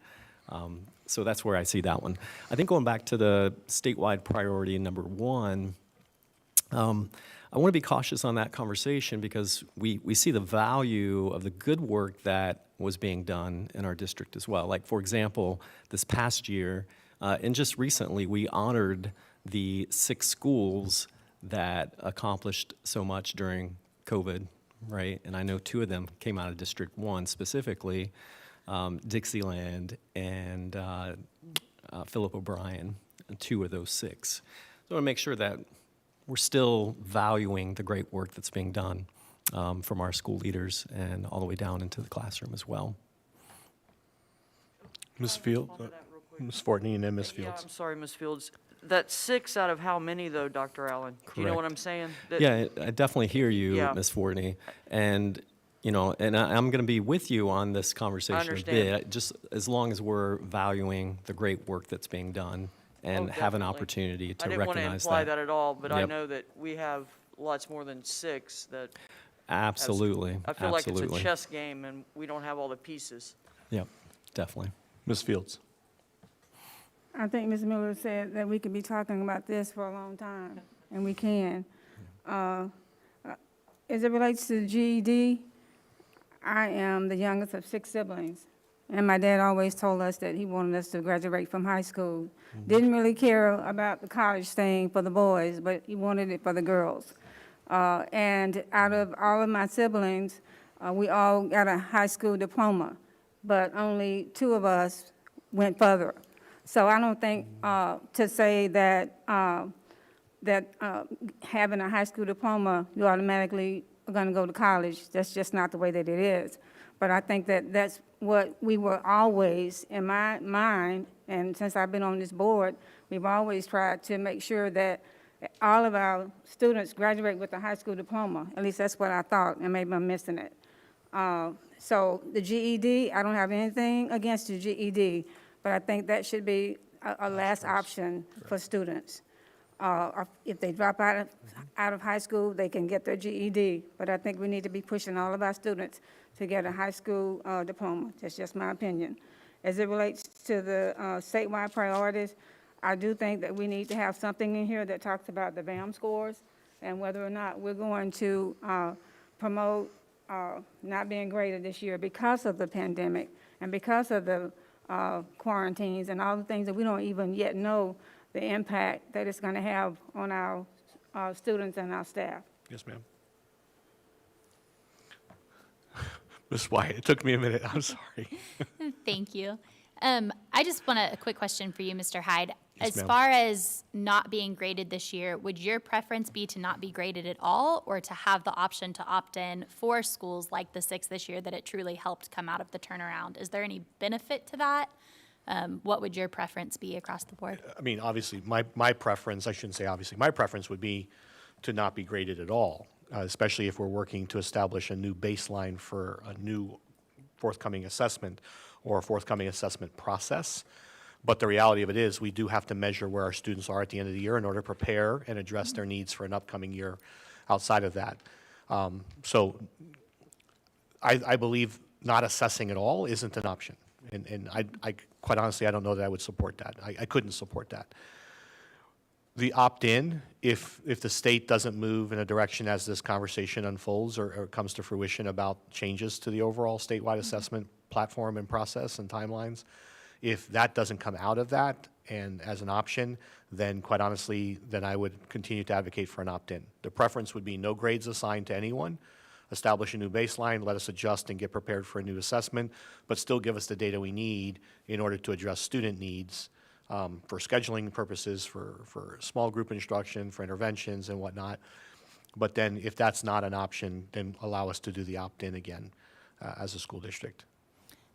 So that's where I see that one. I think going back to the statewide priority number 1, I want to be cautious on that conversation because we see the value of the good work that was being done in our district as well. Like, for example, this past year, and just recently, we honored the 6 schools that accomplished so much during COVID, right? And I know 2 of them came out of District 1 specifically, Dixieland and Philip O'Brien, 2 of those 6. So I want to make sure that we're still valuing the great work that's being done from our school leaders and all the way down into the classroom as well. Ms. Fields, Ms. Fortney, and then Ms. Yeah, Fields. I'm sorry, Ms. Fields. That's 6 out of how many, though, Dr. Allen? Do you know what I'm saying? Yeah, I definitely hear you, Yeah. Ms. Fortney. And, you know, and I'm going to be with you on this conversation a understand. bit, just as long as we're valuing the great work that's being done and have an definitely. opportunity to I didn't want to recognize imply that at all, but I Yep. know that we have lots more than 6 that. Absolutely, I feel like it's absolutely. a chess game and we don't have all the pieces. Yep, definitely. Ms. Fields. I think Ms. Miller said that we could be talking about this for a long time, and we can. As it relates to the GED, I am the youngest of 6 siblings, and my dad always told us that he wanted us to graduate from high school. Didn't really care about the college thing for the boys, but he wanted it for the girls. And out of all of my siblings, we all got a high school diploma, but only 2 of us went further. So I don't think to say that having a high school diploma, you automatically are going to go to college. That's just not the way that it is. But I think that that's what we were always, in my mind, and since I've been on this board, we've always tried to make sure that all of our students graduate with a high school diploma. At least that's what I thought, and maybe I'm missing it. So the GED, I don't have anything against the GED, but I think that should be a last option for students. If they drop out of high school, they can get their GED, but I think we need to be pushing all of our students to get a high school diploma. That's just my opinion. As it relates to the statewide priorities, I do think that we need to have something in here that talks about the BAM scores and whether or not we're going to promote not being graded this year because of the pandemic and because of the quarantines and all the things that we don't even yet know the impact that it's going to have on our students and our staff. Yes, ma'am. Ms. Wyatt, it took me a minute. I'm sorry. Thank you. I just want a quick question for you, Mr. Hyde. Yes, As ma'am. far as not being graded this year, would your preference be to not be graded at all or to have the option to opt in for schools like the 6 this year that it truly helped come out of the turnaround? Is there any benefit to that? What would your preference be across the board? I mean, obviously, my preference, I shouldn't say obviously, my preference would be to not be graded at all, especially if we're working to establish a new baseline for a new forthcoming assessment or a forthcoming assessment process. But the reality of it is we do have to measure where our students are at the end of the year in order to prepare and address their needs for an upcoming year outside of that. So I believe not assessing at all isn't an option. And I quite honestly, I don't know that I would support that. I couldn't support that. The opt-in, if the state doesn't move in a direction as this conversation unfolds or comes to fruition about changes to the overall statewide assessment platform and process and timelines, if that doesn't come out of that and as an option, then quite honestly, then I would continue to advocate for an opt-in. The preference would be no grades assigned to anyone, establish a new baseline, let us adjust and get prepared for a new assessment, but still give us the data we need in order to address student needs for scheduling purposes, for small group instruction, for interventions and whatnot. But then if that's not an option, then allow us to do the opt-in again as a school district.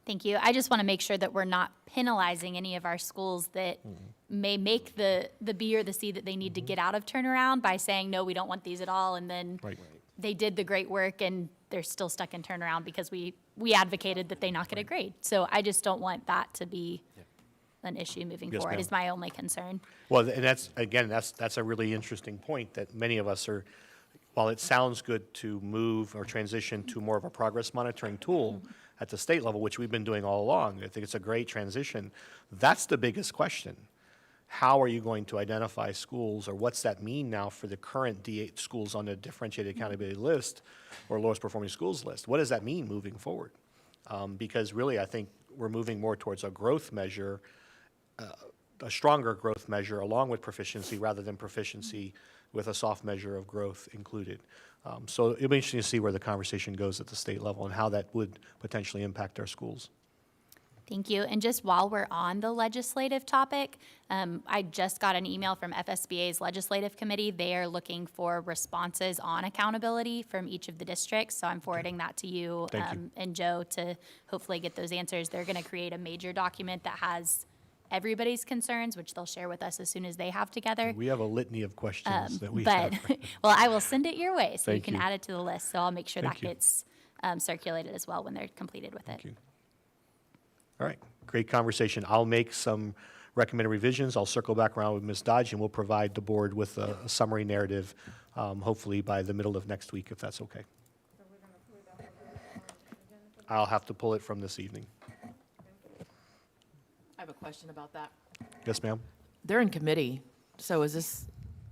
Thank you. I just want to make sure that we're not penalizing any of our schools that may make the B or the C that they need to get out of turnaround by saying, no, we don't want these at all, and then they did the great work and they're still stuck in turnaround because we advocated that they not get a grade. So I just don't want that to be an issue moving Yes, forward, ma'am. is my only concern. Well, and that's, again, that's a really interesting point that many of us are, while it sounds good to move or transition to more of a progress monitoring tool at the state level, which we've been doing all along, I think it's a great transition. That's the biggest question. How are you going to identify schools, or what's that mean now for the current D8 schools on the differentiated accountability list or lowest performing schools list? What does that mean moving forward? Because really, I think we're moving more towards a growth measure, a stronger growth measure along with proficiency rather than proficiency with a soft measure of growth included. So it'll be interesting to see where the conversation goes at the state level and how that would potentially impact our schools. Thank you. And just while we're on the legislative topic, I just got an email from FSBA's legislative committee. They are looking for responses on accountability from each of the districts. So I'm forwarding that to you, and Joe to hopefully get those answers. They're going to create a major document that has everybody's concerns, which they'll share with us as soon as they have together. We have a litany of questions that we but, have. well, I will send it your way so you Thank can you. add it to the list. So I'll make sure Thank that you. gets circulated as well when they're completed with it. you. All right, great conversation. I'll make some recommended revisions. I'll circle back around with Ms. Dodge, and we'll provide the board with a summary narrative, hopefully by the middle of next week, if that's okay. I'll have to pull it from this evening. I have a question about that. Yes, ma'am? They're in committee, so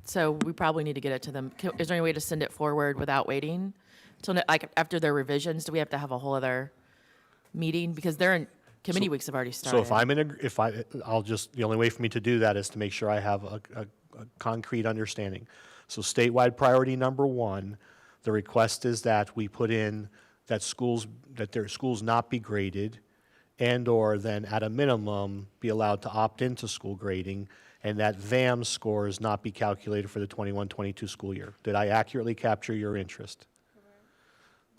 so we probably need to get it to them. Is there any way to send it forward without waiting till, like, after their revisions? Do we have to have a whole other meeting? Because they're in, committee weeks have already started. So if I'm in, I'll just, the only way for me to do that is to make sure I have a concrete understanding. So statewide priority number 1, the request is that we put in that their schools not be graded, and/or then at a minimum be allowed to opt into school grading, and that VAM scores not be calculated for the 21-22 school year. Did I accurately capture your interest?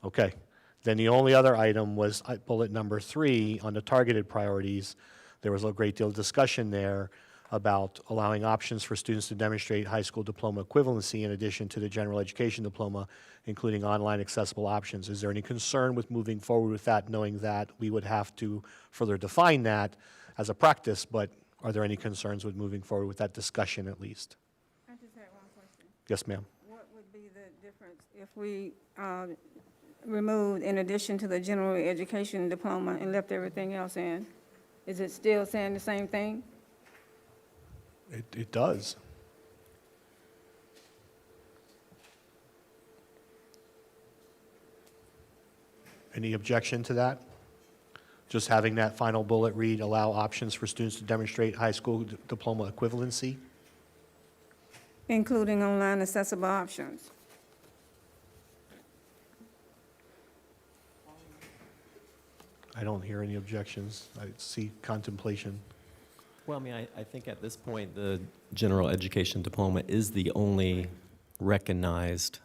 Okay. Then the only other item was bullet number 3 on the targeted priorities. There was a great deal of discussion there about allowing options for students to demonstrate high school diploma equivalency in addition to the general education diploma, including online accessible options. Is there any concern with moving forward with that, knowing that we would have to further define that as a practice, but are there any concerns with moving forward with that discussion at least? I just had one question. Yes, ma'am. What would be the difference if we removed in addition to the general education diploma and left everything else in? Is it still saying the same thing? It does. Any objection to that? Just having that final bullet read, allow options for students to demonstrate high school diploma equivalency? Including online accessible options. I don't hear any objections. I see contemplation. Well, I mean, I think at this point, the general education diploma is the only recognized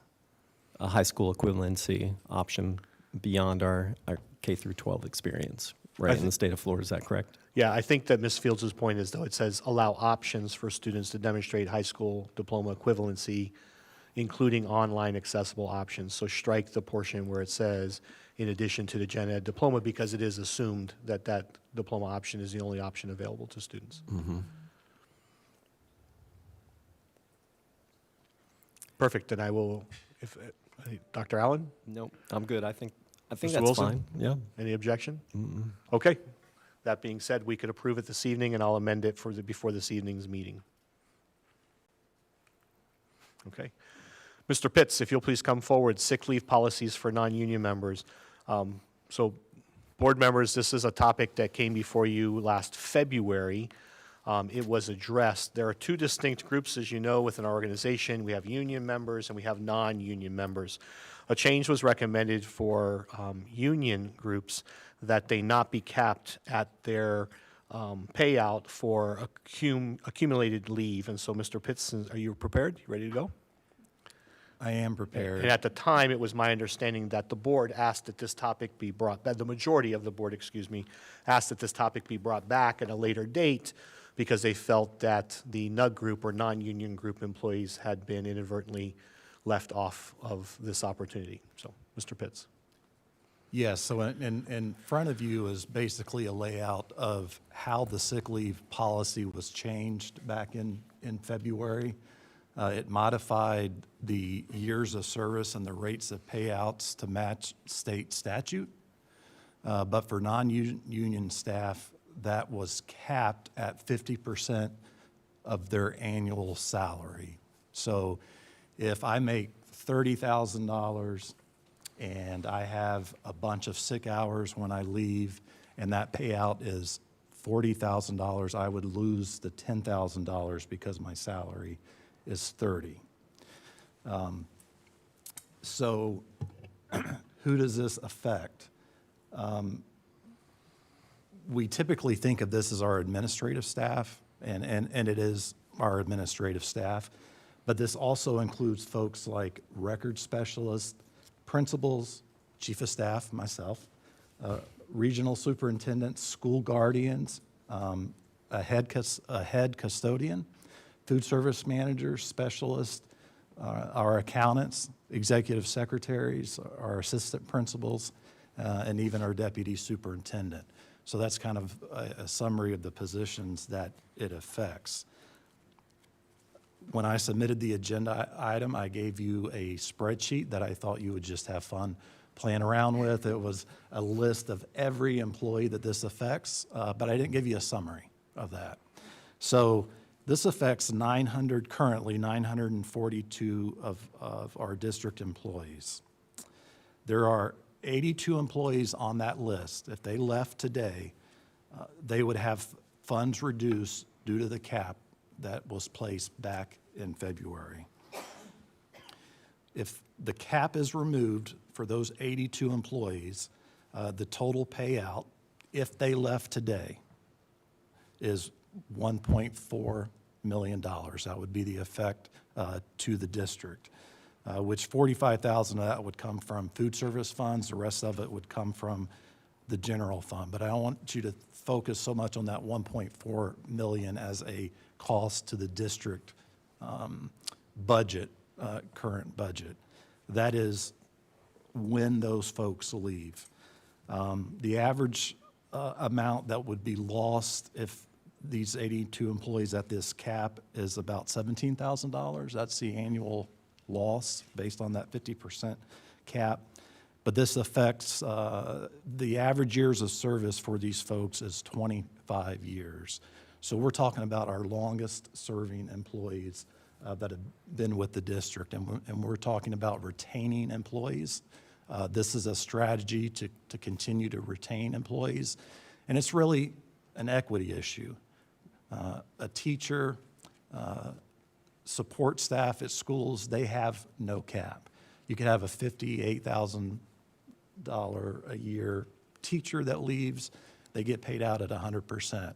high school equivalency option beyond our K through 12 experience, right, in the state of Florida. Is that correct? Yeah, I think that Ms. Fields' point is, though, it says allow options for students to demonstrate high school diploma equivalency, including online accessible options. So strike the portion where it says, in addition to the gen ed diploma, because it is assumed that that diploma option is the only option available to students. Mm-hmm. Perfect, then I will, Dr. Allen? Nope, I'm good. I think Mr. that's Wilson? fine. Yeah. Any objection? Mm-mm. Okay. That being said, we could approve it this evening, and I'll amend it before this evening's meeting. Okay. Mr. Pitts, if you'll please come forward, sick leave policies for non-union members. So, board members, this is a topic that came before you last February. It was addressed. There are two distinct groups, as you know, within our organization. We have union members and we have non-union members. A change was recommended for union groups that they not be capped at their payout for accumulated leave. And so, Mr. Pitts, are you prepared? You ready to go? I am prepared. And at the time, it was my understanding that the board asked that this topic be brought, that the majority of the board, excuse me, asked that this topic be brought back at a later date because they felt that the NUG group or non-union group employees had been inadvertently left off of this opportunity. So, Mr. Pitts. Yes, so in front of you is basically a layout of how the sick leave policy was changed back in February. It modified the years of service and the rates of payouts to match state statute. But for non-union staff, that was capped at 50% of their annual salary. So if I make $30,000 and I have a bunch of sick hours when I leave, and that payout is $40,000, I would lose the $10,000 because my salary is 30. So who does this affect? We typically think of this as our administrative staff, and it is our administrative staff, but this also includes folks like record specialists, principals, chief of staff, myself, regional superintendents, school guardians, a head custodian, food service managers, specialists, our accountants, executive secretaries, our assistant principals, and even our deputy superintendent. So that's kind of a summary of the positions that it affects. When I submitted the agenda item, I gave you a spreadsheet that I thought you would just have fun playing around with. It was a list of every employee that this affects, but I didn't give you a summary of that. So this affects currently 942 of our district employees. There are 82 employees on that list. If they left today, they would have funds reduced due to the cap that was placed back in February. If the cap is removed for those 82 employees, the total payout, if they left today, is $1.4 million. That would be the effect to the district, which $45,000 of that would come from food service funds. The rest of it would come from the general fund. But I don't want you to focus so much on that $1.4 million as a cost to the district budget, current budget. That is when those folks leave. The average amount that would be lost if these 82 employees at this cap is about $17,000. That's the annual loss based on that 50% cap. But this affects the average years of service for these folks is 25 years. So we're talking about our longest serving employees that have been with the district, and we're talking about retaining employees. This is a strategy to continue to retain employees, and it's really an equity issue. A teacher, support staff at schools, they have no cap. You could have a $58,000 a year teacher that leaves, they get paid out at 100%.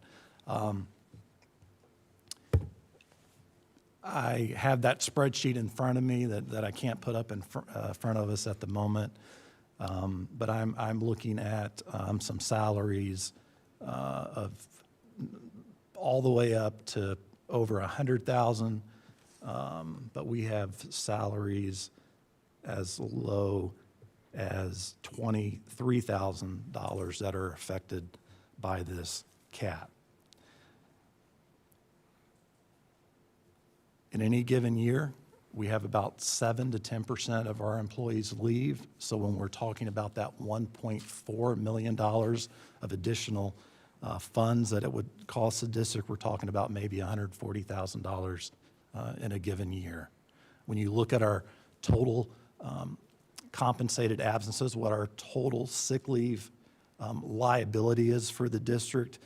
I have that spreadsheet in front of me that I can't put up in front of us at the moment, but I'm looking at some salaries of all the way up to over 100,000, but we have salaries as low as $23,000 that are affected by this cap. In any given year, we have about 7 to 10% of our employees leave. So when we're talking about that $1.4 million of additional funds that it would cost the district, we're talking about maybe $140,000 in a given year. When you look at our total compensated absences, what our total sick leave liability is for the district,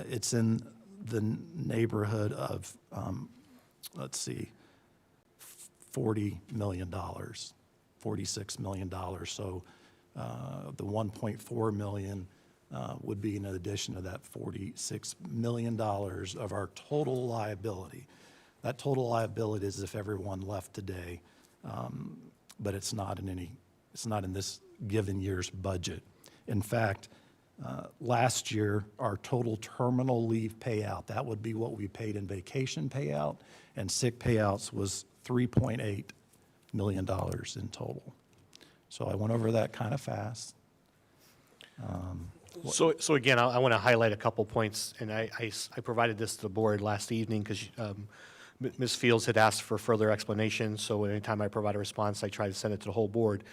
it's in the neighborhood of $40 million, $46 million. So the $1.4 million would be in addition to that $46 million of our total liability. That total liability is if everyone left today, but it's not in this given year's budget. In fact, last year, our total terminal leave payout, that would be what we paid in vacation payout and sick payouts, was $3.8 million in total. So I went over that kind of fast. So again, I want to highlight a couple points, and I provided this to the board last evening because Ms. Fields had asked for further explanation, so anytime I provide a response, I try to send it to the whole board.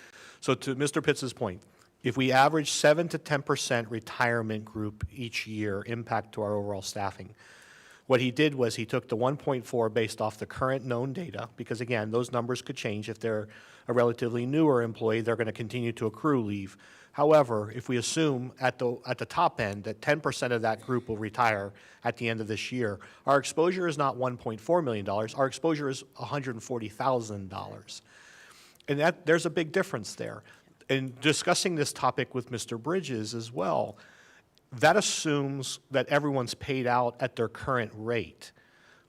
So to Mr. Pitts's point, if we average 7 to 10% retirement group each year impact to our overall staffing, what he did was he took the 1.4 based off the current known data, because again, those numbers could change. If they're a relatively newer employee, they're going to continue to accrue leave. However, if we assume at the top end that 10% of that group will retire at the end of this year, our exposure is not $1.4 million. Our exposure is $140,000. And there's a big difference there. In discussing this topic with Mr. Bridges as well, that assumes that everyone's paid out at their current rate.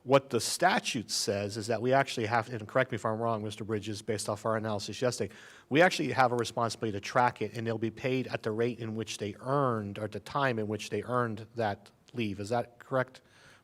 What the statute says is that we actually have, and correct me if I'm wrong, Mr. Bridges, based off our analysis yesterday, we actually have a responsibility to track it, and they'll be paid at the rate in which they earned, or at the time in which they earned that leave. Is that correct,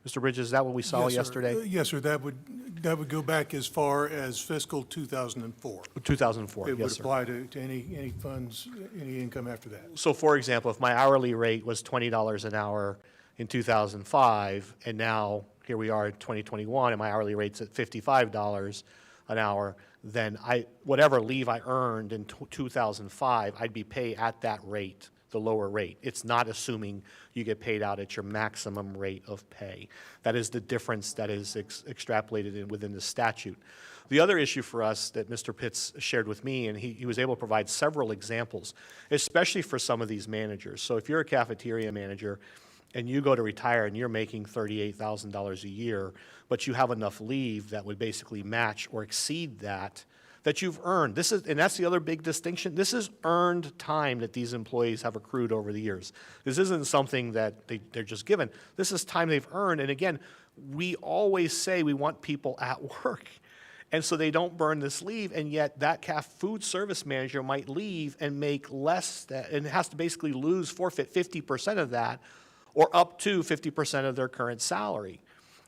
Mr. Bridges? Is that what we saw yesterday? Yes, sir. That would go back as far as fiscal 2004. 2004, It yes, would sir. apply to any funds, any income after that. So for example, if my hourly rate was $20 an hour in 2005, and now here we are in 2021, and my hourly rate's at $55 an hour, then whatever leave I earned in 2005, I'd be paid at that rate, the lower rate. It's not assuming you get paid out at your maximum rate of pay. That is the difference that is extrapolated within the statute. The other issue for us that Mr. Pitts shared with me, and he was able to provide several examples, especially for some of these managers. So if you're a cafeteria manager and you go to retire and you're making $38,000 a year, but you have enough leave that would basically match or exceed that you've earned. And that's the other big distinction. This is earned time that these employees have accrued over the years. This isn't something that they're just given. This is time they've earned. And again, we always say we want people at work. And so they don't burn this leave, and yet that food service manager might leave and make less, and has to basically forfeit 50% of that, or up to 50% of their current salary.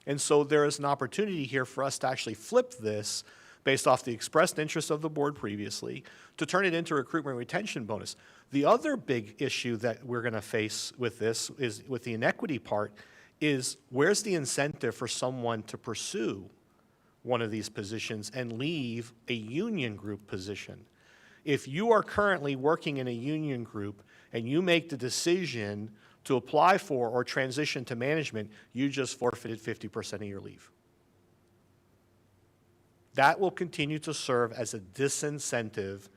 And so there is an opportunity here for us to actually flip this based off the expressed interest of the board previously, to turn it into a recruitment retention bonus. The other big issue that we're going to face with this, is with the inequity part, is where's the incentive for someone to pursue one of these positions and leave a union group position? If you are currently working in a union group and you make the decision to apply for or transition to management, you just forfeited 50% of your leave. That will continue to serve as a disincentive,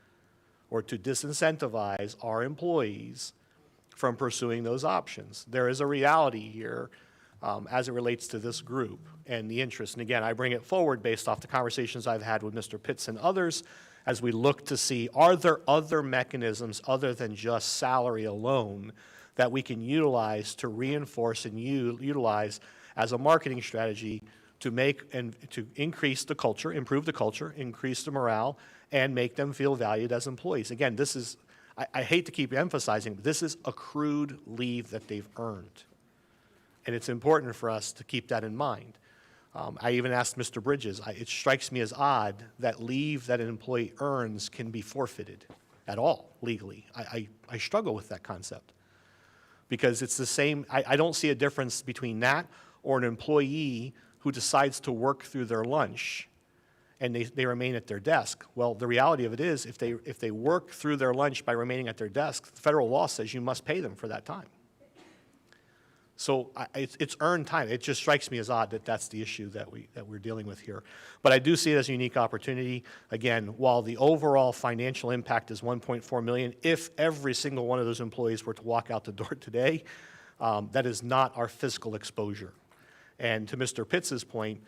or to disincentivize our employees from pursuing those options. There is a reality here as it relates to this group and the interest. And again, I bring it forward based off the conversations I've had with Mr. Pitts and others as we look to see, are there other mechanisms other than just salary alone that we can utilize to reinforce and utilize as a marketing strategy to make and to increase the culture, improve the culture, increase the morale, and make them feel valued as employees. Again, this is, I hate to keep emphasizing, but this is accrued leave that they've earned. And it's important for us to keep that in mind. I even asked Mr. Bridges, it strikes me as odd that leave that an employee earns can be forfeited at all legally. I struggle with that concept, because it's the same. I don't see a difference between that or an employee who decides to work through their lunch and they remain at their desk. Well, the reality of it is, if they work through their lunch by remaining at their desk, the federal law says you must pay them for that time. So it's earned time. It just strikes me as odd that that's the issue that we're dealing with here. But I do see it as a unique opportunity. Again, while the overall financial impact is $1.4 million, if every single one of those employees were to walk out the door today, that is not our fiscal exposure. And to Mr. Pitts's point,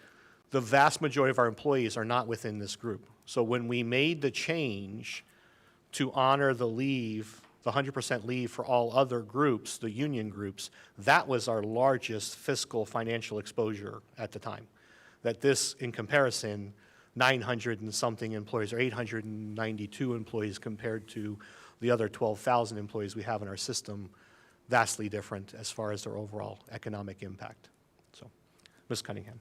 the vast majority of our employees are not within this group. So when we made the change to honor the leave, the 100% leave for all other groups, the union groups, that was our largest fiscal financial exposure at the time. That this, in comparison, 900 and something employees, or 892 employees compared to the other 12,000 employees we have in our system, vastly different as far as their overall economic impact. So, Ms. Cunningham.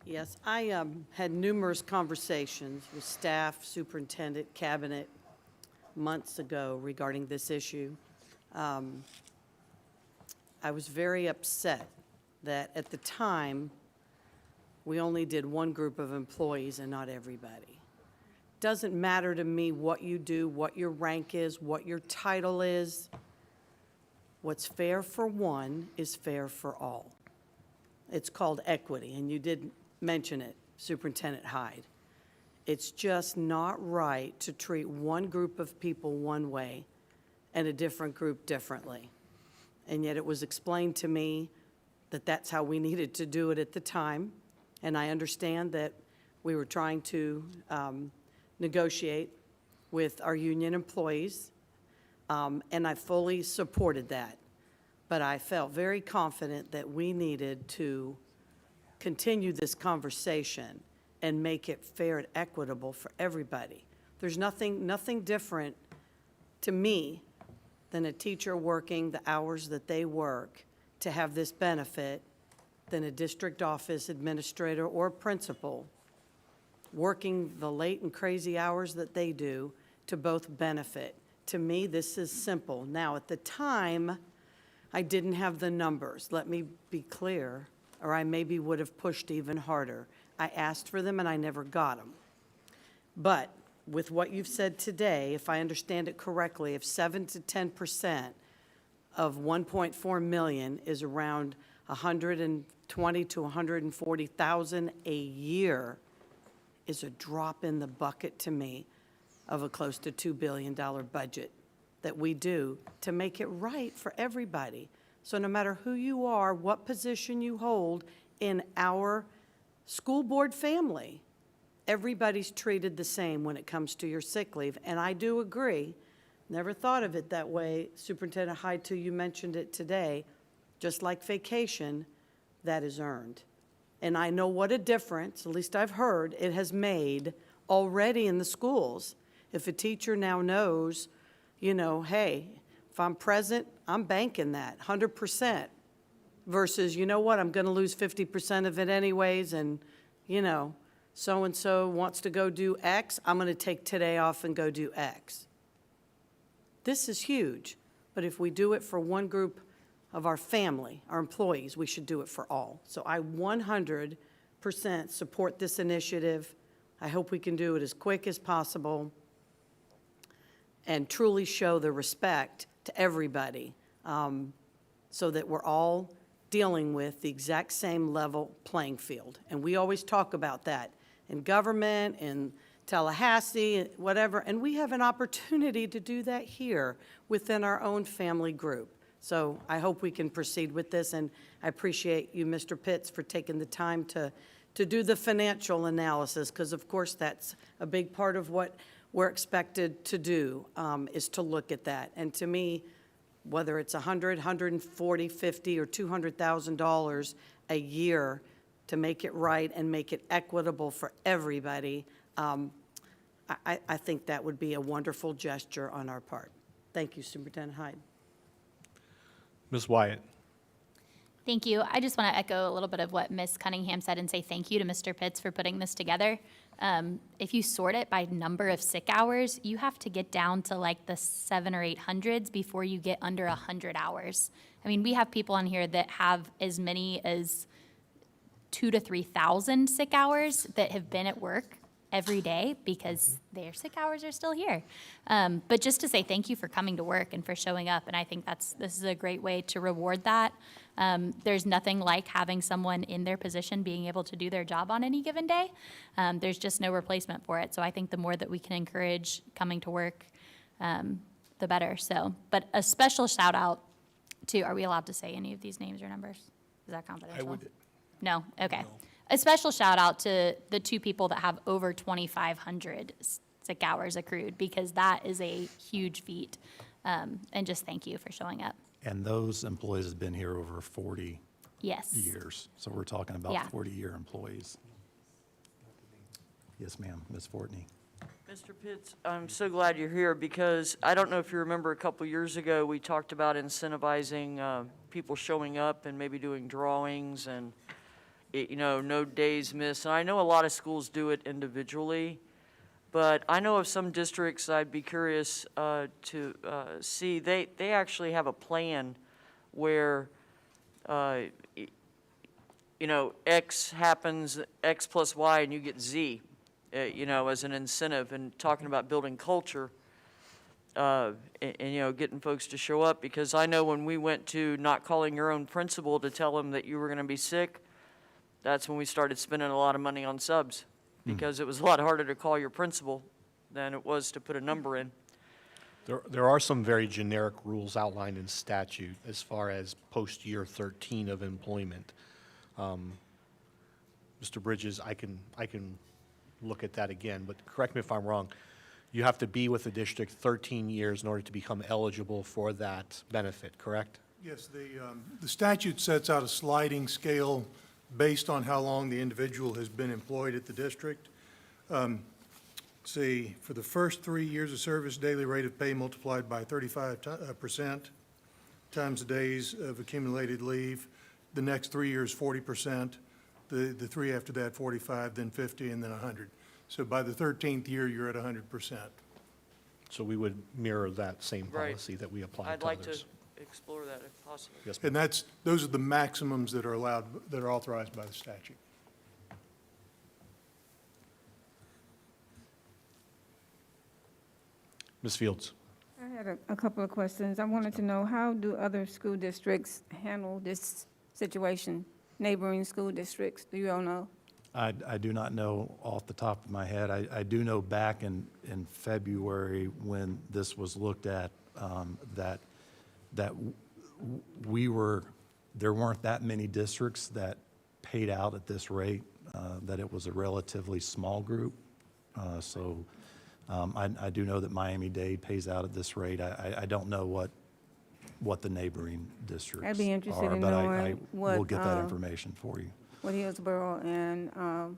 Yes, I had numerous conversations with staff, superintendent, cabinet months ago regarding this issue. I was very upset that at the time, we only did one group of employees and not everybody. Doesn't matter to me what you do, what your rank is, what your title is. What's fair for one is fair for all. It's called equity, and you did mention it, Superintendent Hyde. It's just not right to treat one group of people one way and a different group differently. And yet it was explained to me that that's how we needed to do it at the time. And I understand that we were trying to negotiate with our union employees, and I fully supported that. But I felt very confident that we needed to continue this conversation and make it fair and equitable for everybody. There's nothing different to me than a teacher working the hours that they work to have this benefit than a district office administrator or principal working the late and crazy hours that they do to both benefit. To me, this is simple. Now, at the time, I didn't have the numbers. Let me be clear, or I maybe would have pushed even harder. I asked for them and I never got them. But with what you've said today, if I understand it correctly, if 7 to 10% of 1.4 million is around 120 to 140,000 a year, is a drop in the bucket to me of a close to $2 billion budget that we do to make it right for everybody. So no matter who you are, what position you hold in our school board family, everybody's treated the same when it comes to your sick leave. And I do agree, never thought of it that way, Superintendent Hyde, till you mentioned it today, just like vacation, that is earned. And I know what a difference, at least I've heard, it has made already in the schools. If a teacher now knows, you know, hey, if I'm present, I'm banking that 100%, versus, you know what, I'm going to lose 50% of it anyways, and, you know, so-and-so wants to go do X, I'm going to take today off and go do X. This is huge, but if we do it for one group of our family, our employees, we should do it for all. So I 100% support this initiative. I hope we can do it as quick as possible and truly show the respect to everybody, so that we're all dealing with the exact same level playing field. And we always talk about that in government, in Tallahassee, whatever, and we have an opportunity to do that here within our own family group. So I hope we can proceed with this, and I appreciate you, Mr. Pitts, for taking the time to do the financial analysis, because of course that's a big part of what we're expected to do, is to look at that. And to me, whether it's $100, $140, $50, or $200,000 a year to make it right and make it equitable for everybody, I think that would be a wonderful gesture on our part. Thank you, Superintendent Hyde. Ms. Wyatt. Thank you. I just want to echo a little bit of what Ms. Cunningham said and say thank you to Mr. Pitts for putting this together. If you sort it by number of sick hours, you have to get down to like the 700 or 800s before you get under 100 hours. I mean, we have people on here that have as many as 2,000 to 3,000 sick hours that have been at work every day because their sick hours are still here. But just to say thank you for coming to work and for showing up, and I think this is a great way to reward that. There's nothing like having someone in their position being able to do their job on any given day. There's just no replacement for it. So I think the more that we can encourage coming to work, the better. So, but a special shout out to, are we allowed to say any of these names or numbers? Is that confidential? No? Okay. No. A special shout out to the two people that have over 2,500 sick hours accrued, because that is a huge feat. And just thank you for showing up. And those employees have been here over 40 yes. years. So we're talking about 40-year employees. Yes, ma'am, Ms. Fortney. Mr. Pitts, I'm so glad you're here because I don't know if you remember a couple years ago, we talked about incentivizing people showing up and maybe doing drawings and, no days missed. And I know a lot of schools do it individually, but I know of some districts I'd be curious to see, they actually have a plan where, X happens, X plus Y, and you get Z. As an incentive, and talking about building culture, and getting folks to show up, because I know when we went to not calling your own principal to tell them that you were going to be sick, that's when we started spending a lot of money on subs, because it was a lot harder to call your principal than it was to put a number in. There are some very generic rules outlined in statute as far as post-year 13 of employment. Mr. Bridges, I can look at that again, but correct me if I'm wrong. You have to be with the district 13 years in order to become eligible for that benefit, correct? Yes, the statute sets out a sliding scale based on how long the individual has been employed at the district. See, for the first 3 years of service, daily rate of pay multiplied by 35% times the days of accumulated leave. The next 3 years, 40%. The three after that, 45, then 50, and then 100. So by the 13th year, you're at 100%. So we would mirror that same Right. policy that we apply to I'd like others. to explore that if possible. Yes, ma'am. And those are the maximums that are allowed, that are authorized by the statute. Ms. Fields. I had a couple of questions. I wanted to know, how do other school districts handle this situation? Neighboring school districts, do you all know? I do not know off the top of my head. I do know back in February when this was looked at, that there weren't that many districts that paid out at this rate, that it was a relatively small group. So I do know that Miami-Dade pays out at this rate. I don't know what the neighboring districts are. I'd be interested in but knowing what, will get that information for you. what Hillsborough and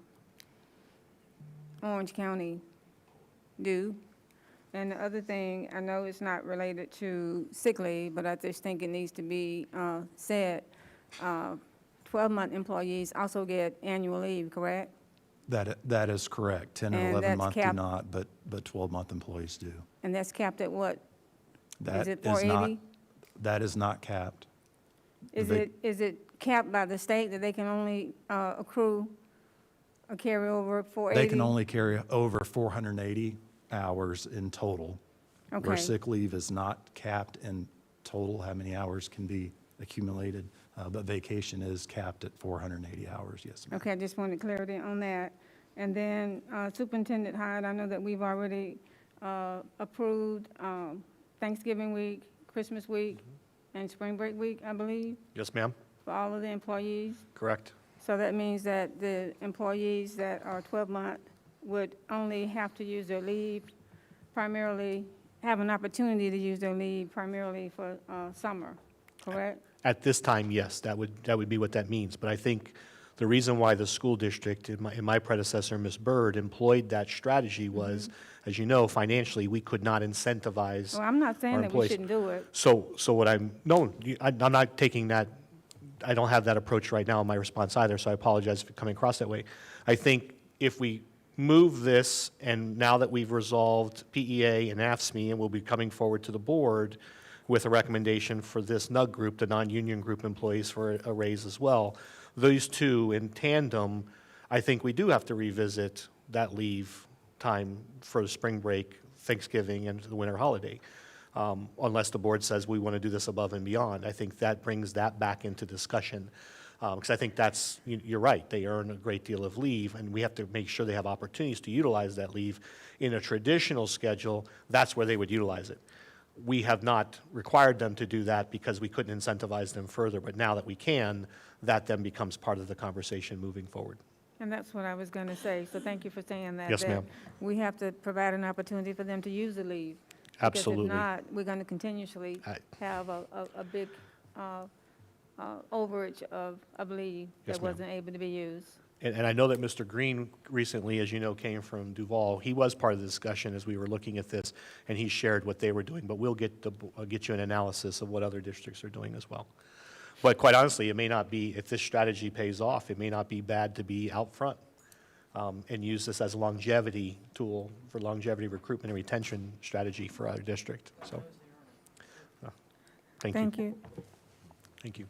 Orange County do. And the other thing, I know it's not related to sick leave, but I just think it needs to be said. 12-month employees also get annual leave, correct? That is correct. 10 and And 11 that's month do capped- not, but 12-month employees do. And that's capped at what? That Is it not. 480? That is not capped. Is They- it capped by the state that they can only accrue or carry over 480? They can only carry over 480 hours in total. Where Okay. sick leave is not capped in total, how many hours can be accumulated, but vacation is capped at 480 hours, yes, ma'am. Okay, I just wanted clarity on that. And then Superintendent Hyde, I know that we've already approved Thanksgiving week, Christmas week, and spring break week, I believe, Yes, ma'am. for all of the employees. Correct. So that means that the employees that are 12-month would only have to use their leave primarily, have an opportunity to use their leave primarily for summer, correct? At this time, yes, that would be what that means. But I think the reason why the school district, in my predecessor, Ms. Byrd, employed that strategy was, as you know, financially, we could not incentivize Well, I'm not our saying that we employees. shouldn't do it. So what I'm not taking that, I don't have that approach right now in my response either, so I apologize for coming across that way. I think if we move this, and now that we've resolved PEA and AFSCME, and we'll be coming forward to the board with a recommendation for this NUG group, the non-union group employees, for a raise as well, those two in tandem, I think we do have to revisit that leave time for the spring break, Thanksgiving, and the winter holiday. Unless the board says we want to do this above and beyond. I think that brings that back into discussion. Because I think that's, you're right, they earn a great deal of leave, and we have to make sure they have opportunities to utilize that leave. In a traditional schedule, that's where they would utilize it. We have not required them to do that because we couldn't incentivize them further, but now that we can, that then becomes part of the conversation moving forward. And that's what I was going to say, so thank you for saying that. Yes, that ma'am. We have to provide an opportunity for them to use the leave. Absolutely. Because if not, we're going to continuously have a big overage of leave that Yes, ma'am. wasn't able to be used. And I know that Mr. Green recently, as you know, came from Duval. He was part of the discussion as we were looking at this, and he shared what they were doing. But we'll get you an analysis of what other districts are doing as well. But quite honestly, it may not be, if this strategy pays off, it may not be bad to be out front and use this as a longevity tool for longevity recruitment and retention strategy for our district. So, thank you. Thank you. Thank you.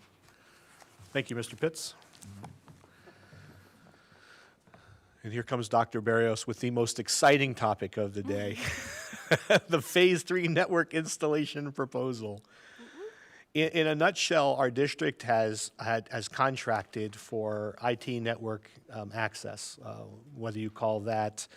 Thank you, Mr. Pitts. And here comes Dr. Barrios with the most exciting topic of the day, the Phase 3 network installation proposal. In a nutshell, our district has contracted for IT network access, whether you call that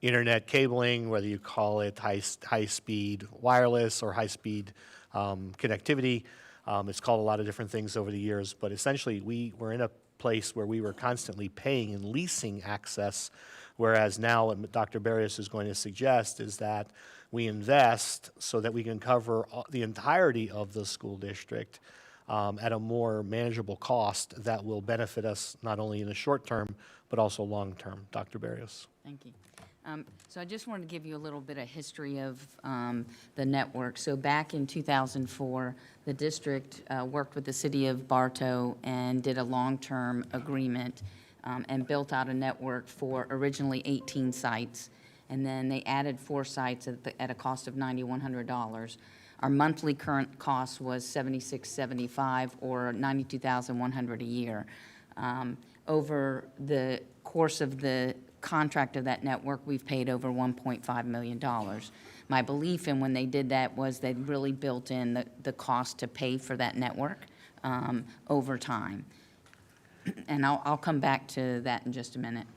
internet cabling, whether you call it high-speed wireless or high-speed connectivity. It's called a lot of different things over the years, but essentially we were in a place where we were constantly paying and leasing access, whereas now what Dr. Barrios is going to suggest is that we invest so that we can cover the entirety of the school district at a more manageable cost that will benefit us not only in the short term, but also long term. Dr. Barrios. Thank you. So I just wanted to give you a little bit of history of the network. So back in 2004, the district worked with the city of Bartow and did a long-term agreement and built out a network for originally 18 sites. And then they added 4 sites at a cost of $9,100. Our monthly current cost was $76.75 or $92,100 a year. Over the course of the contract of that network, we've paid over $1.5 million. My belief in when they did that was they really built in the cost to pay for that network over time. And I'll come back to that in just a minute.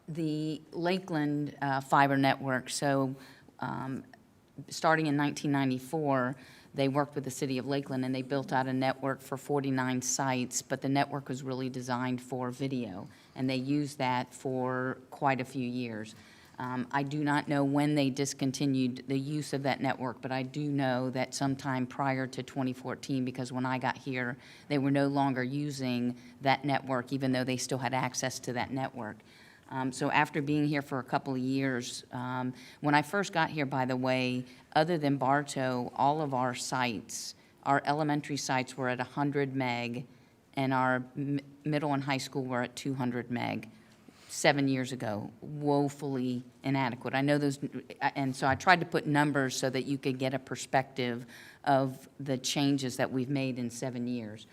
The Lakeland fiber network, so starting in 1994, they worked with the city of Lakeland and they built out a network for 49 sites, but the network was really designed for video, and they used that for quite a few years. I do not know when they discontinued the use of that network, but I do know that sometime prior to 2014, because when I got here, they were no longer using that network, even though they still had access to that network. So after being here for a couple of years, when I first got here, by the way, other than Bartow, all of our sites, our elementary sites were at 100 meg, and our middle and high school were at 200 meg 7 years ago, woefully inadequate. I know those, and so I tried to put numbers so that you could get a perspective of the changes that we've made in 7 years.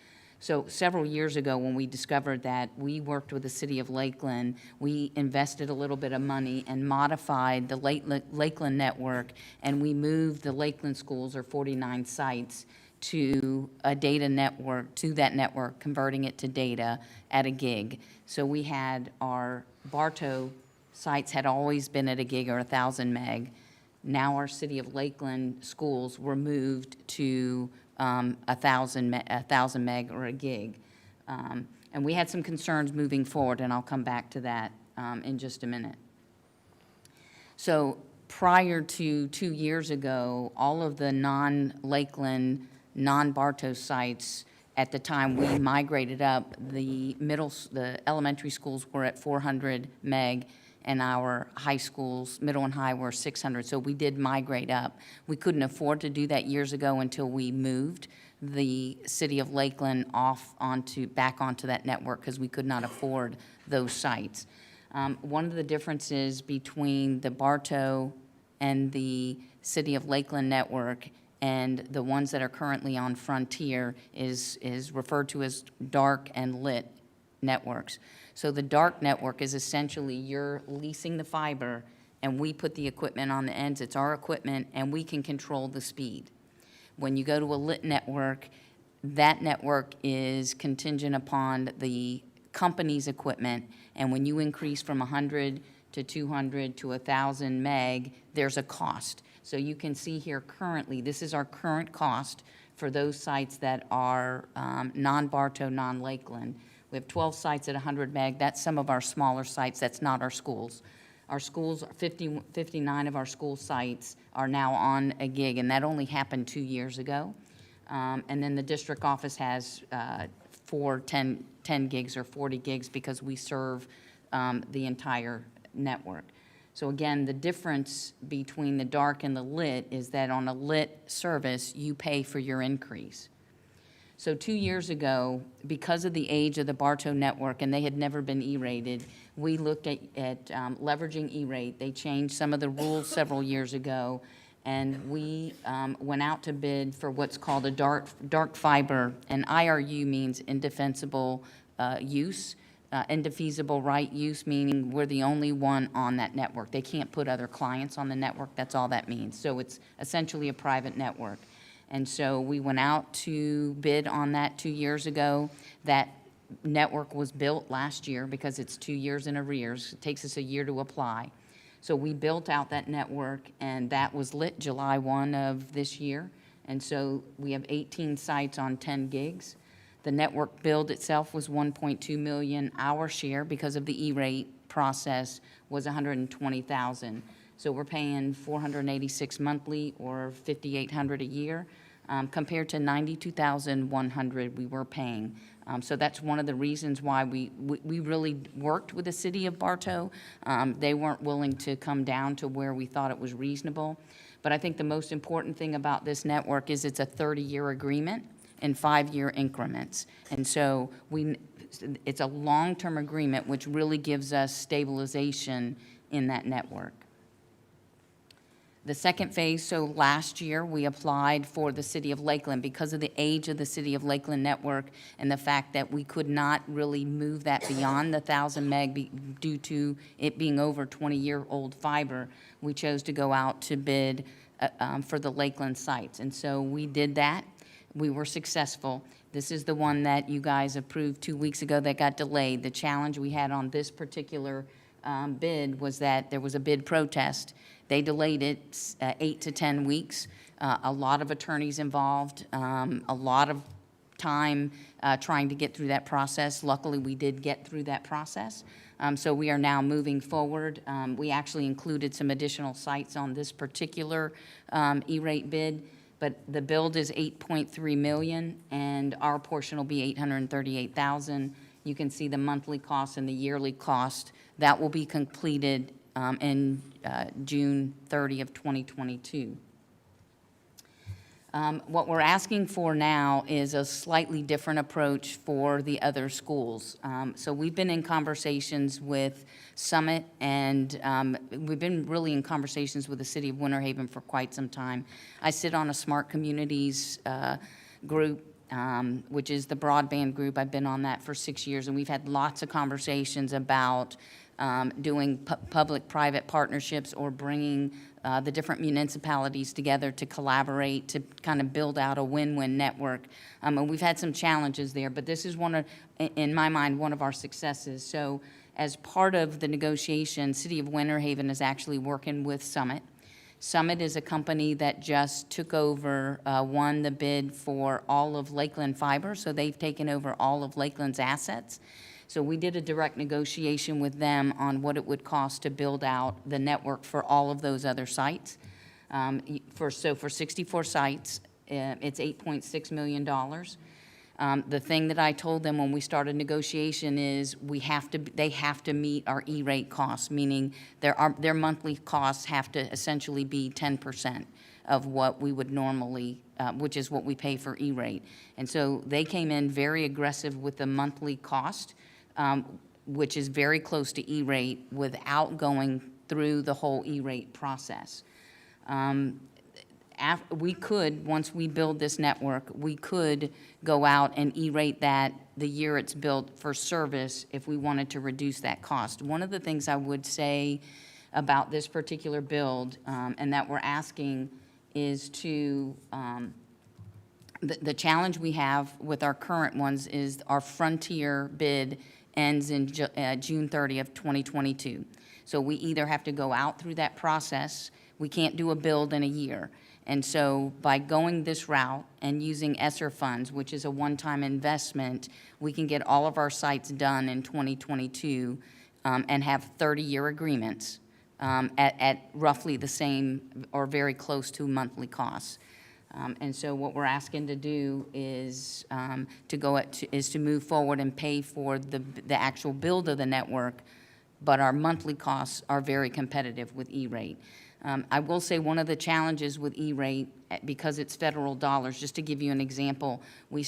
So several years ago, when we discovered that, we worked with the city of Lakeland. We invested a little bit of money and modified the Lakeland network, and we moved the Lakeland schools, or 49 sites, to a data network, to that network, converting it to data at a gig. So we had our Bartow sites had always been at a gig or 1,000 meg. Now our city of Lakeland schools were moved to 1,000 meg or a gig. And we had some concerns moving forward, and I'll come back to that in just a minute. So prior to 2 years ago, all of the non-Lakeland, non-Bartow sites, at the time we migrated up, the elementary schools were at 400 meg, and our high schools, middle and high, were 600. So we did migrate up. We couldn't afford to do that years ago until we moved the city of Lakeland back onto that network, because we could not afford those sites. One of the differences between the Bartow and the city of Lakeland network and the ones that are currently on Frontier is referred to as dark and lit networks. So the dark network is essentially you're leasing the fiber and we put the equipment on the ends. It's our equipment and we can control the speed. When you go to a lit network, that network is contingent upon the company's equipment, and when you increase from 100 to 200 to 1,000 meg, there's a cost. So you can see here currently, this is our current cost for those sites that are non-Bartow, non-Lakeland. We have 12 sites at 100 meg. That's some of our smaller sites. That's not our schools. Our schools, 59 of our school sites are now on a gig, and that only happened 2 years ago. And then the district office has for 10 gigs or 40 gigs because we serve the entire network. So again, the difference between the dark and the lit is that on a lit service, you pay for your increase. So 2 years ago, because of the age of the Bartow network, and they had never been E-rated, we looked at leveraging E-rate. They changed some of the rules several years ago, and we went out to bid for what's called a dark fiber, and IRU means indefensible use. Indefeasible right use, meaning we're the only one on that network. They can't put other clients on the network. That's all that means. So it's essentially a private network. And so we went out to bid on that 2 years ago. That network was built last year because it's 2 years in arrears. It takes us a year to apply. So we built out that network, and that was lit July 1 of this year. And so we have 18 sites on 10 gigs. The network build itself was $1.2 million. Our share, because of the E-rate process, was $120,000. So we're paying $486 monthly or $5,800 a year, compared to $92,100 we were paying. So that's one of the reasons why we really worked with the city of Bartow. They weren't willing to come down to where we thought it was reasonable. But I think the most important thing about this network is it's a 30-year agreement in 5-year increments. And so it's a long-term agreement, which really gives us stabilization in that network. The second phase, so last year we applied for the city of Lakeland because of the age of the city of Lakeland network and the fact that we could not really move that beyond the 1,000 meg due to it being over 20-year-old fiber. We chose to go out to bid for the Lakeland sites. And so we did that. We were successful. This is the one that you guys approved 2 weeks ago that got delayed. The challenge we had on this particular bid was that there was a bid protest. They delayed it 8 to 10 weeks. A lot of attorneys involved, a lot of time trying to get through that process. Luckily, we did get through that process. So we are now moving forward. We actually included some additional sites on this particular E-rate bid. But the build is $8.3 million, and our portion will be $838,000. You can see the monthly cost and the yearly cost. That will be completed in June 30 of 2022. What we're asking for now is a slightly different approach for the other schools. So we've been in conversations with Summit, and we've been really in conversations with the city of Winter Haven for quite some time. I sit on a Smart Communities group, which is the broadband group. I've been on that for 6 years, and we've had lots of conversations about doing public-private partnerships or bringing the different municipalities together to collaborate to kind of build out a win-win network. And we've had some challenges there, but this is in my mind, one of our successes. So as part of the negotiation, City of Winter Haven is actually working with Summit. Summit is a company that just took over, won the bid for all of Lakeland Fiber, so they've taken over all of Lakeland's assets. So we did a direct negotiation with them on what it would cost to build out the network for all of those other sites. For 64 sites, it's $8.6 million. The thing that I told them when we started negotiation is they have to meet our E-rate costs, meaning their monthly costs have to essentially be 10% of what we would normally, which is what we pay for E-rate. And so they came in very aggressive with the monthly cost, which is very close to E-rate without going through the whole E-rate process. We could, once we build this network, we could go out and E-rate that the year it's built for service if we wanted to reduce that cost. One of the things I would say about this particular build and that we're asking is to, the challenge we have with our current ones is our Frontier bid ends in June 30 of 2022. So we either have to go out through that process, we can't do a build in a year. And so by going this route and using ESSER funds, which is a one-time investment, we can get all of our sites done in 2022 and have 30-year agreements at roughly the same or very close to monthly costs. And so what we're asking to do is to move forward and pay for the actual build of the network, but our monthly costs are very competitive with E-rate. I will say one of the challenges with E-rate, because it's federal dollars, just to give you an example, we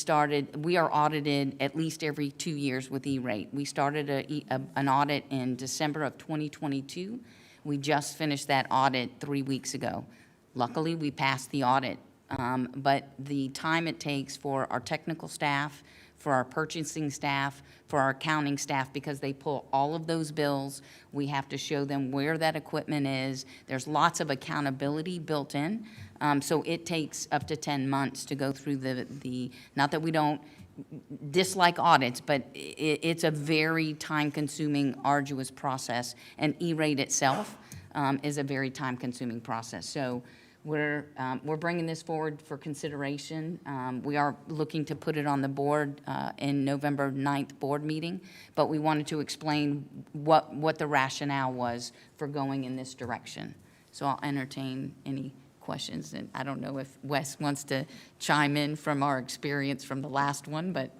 are audited at least every 2 years with E-rate. We started an audit in December of 2022. We just finished that audit 3 weeks ago. Luckily, we passed the audit. But the time it takes for our technical staff, for our purchasing staff, for our accounting staff, because they pull all of those bills, we have to show them where that equipment is. There's lots of accountability built in. So it takes up to 10 months to go through not that we don't dislike audits, but it's a very time-consuming, arduous process. And E-rate itself is a very time-consuming process. So we're bringing this forward for consideration. We are looking to put it on the board in November 9th board meeting, but we wanted to explain what the rationale was for going in this direction. So I'll entertain any questions, and I don't know if Wes wants to chime in from our experience from the last one, but.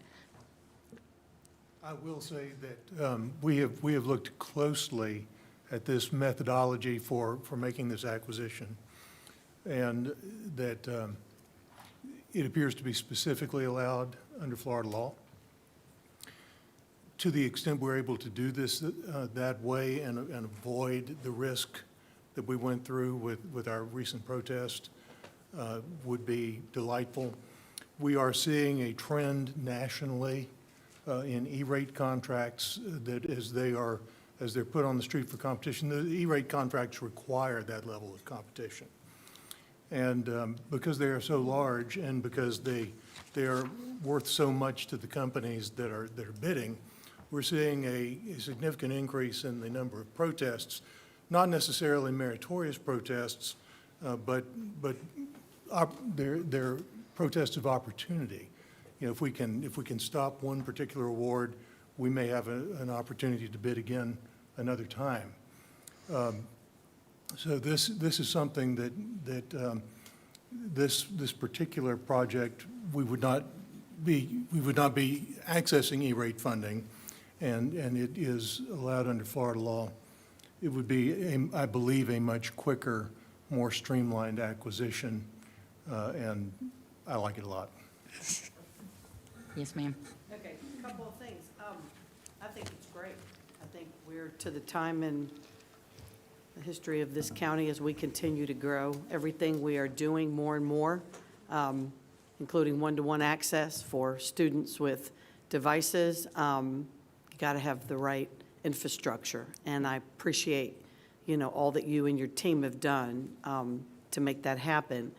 I will say that we have looked closely at this methodology for making this acquisition, and that it appears to be specifically allowed under Florida law. To the extent we're able to do this that way and avoid the risk that we went through with our recent protest would be delightful. We are seeing a trend nationally in E-rate contracts that as they're put on the street for competition, the E-rate contracts require that level of competition. And because they are so large and because they are worth so much to the companies that are bidding, we're seeing a significant increase in the number of protests, not necessarily meritorious protests, but they're protests of opportunity. You know, if we can stop one particular award, we may have an opportunity to bid again another time. So this is something that this particular project, we would not be accessing E-rate funding, and it is allowed under Florida law. It would be, I believe, a much quicker, more streamlined acquisition, and I like it a lot. Yes, ma'am. Okay, a couple of things. I think it's great. I think we're to the time in the history of this county as we continue to grow. Everything we are doing more and more, including one-to-one access for students with devices, you got to have the right infrastructure. And I appreciate, all that you and your team have done to make that happen.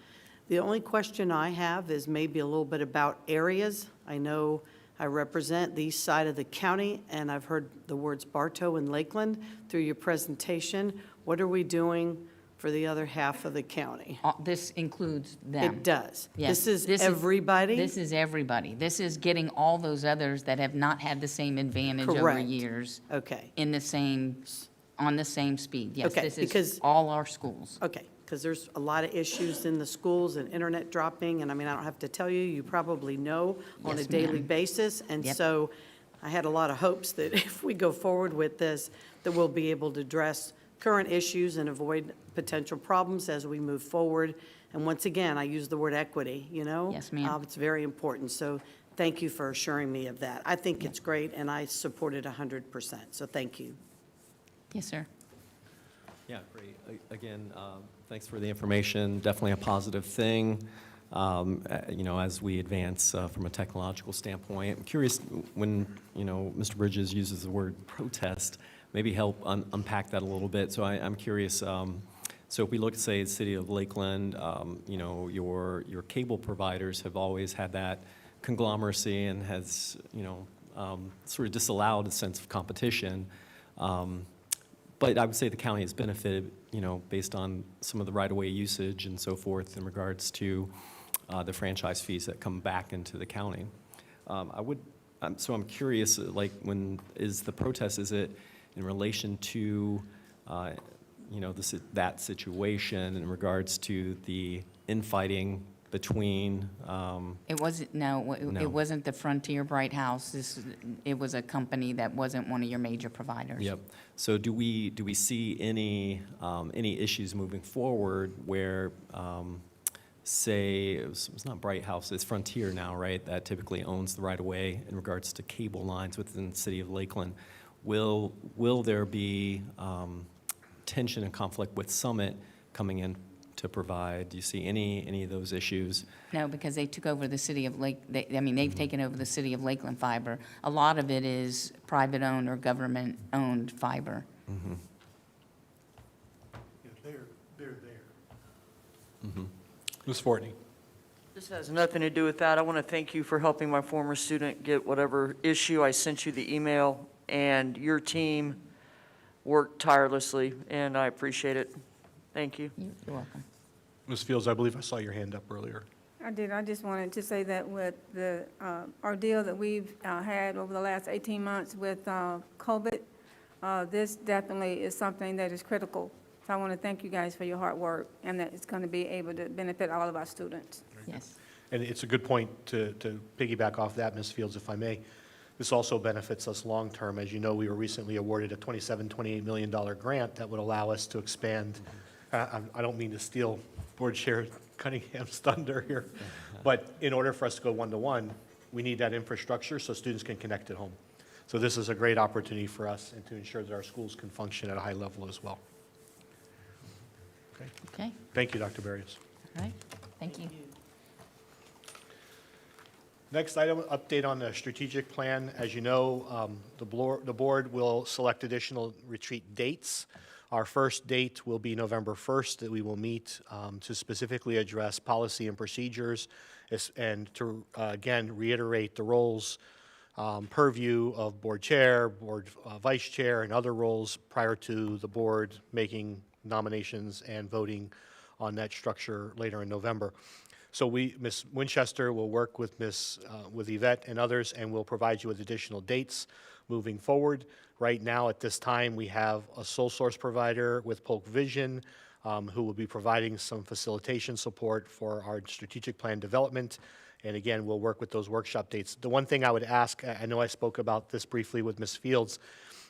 The only question I have is maybe a little bit about areas. I know I represent the east side of the county, and I've heard the words Bartow and Lakeland through your presentation. What are we doing for the other half of the county? This includes them. It does. Yes. This is everybody? This is everybody. This is getting all those others that have not had the same advantage over Correct. years. Okay. On the same speed. Yes, Okay, this is because- all our schools. Okay, because there's a lot of issues in the schools and internet dropping, and I mean, I don't have to tell you, you probably know on a Yes, daily ma'am. basis. And Yep. so I had a lot of hopes that if we go forward with this, that we'll be able to address current issues and avoid potential problems as we move forward. And once again, I use the word equity, Yes, ma'am. It's very important. So thank you for assuring me of that. I think it's great, and I support it 100%. So thank you. Yes, sir. Yeah, great. Again, thanks for the information. Definitely a positive thing, as we advance from a technological standpoint. I'm curious when, Mr. Bridges uses the word protest, maybe help unpack that a little bit. So I'm curious, so if we look at, say, the city of Lakeland, your cable providers have always had that conglomeracy and has, sort of disallowed a sense of competition. But I would say the county has benefited, based on some of the right-of-way usage and so forth in regards to the franchise fees that come back into the county. So I'm curious, when is the protest, is it in relation to, that situation in regards to the infighting between, It wasn't, no, No. it wasn't the Frontier Bright House. It was a company that wasn't one of your major providers. yep. So do we see any issues moving forward where, say, it's not Bright House, it's Frontier now, right, that typically owns the right-of-way in regards to cable lines within the city of Lakeland? Will there be tension and conflict with Summit coming in to provide? Do you see any of those issues? No, because they took over the city of they've taken over the city of Lakeland Fiber. A lot of it is private-owned or government-owned fiber. Mm-hmm. Yeah, they're there. Mm-hmm. Ms. Fortney? This has nothing to do with that. I want to thank you for helping my former student get whatever issue. I sent you the email, and your team worked tirelessly, and I appreciate it. Thank you. You're welcome. Ms. Fields, I believe I saw your hand up earlier. I did. I just wanted to say that with the ordeal that we've had over the last 18 months with COVID, this definitely is something that is critical. So I want to thank you guys for your hard work, and that it's going to be able to benefit all of our students. Yes. And it's a good point to piggyback off that, Ms. Fields, if I may. This also benefits us long-term. As you know, we were recently awarded a $28 million grant that would allow us to expand. I don't mean to steal Board Chair Cunningham's thunder here, but in order for us to go one-to-one, we need that infrastructure so students can connect at home. So this is a great opportunity for us and to ensure that our schools can function at a high level as well. Okay. Okay, Thank you, Dr. Barrios. all right. Thank you. Next item, update on the strategic plan. As you know, the board will select additional retreat dates. Our first date will be November 1st, that we will meet to specifically address policy and procedures and to, again, reiterate the roles, purview of board chair, board vice chair, and other roles prior to the board making nominations and voting on that structure later in November. So Ms. Winchester will work with with Yvette and others, and we'll provide you with additional dates moving forward. Right now, at this time, we have a sole source provider with Polk Vision, who will be providing some facilitation support for our strategic plan development. And again, we'll work with those workshop dates. The one thing I would ask, I know I spoke about this briefly with Ms. Fields,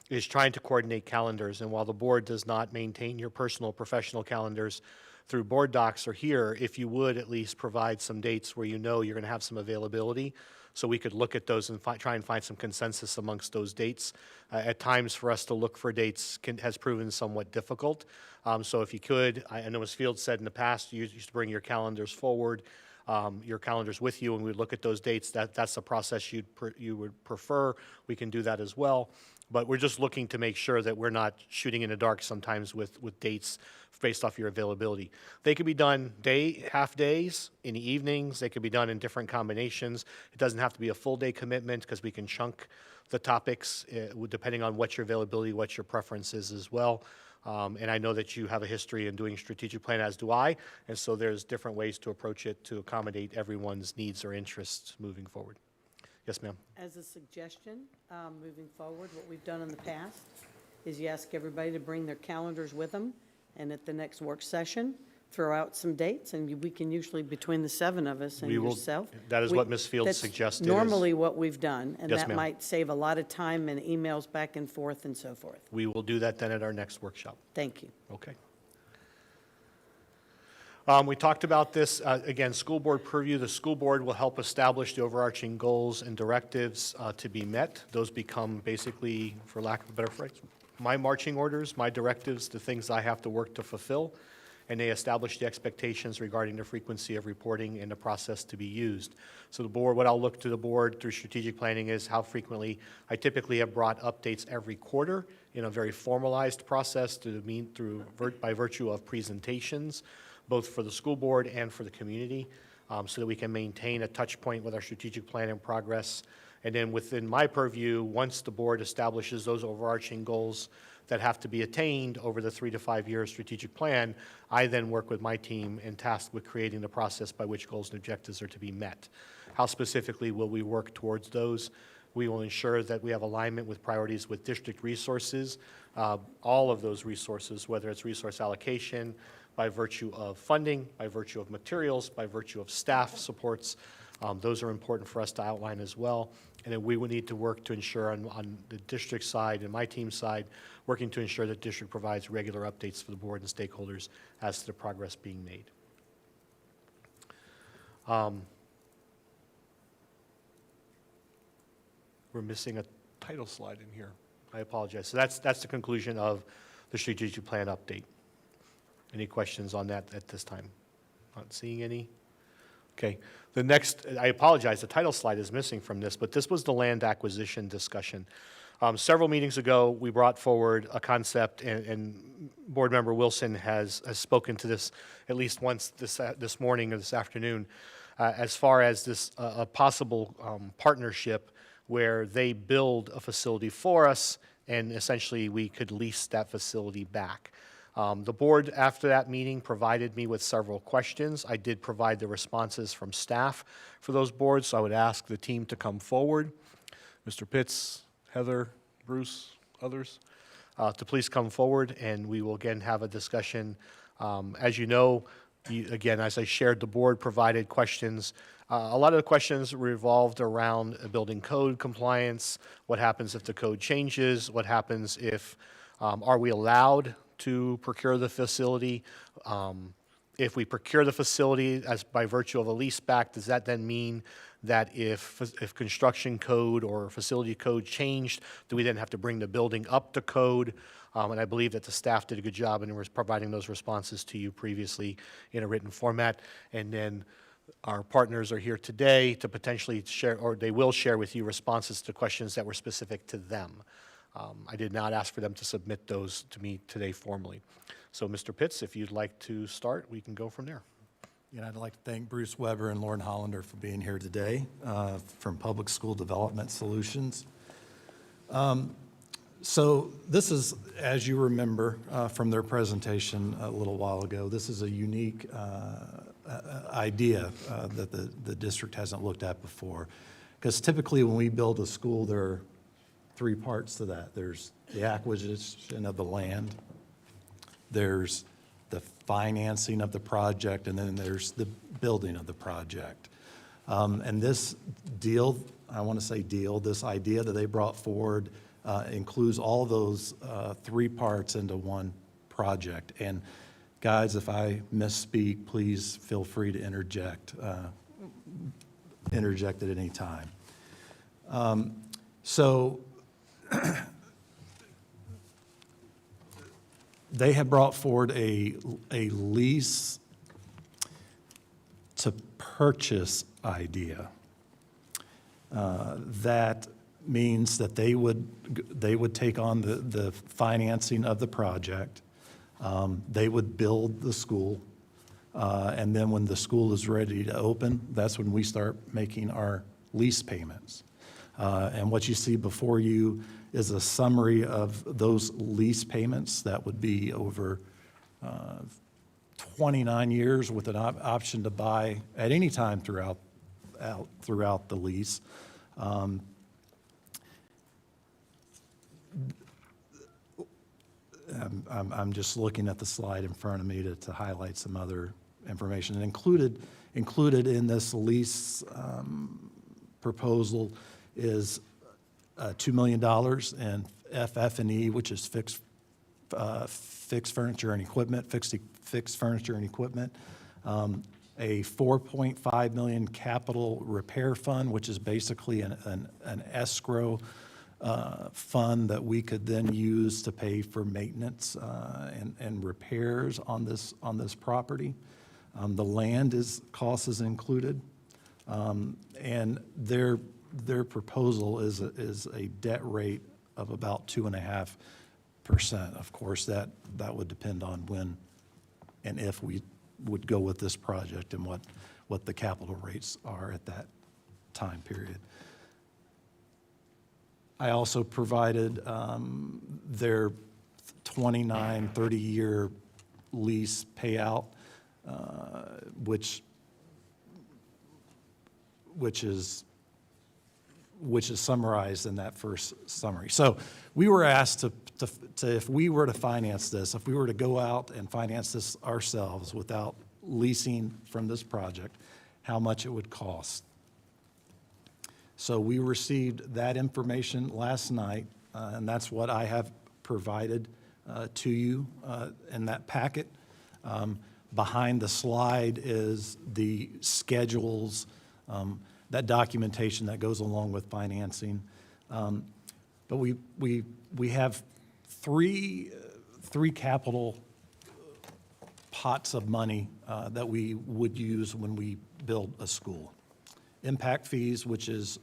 is trying to coordinate calendars. And while the board does not maintain your personal professional calendars through board docs or here, if you would at least provide some dates where you know you're going to have some availability, so we could look at those and try and find some consensus amongst those dates. At times, for us to look for dates has proven somewhat difficult. So if you could, I know Ms. Fields said in the past, you used to bring your calendars forward, your calendars with you, and we'd look at those dates. That's the process you would prefer. We can do that as well. But we're just looking to make sure that we're not shooting in the dark sometimes with dates based off your availability. They could be done half days, in the evenings. They could be done in different combinations. It doesn't have to be a full day commitment because we can chunk the topics depending on what your availability, what your preference is as well. And I know that you have a history in doing strategic plan, as do I. And so there's different ways to approach it to accommodate everyone's needs or interests moving forward. Yes, ma'am. As a suggestion, moving forward, what we've done in the past is you ask everybody to bring their calendars with them, and at the next work session, throw out some dates, and we can usually, between the seven of us and We will- yourself. that is what Ms. Fields that's suggested is- normally what we've done, and Yes, that ma'am. might save a lot of time and emails back and forth and so forth. We will do that then at our next workshop. Thank you. Okay. We talked about this, again, school board purview. The school board will help establish the overarching goals and directives to be met. Those become basically, for lack of a better phrase, my marching orders, my directives, the things I have to work to fulfill. And they establish the expectations regarding the frequency of reporting and the process to be used. So the board, what I'll look to the board through strategic planning is how frequently. I typically have brought updates every quarter in a very formalized process by virtue of presentations, both for the school board and for the community, so that we can maintain a touch point with our strategic plan in progress. And then within my purview, once the board establishes those overarching goals that have to be attained over the 3 to 5 year strategic plan, I then work with my team and tasked with creating the process by which goals and objectives are to be met. How specifically will we work towards those? We will ensure that we have alignment with priorities with district resources, all of those resources, whether it's resource allocation, by virtue of funding, by virtue of materials, by virtue of staff supports. Those are important for us to outline as well. And then we would need to work to ensure on the district side and my team's side, working to ensure that district provides regular updates for the board and stakeholders as to the progress being made. We're missing a title slide in here. I apologize. So that's the conclusion of the strategic plan update. Any questions on that at this time? Not seeing any. Okay. The next, I apologize, the title slide is missing from this, but this was the land acquisition discussion. Several meetings ago, we brought forward a concept, and Board Member Wilson has spoken to this at least once this morning or this afternoon, as far as this a possible partnership where they build a facility for us, and essentially we could lease that facility back. The board, after that meeting, provided me with several questions. I did provide the responses from staff for those boards, so I would ask the team to come forward. Mr. Pitts, Heather, Bruce, others, to please come forward, and we will again have a discussion. As you know, again, as I shared, the board provided questions. A lot of the questions revolved around building code compliance, what happens if the code changes, what happens if, are we allowed to procure the facility? If we procure the facility as by virtue of a lease back, does that then mean that if construction code or facility code changed, do we then have to bring the building up to code? And I believe that the staff did a good job in providing those responses to you previously in a written format. And then our partners are here today to potentially share, or they will share with you responses to questions that were specific to them. I did not ask for them to submit those to me today formally. So Mr. Pitts, if you'd like to start, we can go from there. And I'd like to thank Bruce Weber and Lauren Hollander for being here today from Public School Development Solutions. So this is, as you remember from their presentation a little while ago, this is a unique idea that the district hasn't looked at before. Because typically when we build a school, there are three parts to that. There's the acquisition of the land, there's the financing of the project, and then there's the building of the project. And this deal, I want to say deal, this idea that they brought forward includes all those three parts into one project. And guys, if I misspeak, please feel free to interject at any time. So they have brought forward a lease to purchase idea. That means that they would take on the financing of the project. They would build the school. And then when the school is ready to open, that's when we start making our lease payments. And what you see before you is a summary of those lease payments. That would be over 29 years with an option to buy at any time throughout the lease. I'm just looking at the slide in front of me to highlight some other information. And included in this lease proposal is $2 million in FF&E, which is fixed furniture and equipment, fixed furniture and equipment. A $4.5 million capital repair fund, which is basically an escrow fund that we could then use to pay for maintenance and repairs on this property. The land cost is included, and their proposal is a debt rate of about 2.5%. Of course, that would depend on when and if we would go with this project and what the capital rates are at that time period. I also provided their 29, 30-year lease payout, which is summarized in that first summary. So we were asked to if we were to finance this, if we were to go out and finance this ourselves without leasing from this project, how much it would cost. So we received that information last night, and that's what I have provided to you in that packet. Behind the slide is the schedules, that documentation that goes along with financing. But we have three capital pots of money that we would use when we build a school. Impact fees, which is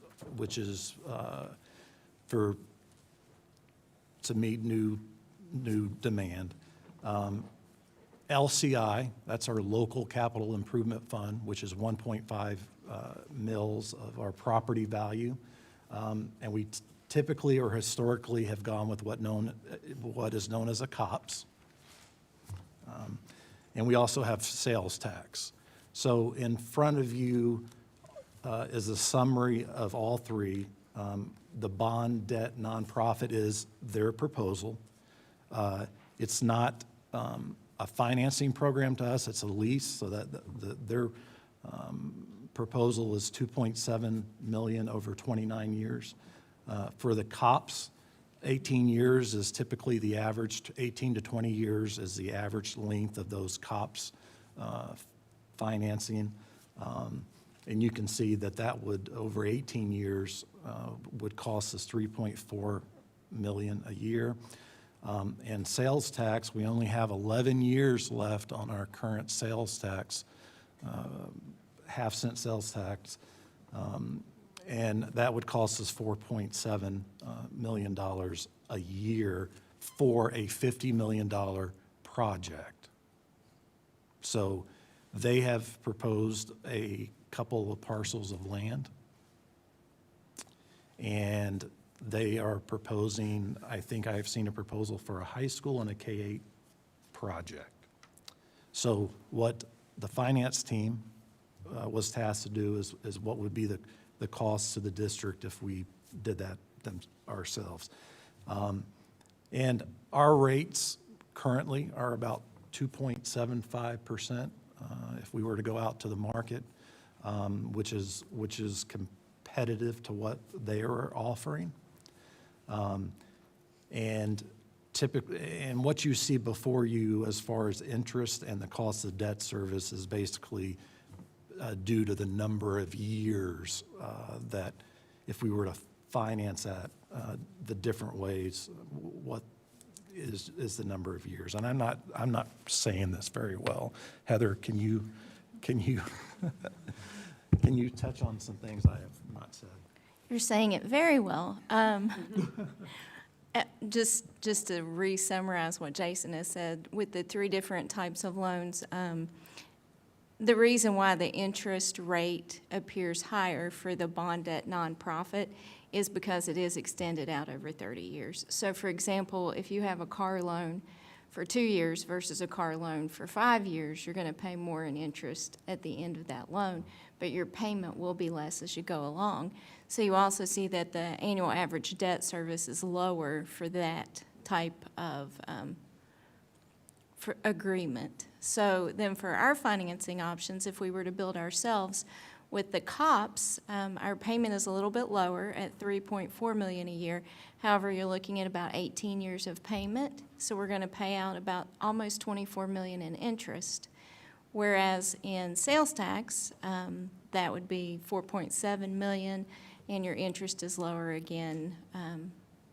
to meet new demand. LCI, that's our local capital improvement fund, which is 1.5 mils of our property value. And we typically or historically have gone with what is known as a COPS. And we also have sales tax. So in front of you is a summary of all three. The bond debt nonprofit is their proposal. It's not a financing program to us, it's a lease, so that their proposal is $2.7 million over 29 years. For the COPS, 18 years is typically the average, 18 to 20 years is the average length of those COPS financing. And you can see that would, over 18 years, would cost us $3.4 million a year. And sales tax, we only have 11 years left on our current sales tax, half-cent sales tax. And that would cost us $4.7 million a year for a $50 million project. So they have proposed a couple of parcels of land, and they are proposing, I think I have seen a proposal for a high school and a K-8 project. So what the finance team was tasked to do is what would be the costs to the district if we did that ourselves. And our rates currently are about 2.75% if we were to go out to the market, which is competitive to what they are offering. And what you see before you as far as interest and the cost of debt service is basically due to the number of years that if we were to finance that the different ways, what is the number of years. And I'm not saying this very well. Heather, can you can you touch on some things I have not said? You're saying it very well. Just to re-summarize what Jason has said, with the three different types of loans, the reason why the interest rate appears higher for the bond debt nonprofit is because it is extended out over 30 years. So for example, if you have a car loan for 2 years versus a car loan for 5 years, you're going to pay more in interest at the end of that loan, but your payment will be less as you go along. So you also see that the annual average debt service is lower for that type of for agreement. So then for our financing options, if we were to build ourselves, with the COPS, our payment is a little bit lower at $3.4 million a year. However, you're looking at about 18 years of payment, so we're going to pay out about almost $24 million in interest. Whereas in sales tax, that would be $4.7 million, and your interest is lower again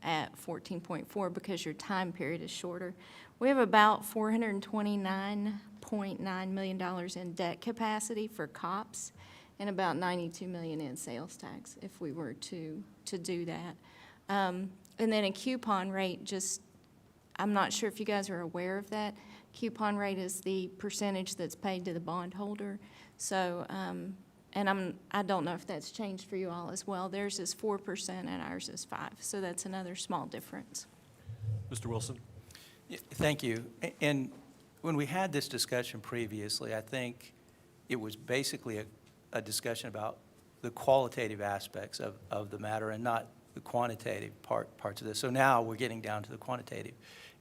at 14.4 because your time period is shorter. We have about $429.9 million in debt capacity for COPS and about $92 million in sales tax if we were to do that. And then a coupon rate, just, I'm not sure if you guys are aware of that. Coupon rate is the percentage that's paid to the bondholder. So, and I don't know if that's changed for you all as well. Theirs is 4% and ours is 5%. So that's another small difference. Mr. Wilson? Thank you. And when we had this discussion previously, I think it was basically a discussion about the qualitative aspects of the matter and not quantitative parts of this. So now we're getting down to the quantitative.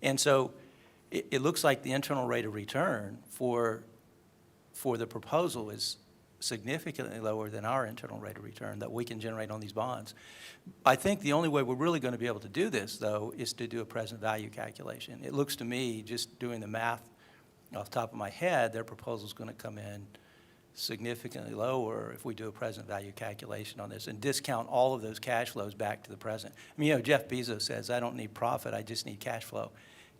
And so it looks like the internal rate of return for the proposal is significantly lower than our internal rate of return that we can generate on these bonds. I think the only way we're really going to be able to do this, though, is to do a present value calculation. It looks to me, just doing the math off the top of my head, their proposal is going to come in significantly lower if we do a present value calculation on this and discount all of those cash flows back to the present. I mean, Jeff Bezos says, I don't need profit, I just need cash flow.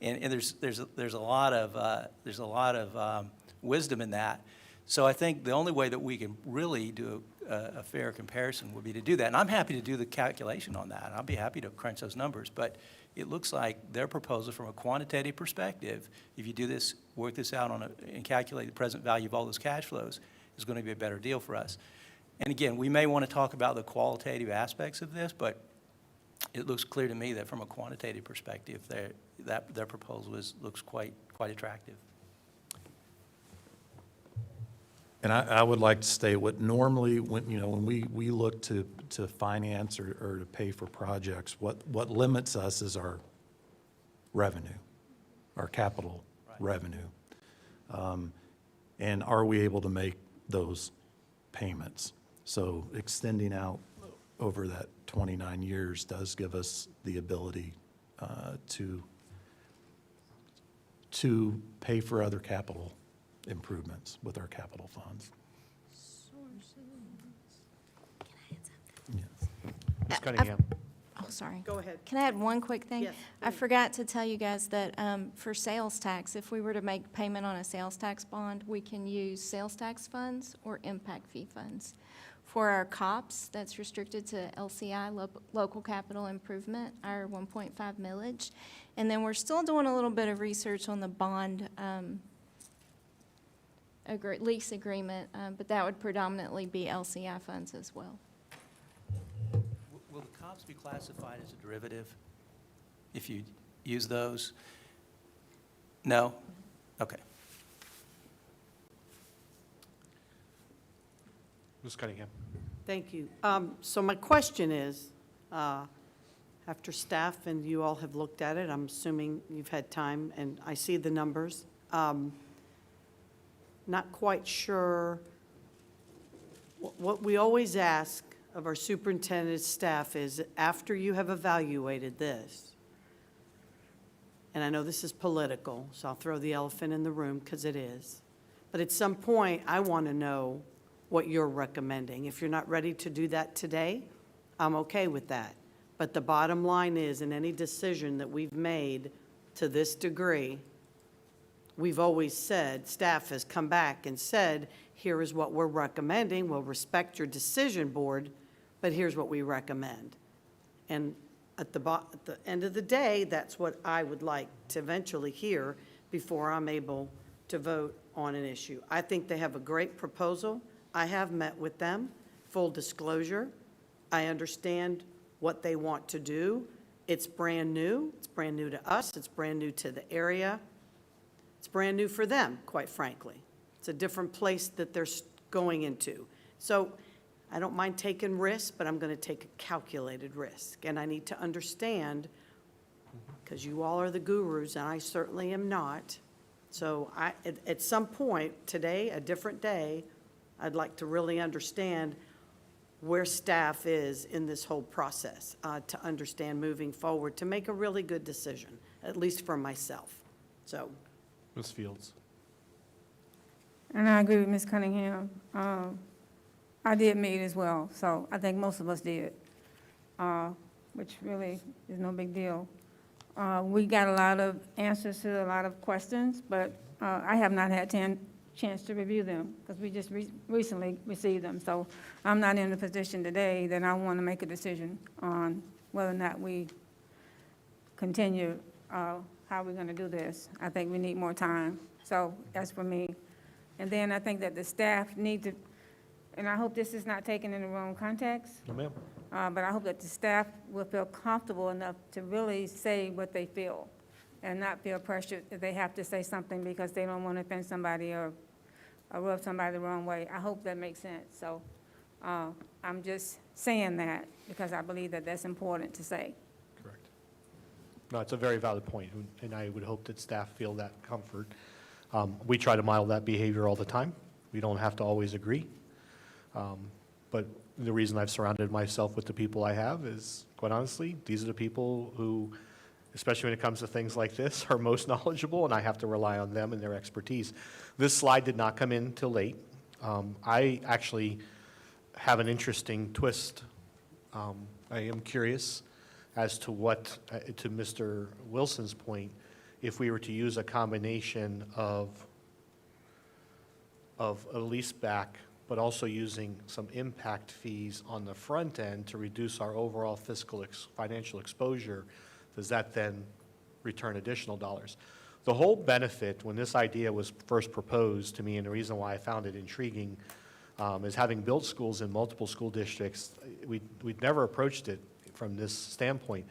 And there's a lot of wisdom in that. So I think the only way that we can really do a fair comparison would be to do that. And I'm happy to do the calculation on that. I'll be happy to crunch those numbers. But it looks like their proposal from a quantitative perspective, if you do this, work this out and calculate the present value of all those cash flows, is going to be a better deal for us. And again, we may want to talk about the qualitative aspects of this, but it looks clear to me that from a quantitative perspective, their proposal looks quite attractive. And I would like to state what normally, when we look to finance or to pay for projects, what limits us is our revenue, our capital revenue. And are we able to make those payments? So extending out over that 29 years does give us the ability to pay for other capital improvements with our capital funds. Ms. Cunningham. Oh, sorry. Go ahead. Can I add one quick thing? Yes, I forgot to tell you guys that for sales tax, if we were to make payment on a sales tax bond, we can use sales tax funds or impact fee funds. For our COPS, that's restricted to LCI, local capital improvement, our 1.5 millage. And then we're still doing a little bit of research on the bond lease agreement, but that would predominantly be LCI funds as well. Will the COPS be classified as a derivative if you use those? No? Okay. Ms. Cunningham. Thank you. So my question is, after staff and you all have looked at it, I'm assuming you've had time, and I see the numbers. Not quite sure. What we always ask of our superintendent staff is, after you have evaluated this, and I know this is political, so I'll throw the elephant in the room because it is, but at some point, I want to know what you're recommending. If you're not ready to do that today, I'm okay with that. But the bottom line is, in any decision that we've made to this degree, we've always said, staff has come back and said, here is what we're recommending. We'll respect your decision, board, but here's what we recommend. And at the end of the day, that's what I would like to eventually hear before I'm able to vote on an issue. I think they have a great proposal. I have met with them, full disclosure. I understand what they want to do. It's brand new. It's brand new to us. It's brand new to the area. It's brand new for them, quite frankly. It's a different place that they're going into. So I don't mind taking risks, but I'm going to take a calculated risk. And I need to understand, because you all are the gurus, and I certainly am not. So at some point today, a different day, I'd like to really understand where staff is in this whole process, to understand moving forward, to make a really good decision, at least for myself. So. Ms. Fields. And I agree with Ms. Cunningham. I did meet as well, so I think most of us did, which really is no big deal. We got a lot of answers to a lot of questions, but I have not had chance to review them because we just recently received them. So I'm not in a position today that I want to make a decision on whether or not we continue how we're going to do this. I think we need more time. So that's for me. And then I think that the staff need to, and I hope this is not taken in the wrong context. No, ma'am. But I hope that the staff will feel comfortable enough to really say what they feel and not feel pressured that they have to say something because they don't want to offend somebody or rub somebody the wrong way. I hope that makes sense. So I'm just saying that because I believe that that's important to say. Correct. No, it's a very valid point, and I would hope that staff feel that comfort. We try to model that behavior all the time. We don't have to always agree. But the reason I've surrounded myself with the people I have is, quite honestly, these are the people who, especially when it comes to things like this, are most knowledgeable, and I have to rely on them and their expertise. This slide did not come in till late. I actually have an interesting twist. I am curious as to what, to Mr. Wilson's point, if we were to use a combination of a lease back, but also using some impact fees on the front end to reduce our overall fiscal financial exposure, does that then return additional dollars? The whole benefit, when this idea was first proposed to me, and the reason why I found it intriguing, is having built schools in multiple school districts, we'd never approached it from this standpoint.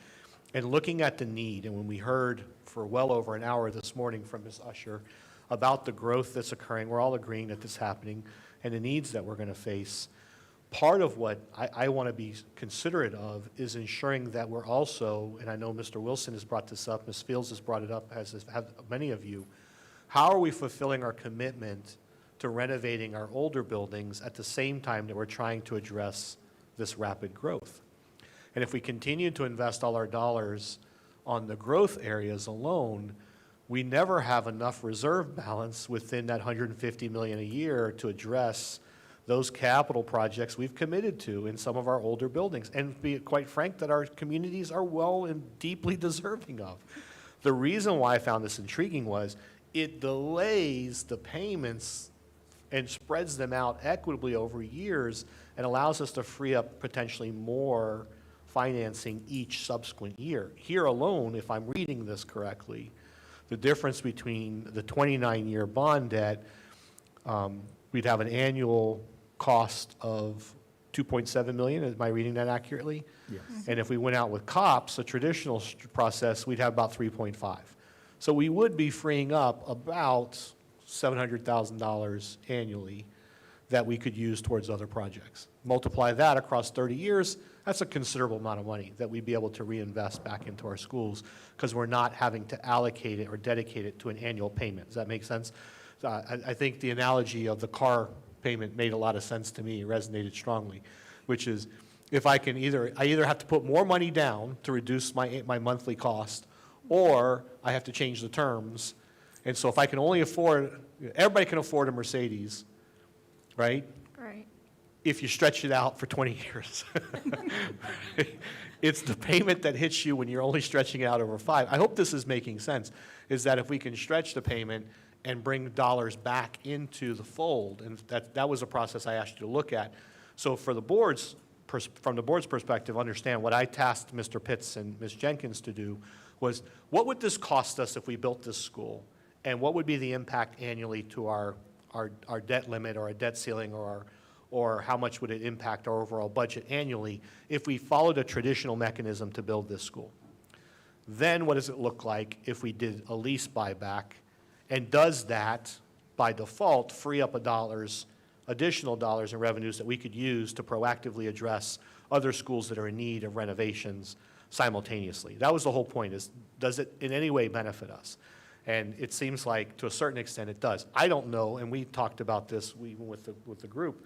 And looking at the need, and when we heard for well over an hour this morning from Ms. Usher about the growth that's occurring, we're all agreeing that this is happening, and the needs that we're going to face, part of what I want to be considerate of is ensuring that we're also, and I know Mr. Wilson has brought this up, Ms. Fields has brought it up, as have many of you, how are we fulfilling our commitment to renovating our older buildings at the same time that we're trying to address this rapid growth? And if we continue to invest all our dollars on the growth areas alone, we never have enough reserve balance within that $150 million a year to address those capital projects we've committed to in some of our older buildings, and be quite frank, that our communities are well and deeply deserving of. The reason why I found this intriguing was it delays the payments and spreads them out equitably over years and allows us to free up potentially more financing each subsequent year. Here alone, if I'm reading this correctly, the difference between the 29-year bond debt, we'd have an annual cost of $2.7 million. Am I reading that accurately? Yes. And if we went out with COPS, a traditional process, we'd have about 3.5. So we would be freeing up about $700,000 annually that we could use towards other projects. Multiply that across 30 years, that's a considerable amount of money that we'd be able to reinvest back into our schools because we're not having to allocate it or dedicate it to an annual payment. Does that make sense? I think the analogy of the car payment made a lot of sense to me, resonated strongly, which is if I can either have to put more money down to reduce my monthly cost, or I have to change the terms. And so if I can only afford, everybody can afford a Mercedes, right? Right. If you stretch it out for 20 years. It's the payment that hits you when you're only stretching it out over 5. I hope this is making sense, is that if we can stretch the payment and bring dollars back into the fold, and that was a process I asked you to look at. So for the board's, from the board's perspective, understand what I tasked Mr. Pitts and Ms. Jenkins to do was, what would this cost us if we built this school? And what would be the impact annually to our debt limit or our debt ceiling, or how much would it impact our overall budget annually if we followed a traditional mechanism to build this school? Then what does it look like if we did a lease buyback? And does that, by default, free up additional dollars in revenues that we could use to proactively address other schools that are in need of renovations simultaneously? That was the whole point, is does it in any way benefit us? And it seems like, to a certain extent, it does. I don't know, and we talked about this even with the group,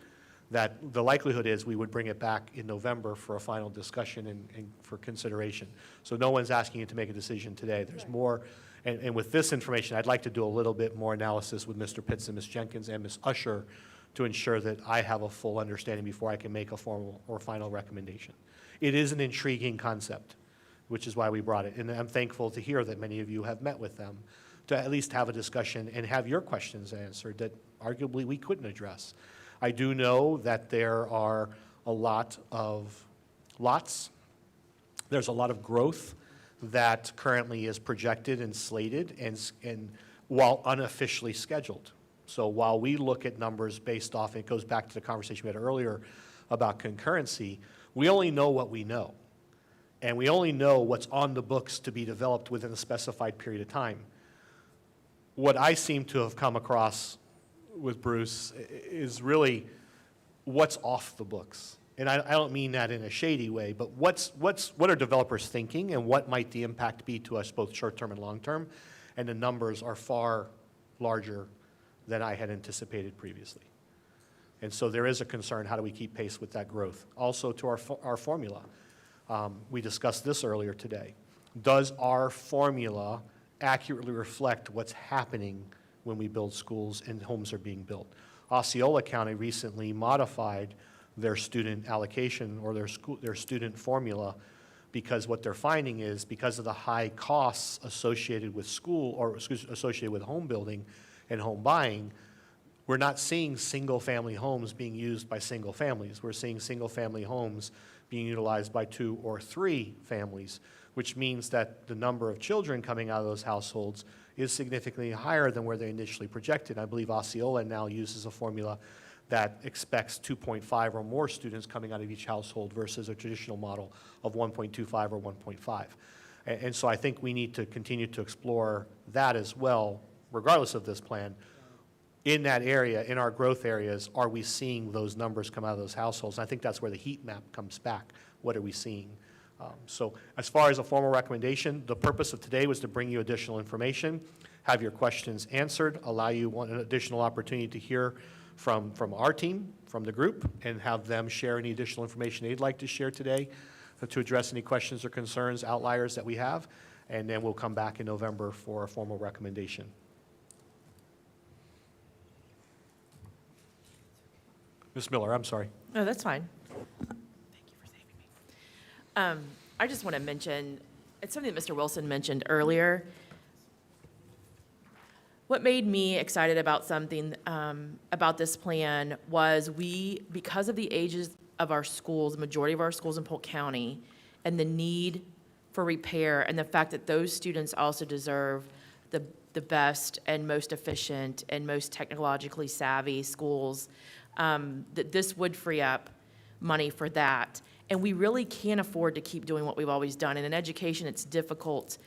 that the likelihood is we would bring it back in November for a final discussion and for consideration. So no one's asking you to make a decision today. There's more, and with this information, I'd like to do a little bit more analysis with Mr. Pitts and Ms. Jenkins and Ms. Usher to ensure that I have a full understanding before I can make a formal or final recommendation. It is an intriguing concept, which is why we brought it. And I'm thankful to hear that many of you have met with them to at least have a discussion and have your questions answered that arguably we couldn't address. I do know that there are a lot of there's a lot of growth that currently is projected and slated and while unofficially scheduled. So while we look at numbers based off, it goes back to the conversation we had earlier about concurrency, we only know what we know. And we only know what's on the books to be developed within a specified period of time. What I seem to have come across with Bruce is really what's off the books. And I don't mean that in a shady way, but what are developers thinking, and what might the impact be to us both short-term and long-term? And the numbers are far larger than I had anticipated previously. And so there is a concern, how do we keep pace with that growth? Also to our formula. We discussed this earlier today. Does our formula accurately reflect what's happening when we build schools and homes are being built? Osceola County recently modified their student allocation or their student formula, because what they're finding is, because of the high costs associated with associated with home building and home buying, we're not seeing single-family homes being used by single families. We're seeing single-family homes being utilized by 2 or 3 families, which means that the number of children coming out of those households is significantly higher than where they initially projected. I believe Osceola now uses a formula that expects 2.5 or more students coming out of each household versus a traditional model of 1.25 or 1.5. And so I think we need to continue to explore that as well, regardless of this plan. In that area, in our growth areas, are we seeing those numbers come out of those households? And I think that's where the heat map comes back. What are we seeing? So as far as a formal recommendation, the purpose of today was to bring you additional information, have your questions answered, allow you an additional opportunity to hear from our team, from the group, and have them share any additional information they'd like to share today to address any questions or concerns, outliers that we have, and then we'll come back in November for a formal recommendation. Ms. Miller, I'm sorry. No, that's fine. Thank you for saving me. I just want to mention, it's something that Mr. Wilson mentioned earlier. What made me excited about something, about this plan was because of the ages of our schools, the majority of our schools in Polk County, and the need for repair, and the fact that those students also deserve the best and most efficient and most technologically savvy schools, that this would free up money for that. And we really can't afford to keep doing what we've always done. And in education, it's difficult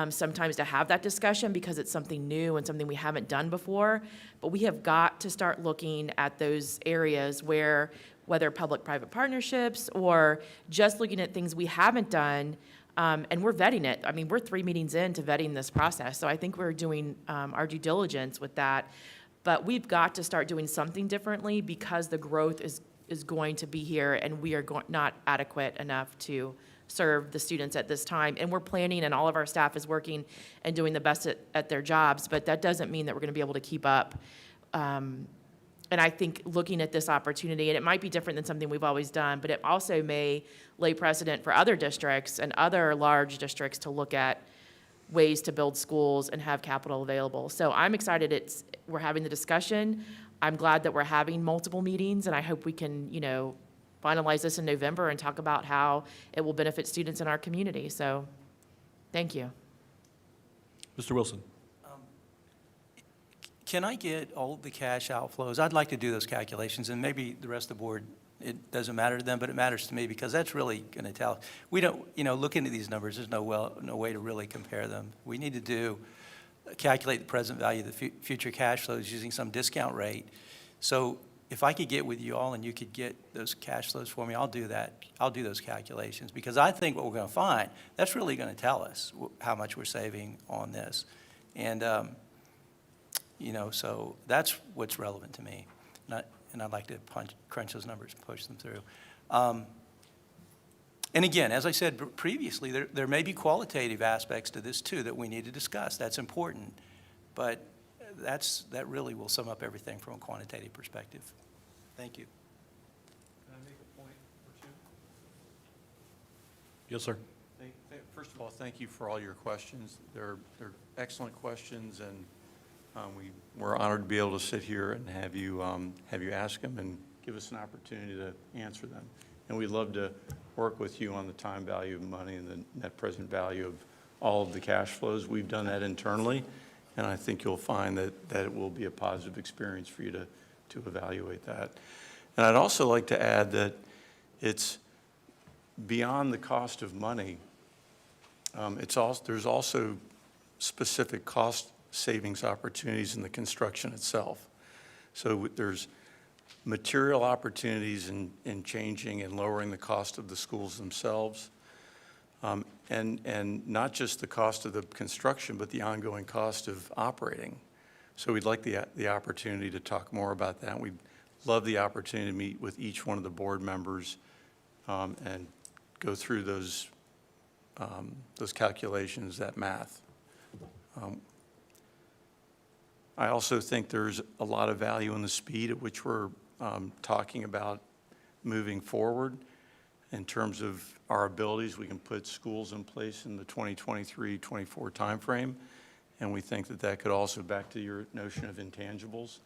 sometimes to have that discussion because it's something new and something we haven't done before. But we have got to start looking at those areas where, whether public-private partnerships or just looking at things we haven't done, and we're vetting it. I mean, we're 3 meetings into vetting this process. So I think we're doing our due diligence with that. But we've got to start doing something differently because the growth is going to be here, and we are not adequate enough to serve the students at this time. And we're planning, and all of our staff is working and doing the best at their jobs, but that doesn't mean that we're going to be able to keep up. And I think looking at this opportunity, and it might be different than something we've always done, but it also may lay precedent for other districts and other large districts to look at ways to build schools and have capital available. So I'm excited we're having the discussion. I'm glad that we're having multiple meetings, and I hope we can, finalize this in November and talk about how it will benefit students in our community. So, thank you. Mr. Wilson. Can I get all the cash outflows? I'd like to do those calculations, and maybe the rest of the board, it doesn't matter to them, but it matters to me because that's really going to tell. We don't, looking at these numbers, there's no way to really compare them. We need to calculate the present value of the future cash flows using some discount rate. So if I could get with you all and you could get those cash flows for me, I'll do that. I'll do those calculations because I think what we're going to find, that's really going to tell us how much we're saving on this. And, so that's what's relevant to me. And I'd like to crunch those numbers and push them through. And again, as I said previously, there may be qualitative aspects to this too that we need to discuss. That's important. But that really will sum up everything from a quantitative perspective. Thank you. Can I make a point or two? Yes, sir. First of all, thank you for all your questions. They're excellent questions, and we're honored to be able to sit here and have you ask them and give us an opportunity to answer them. And we'd love to work with you on the time value of money and the net present value of all of the cash flows. We've done that internally, and I think you'll find that it will be a positive experience for you to evaluate that. And I'd also like to add that it's beyond the cost of money. There's also specific cost savings opportunities in the construction itself. So there's material opportunities in changing and lowering the cost of the schools themselves, and not just the cost of the construction, but the ongoing cost of operating. So we'd like the opportunity to talk more about that. We'd love the opportunity to meet with each one of the board members and go through those calculations, that math. I also think there's a lot of value in the speed at which we're talking about moving forward. In terms of our abilities, we can put schools in place in the 2023-24 timeframe, and we think that that could also, back to your notion of intangibles,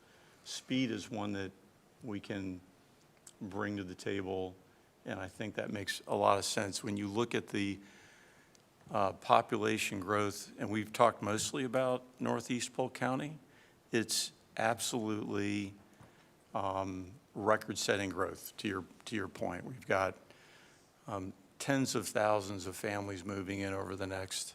speed is one that we can bring to the table, and I think that makes a lot of sense. When you look at the population growth, and we've talked mostly about Northeast Polk County, it's absolutely record-setting growth, to your point. We've got tens of thousands of families moving in over the next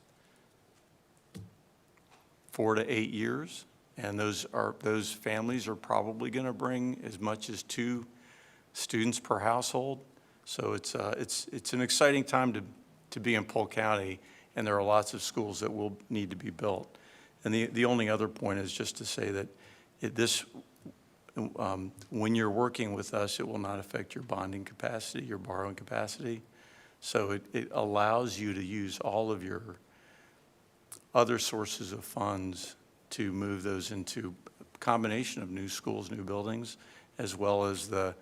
4 to 8 years, and those families are probably going to bring as much as 2 students per household. So it's an exciting time to be in Polk County, and there are lots of schools that will need to be built. And the only other point is just to say that when you're working with us, it will not affect your bonding capacity, your borrowing capacity. So it allows you to use all of your other sources of funds to move those into a combination of new schools, new buildings, as well as the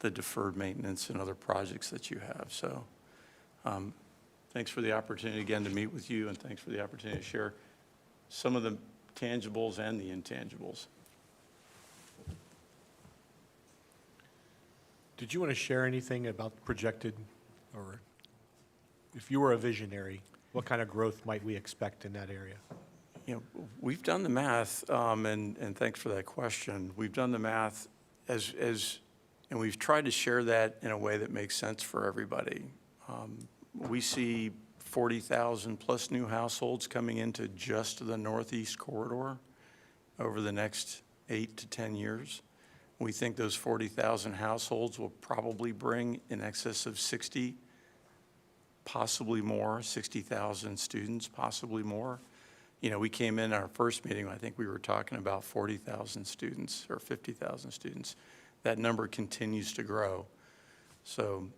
deferred maintenance and other projects that you have. So thanks for the opportunity again to meet with you, and thanks for the opportunity to share some of the tangibles and the intangibles. Did you want to share anything about projected, or if you were a visionary, what kind of growth might we expect in that area? You know, we've done the math, and thanks for that question. We've done the math and we've tried to share that in a way that makes sense for everybody. We see 40,000 plus new households coming into just the Northeast corridor over the next 8 to 10 years. We think those 40,000 households will probably bring in excess of 60, possibly more, 60,000 students, possibly more. You know, we came in our first meeting, I think we were talking about 40,000 students or 50,000 students. That number continues to grow. So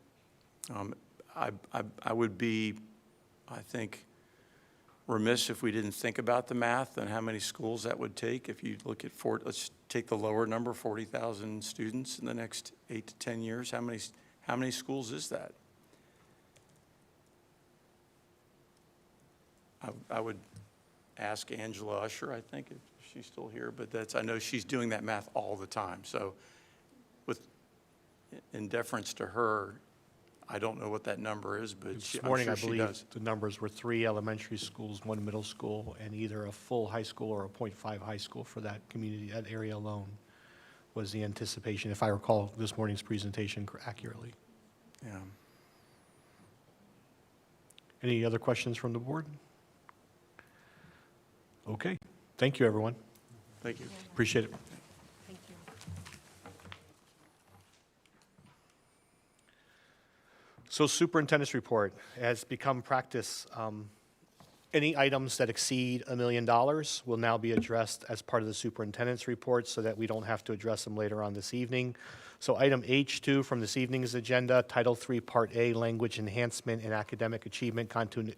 I would be, I think, remiss if we didn't think about the math and how many schools that would take. If you look at let's take the lower number, 40,000 students in the next 8 to 10 years. How many schools is that? I would ask Angela Usher, I think, if she's still here, but I know she's doing that math all the time. So in deference to her, I don't know what that number is, but This morning, I'm I sure she believe does. the numbers were 3 elementary schools, 1 middle school, and either a full high school or a .5 high school for that community, that area alone, was the anticipation, if I recall this morning's presentation accurately. Yeah. Any other questions from the board? Okay. Thank you, everyone. Thank you. Appreciate it. Thank you. So superintendent's report has become practice. Any items that exceed $1 million will now be addressed as part of the superintendent's report so that we don't have to address them later on this evening. So item H2 from this evening's agenda, Title III, Part A, Language Enhancement and Academic Achievement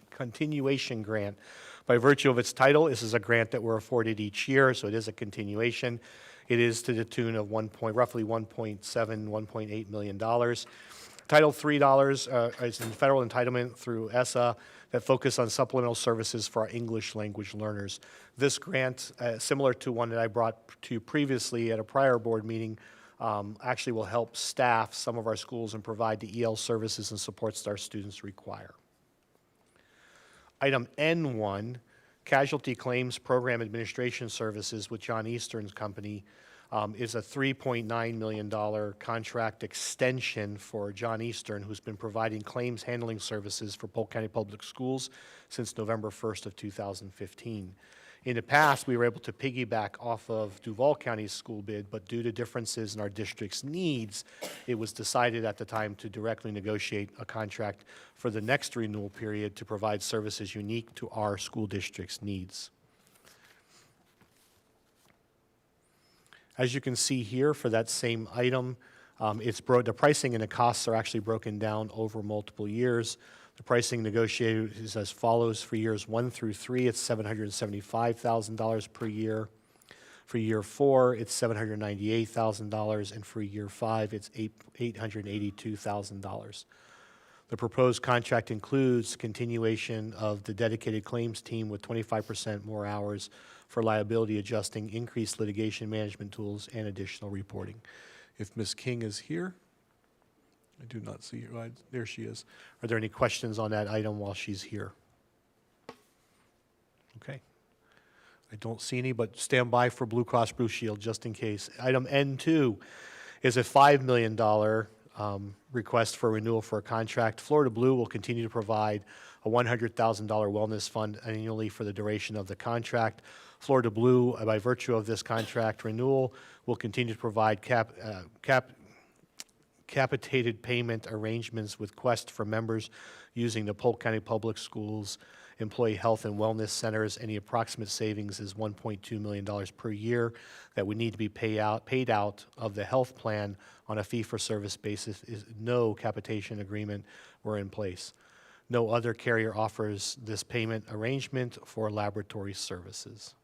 Continuation Grant. By virtue of its title, this is a grant that we're afforded each year, so it is a continuation. It is to the tune of roughly $1.7, $1.8 million. Title III is in federal entitlement through ESSA that focus on supplemental services for our English language learners. This grant, similar to one that I brought to you previously at a prior board meeting, actually will help staff some of our schools and provide the EL services and supports that our students require. Item N1, Casualty Claims Program Administration Services with John Eastern's company, is a $3.9 million contract extension for John Eastern, who's been providing claims handling services for Polk County Public Schools since November 1st of 2015. In the past, we were able to piggyback off of Duval County's school bid, but due to differences in our district's needs, it was decided at the time to directly negotiate a contract for the next renewal period to provide services unique to our school district's needs. As you can see here, for that same item, the pricing and the costs are actually broken down over multiple years. The pricing negotiated is as follows. For years 1 through 3, it's $775,000 per year. For year 4, it's $798,000, and for year 5, it's $882,000. The proposed contract includes continuation of the dedicated claims team with 25% more hours for liability adjusting, increased litigation management tools, and additional reporting. If Ms. King is here, I do not see her. There she is. Are there any questions on that item while she's here? Okay. I don't see any, but stand by for Blue Cross Blue Shield just in case. Item N2 is a $5 million request for renewal for a contract. Florida Blue will continue to provide a $100,000 wellness fund annually for the duration of the contract. Florida Blue, by virtue of this contract renewal, will continue to provide capitated payment arrangements with Quest for members using the Polk County Public Schools Employee Health and Wellness Centers. Any approximate savings is $1.2 million per year that would need to be paid out of the health plan on a fee-for-service basis. No capitation agreement were in place. No other carrier offers this payment arrangement for laboratory services.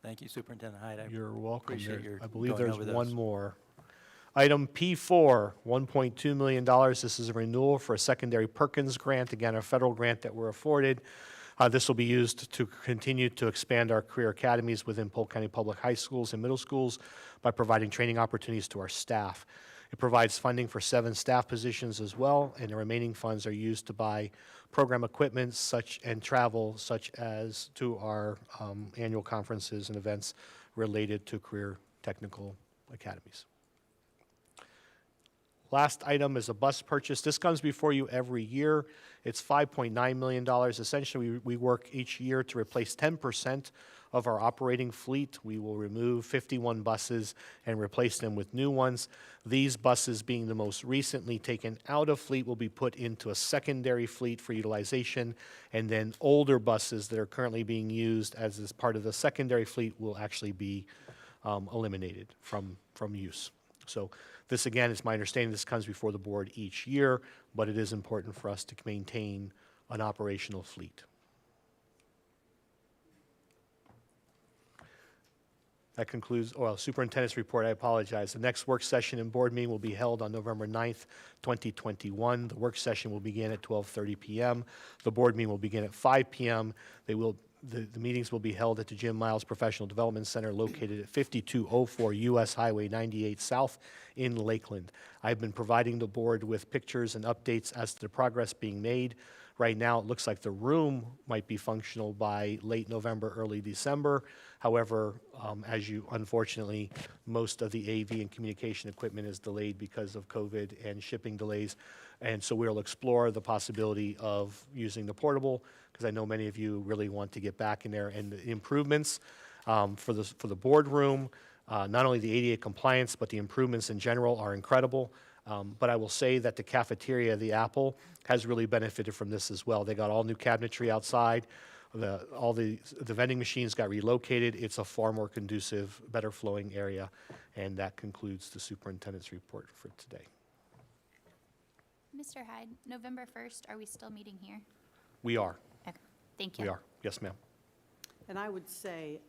Thank you, Superintendent Hyde. You're welcome. Appreciate your I believe going there's over those. one more. Item P4, $1.2 million. This is a renewal for a secondary Perkins grant, again, a federal grant that we're afforded. This will be used to continue to expand our career academies within Polk County Public High Schools and middle schools by providing training opportunities to our staff. It provides funding for 7 staff positions as well, and the remaining funds are used to buy program equipment and travel, such as to our annual conferences and events related to career technical academies. Last item is a bus purchase. This comes before you every year. It's $5.9 million. Essentially, we work each year to replace 10% of our operating fleet. We will remove 51 buses and replace them with new ones. These buses, being the most recently taken out of fleet, will be put into a secondary fleet for utilization, and then older buses that are currently being used as part of the secondary fleet will actually be eliminated from use. So this, again, is my understanding, this comes before the board each year, but it is important for us to maintain an operational fleet. That concludes, Superintendent's report. I apologize. The next work session and board meeting will be held on November 9th, 2021. The work session will begin at 12:30 p.m. The board meeting will begin at 5 p.m. The meetings will be held at the Jim Miles Professional Development Center located at 5204 U.S. Highway 98 South in Lakeland. I've been providing the board with pictures and updates as to the progress being made. Right now, it looks like the room might be functional by late November, early December. However, unfortunately, most of the AV and communication equipment is delayed because of COVID and shipping delays. And so we'll explore the possibility of using the portable, because I know many of you really want to get back in there. And the improvements for the boardroom, not only the ADA compliance, but the improvements in general are incredible. But I will say that the cafeteria, the Apple, has really benefited from this as well. They got all new cabinetry outside. All the vending machines got relocated. It's a far more conducive, better flowing area. And that concludes the superintendent's report for today. Mr. Hyde, November 1st, are we still meeting here? We are. Okay, thank you. We are. Yes, ma'am. And I would say,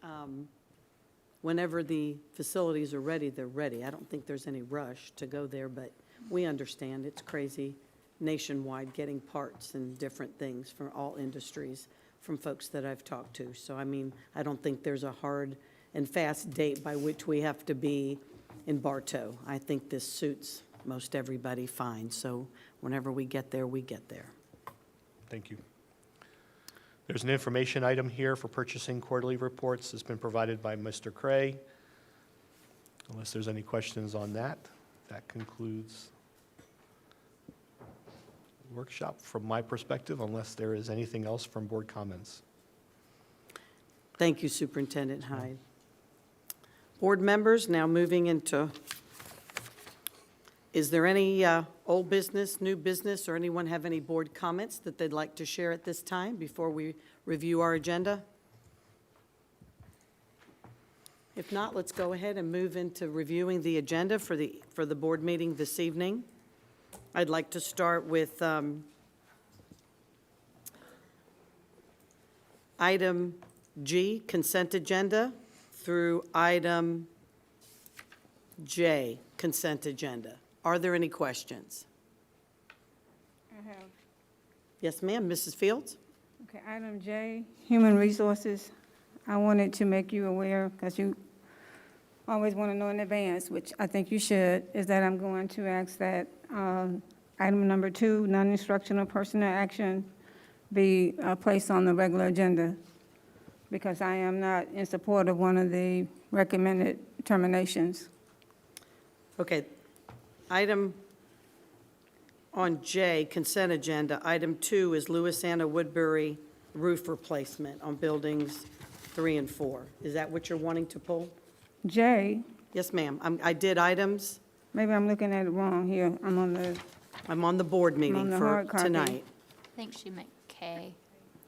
whenever the facilities are ready, they're ready. I don't think there's any rush to go there, but we understand it's crazy nationwide getting parts and different things from all industries from folks that I've talked to. So, I mean, I don't think there's a hard and fast date by which we have to be in Bartow. I think this suits most everybody fine. So whenever we get there, we get there. Thank you. There's an information item here for purchasing quarterly reports. It's been provided by Mr. Cray. Unless there's any questions on that, that concludes workshop from my perspective, unless there is anything else from board comments. Thank you, Superintendent Hyde. Board members, now moving into, is there any old business, new business, or anyone have any board comments that they'd like to share at this time before we review our agenda? If not, let's go ahead and move into reviewing the agenda for the board meeting this evening. I'd like to start with item G, consent agenda, through item J, consent agenda. Are there any questions? I have, Yes, ma'am. Mrs. Fields? okay, item J, Human Resources. I wanted to make you aware, because you always want to know in advance, which I think you should, is that I'm going to ask that item number 2, non-instructional personnel action, be placed on the regular agenda, because I am not in support of one of the recommended terminations. Okay. Item on J, consent agenda, item 2 is Lewis Anna Woodbury roof replacement on buildings 3 and 4. Is that what you're wanting to pull? J, Yes, ma'am. I did items. maybe I'm looking at it wrong here. I'm on the board on meeting the for hard copy. tonight. I think she meant K.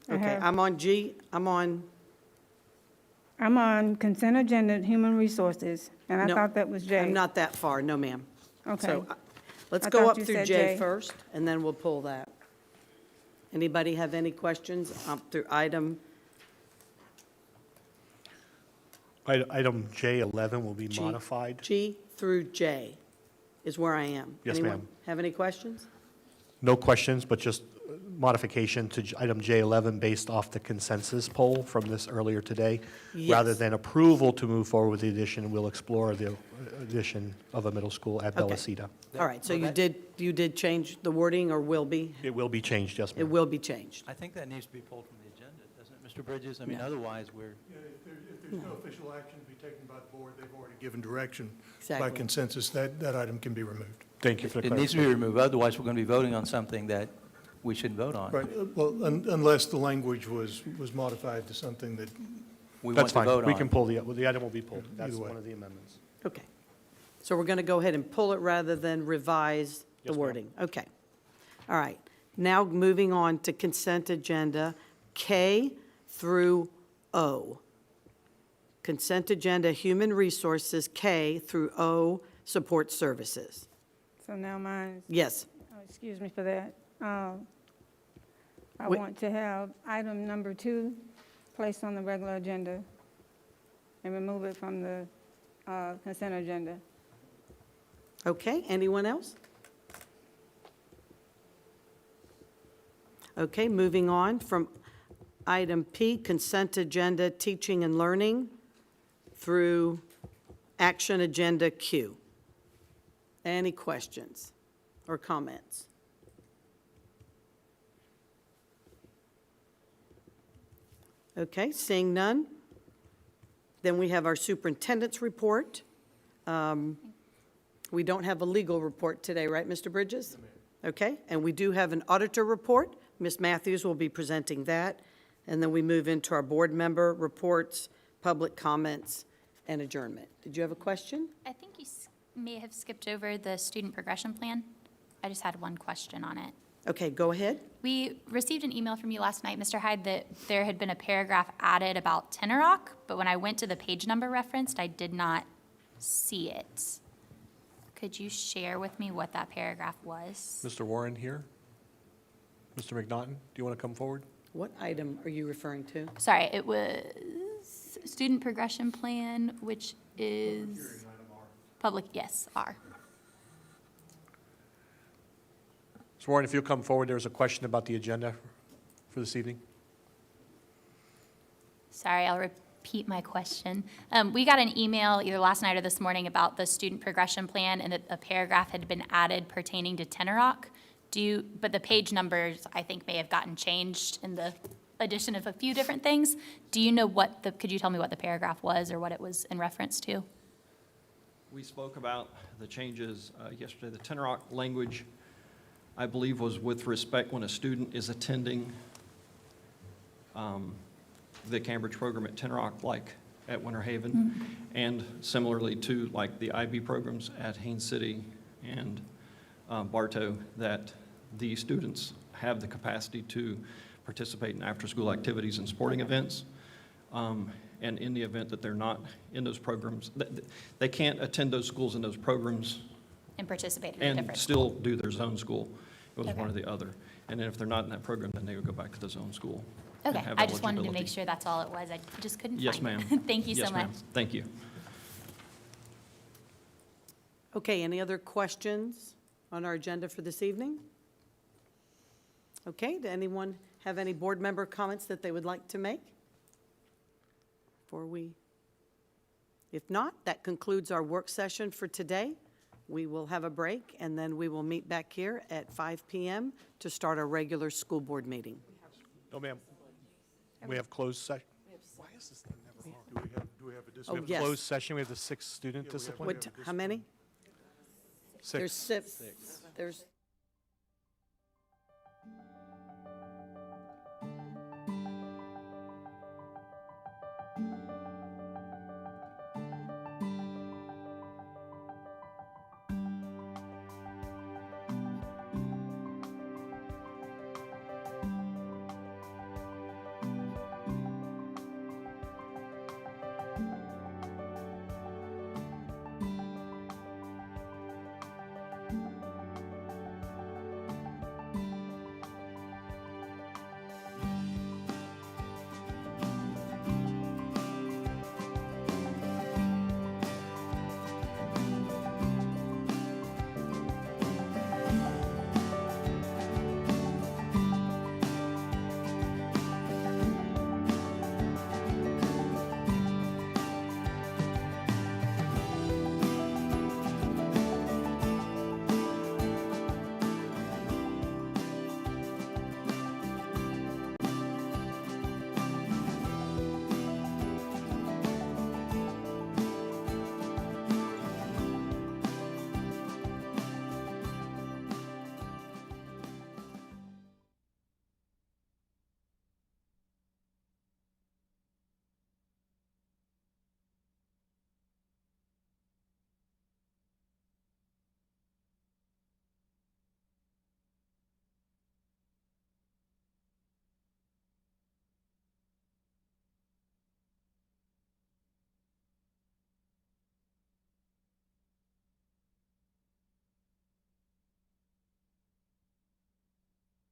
Okay, I'm on G, I'm on, consent agenda, Human Resources, and I No, thought that was J. I'm not that far, no, ma'am. Okay. So let's I go thought up you through said J J. first, and then we'll pull that. Anybody have any questions up through item Item J11 will be G? modified. G through J is where I am. Yes, Anyone ma'am. have any questions? No questions, but just modification to item J11 based off the consensus poll from this earlier today. Rather Yes. than approval to move forward with the addition, we'll explore the addition of a middle school at Okay. Bellicita. All right, so you did change the wording, or will be? It will be changed, yes, It ma'am. will be changed. I think that needs to be pulled from the agenda, doesn't it, Mr. Bridges? I mean, otherwise, we're, Yeah, if there's no official action to be taken by the board, they've already given direction by Exactly. consensus, that item can be removed. Thank you for the it needs to clarification. be removed, otherwise we're going to be voting on something that we shouldn't vote on. Right, well, unless the language was modified to something that, We want That's to fine. vote on. We can pull the item will be pulled. That's Either way. one of the amendments. Okay. So we're going to go ahead and pull it rather than revise the Yes, ma'am. wording? Okay. All right. Now moving on to consent agenda K through O. Consent agenda, Human Resources, K through O, Support Services. So now mine, Yes. excuse me for that. I Wait. want to have item number 2 placed on the regular agenda and remove it from the consent agenda. Okay, anyone else? Okay, moving on from item P, consent agenda, teaching and learning, through action agenda Q. Any questions or comments? Okay, seeing none, then we have our superintendent's report. We don't have a legal report today, right, Mr. Bridges? Okay, and we do have an auditor report. Ms. Matthews will be presenting that. And then we move into our board member reports, public comments, and adjournment. Did you have a question? I think you may have skipped over the student progression plan. I just had one question on it. Okay, go ahead. We received an email from you last night, Mr. Hyde, that there had been a paragraph added about Tenorock, but when I went to the page number referenced, I did not see it. Could you share with me what that paragraph was? Mr. Warren here? Mr. McNaughton, do you want to come forward? What item are you referring to? Sorry, it was student progression plan, which is public, yes, R. Mr. Warren, if you'll come forward, there's a question about the agenda for this evening. Sorry, I'll repeat my question. We got an email either last night or this morning about the student progression plan, and that a paragraph had been added pertaining to Tenorock. But the page numbers, I think, may have gotten changed in the addition of a few different things. Do you know could you tell me what the paragraph was or what it was in reference to? We spoke about the changes yesterday. The Tenorock language I believe, was with respect when a student is attending the Cambridge program at Tenrock, like at Winter Haven, and similarly to like the IB programs at Haines City and Bartow, that the students have the capacity to participate in after-school activities and sporting events. And in the event that they're not in those programs, they can't attend those schools and those programs And participate in a and different still do their zone school. It was Okay. one or the other. And then if they're not in that program, then they would go back to the zone school. and Okay, have I just wanted to make eligibility. sure that's all it was. I just couldn't Yes, find ma'am. it. Thank you so Yes, much. ma'am. Thank you. Okay, any other questions on our agenda for this evening? Okay, does anyone have any board member comments that they would like to make? If not, that concludes our work session for today. We will have a break, and then we will meet back here at 5 p.m. to start our regular school board meeting. No, ma'am. We have closed session. Why is this thing never on? Do we have a Oh, discipline? yes. Closed session, we have the 6 student discipline. How many? There's 6. There's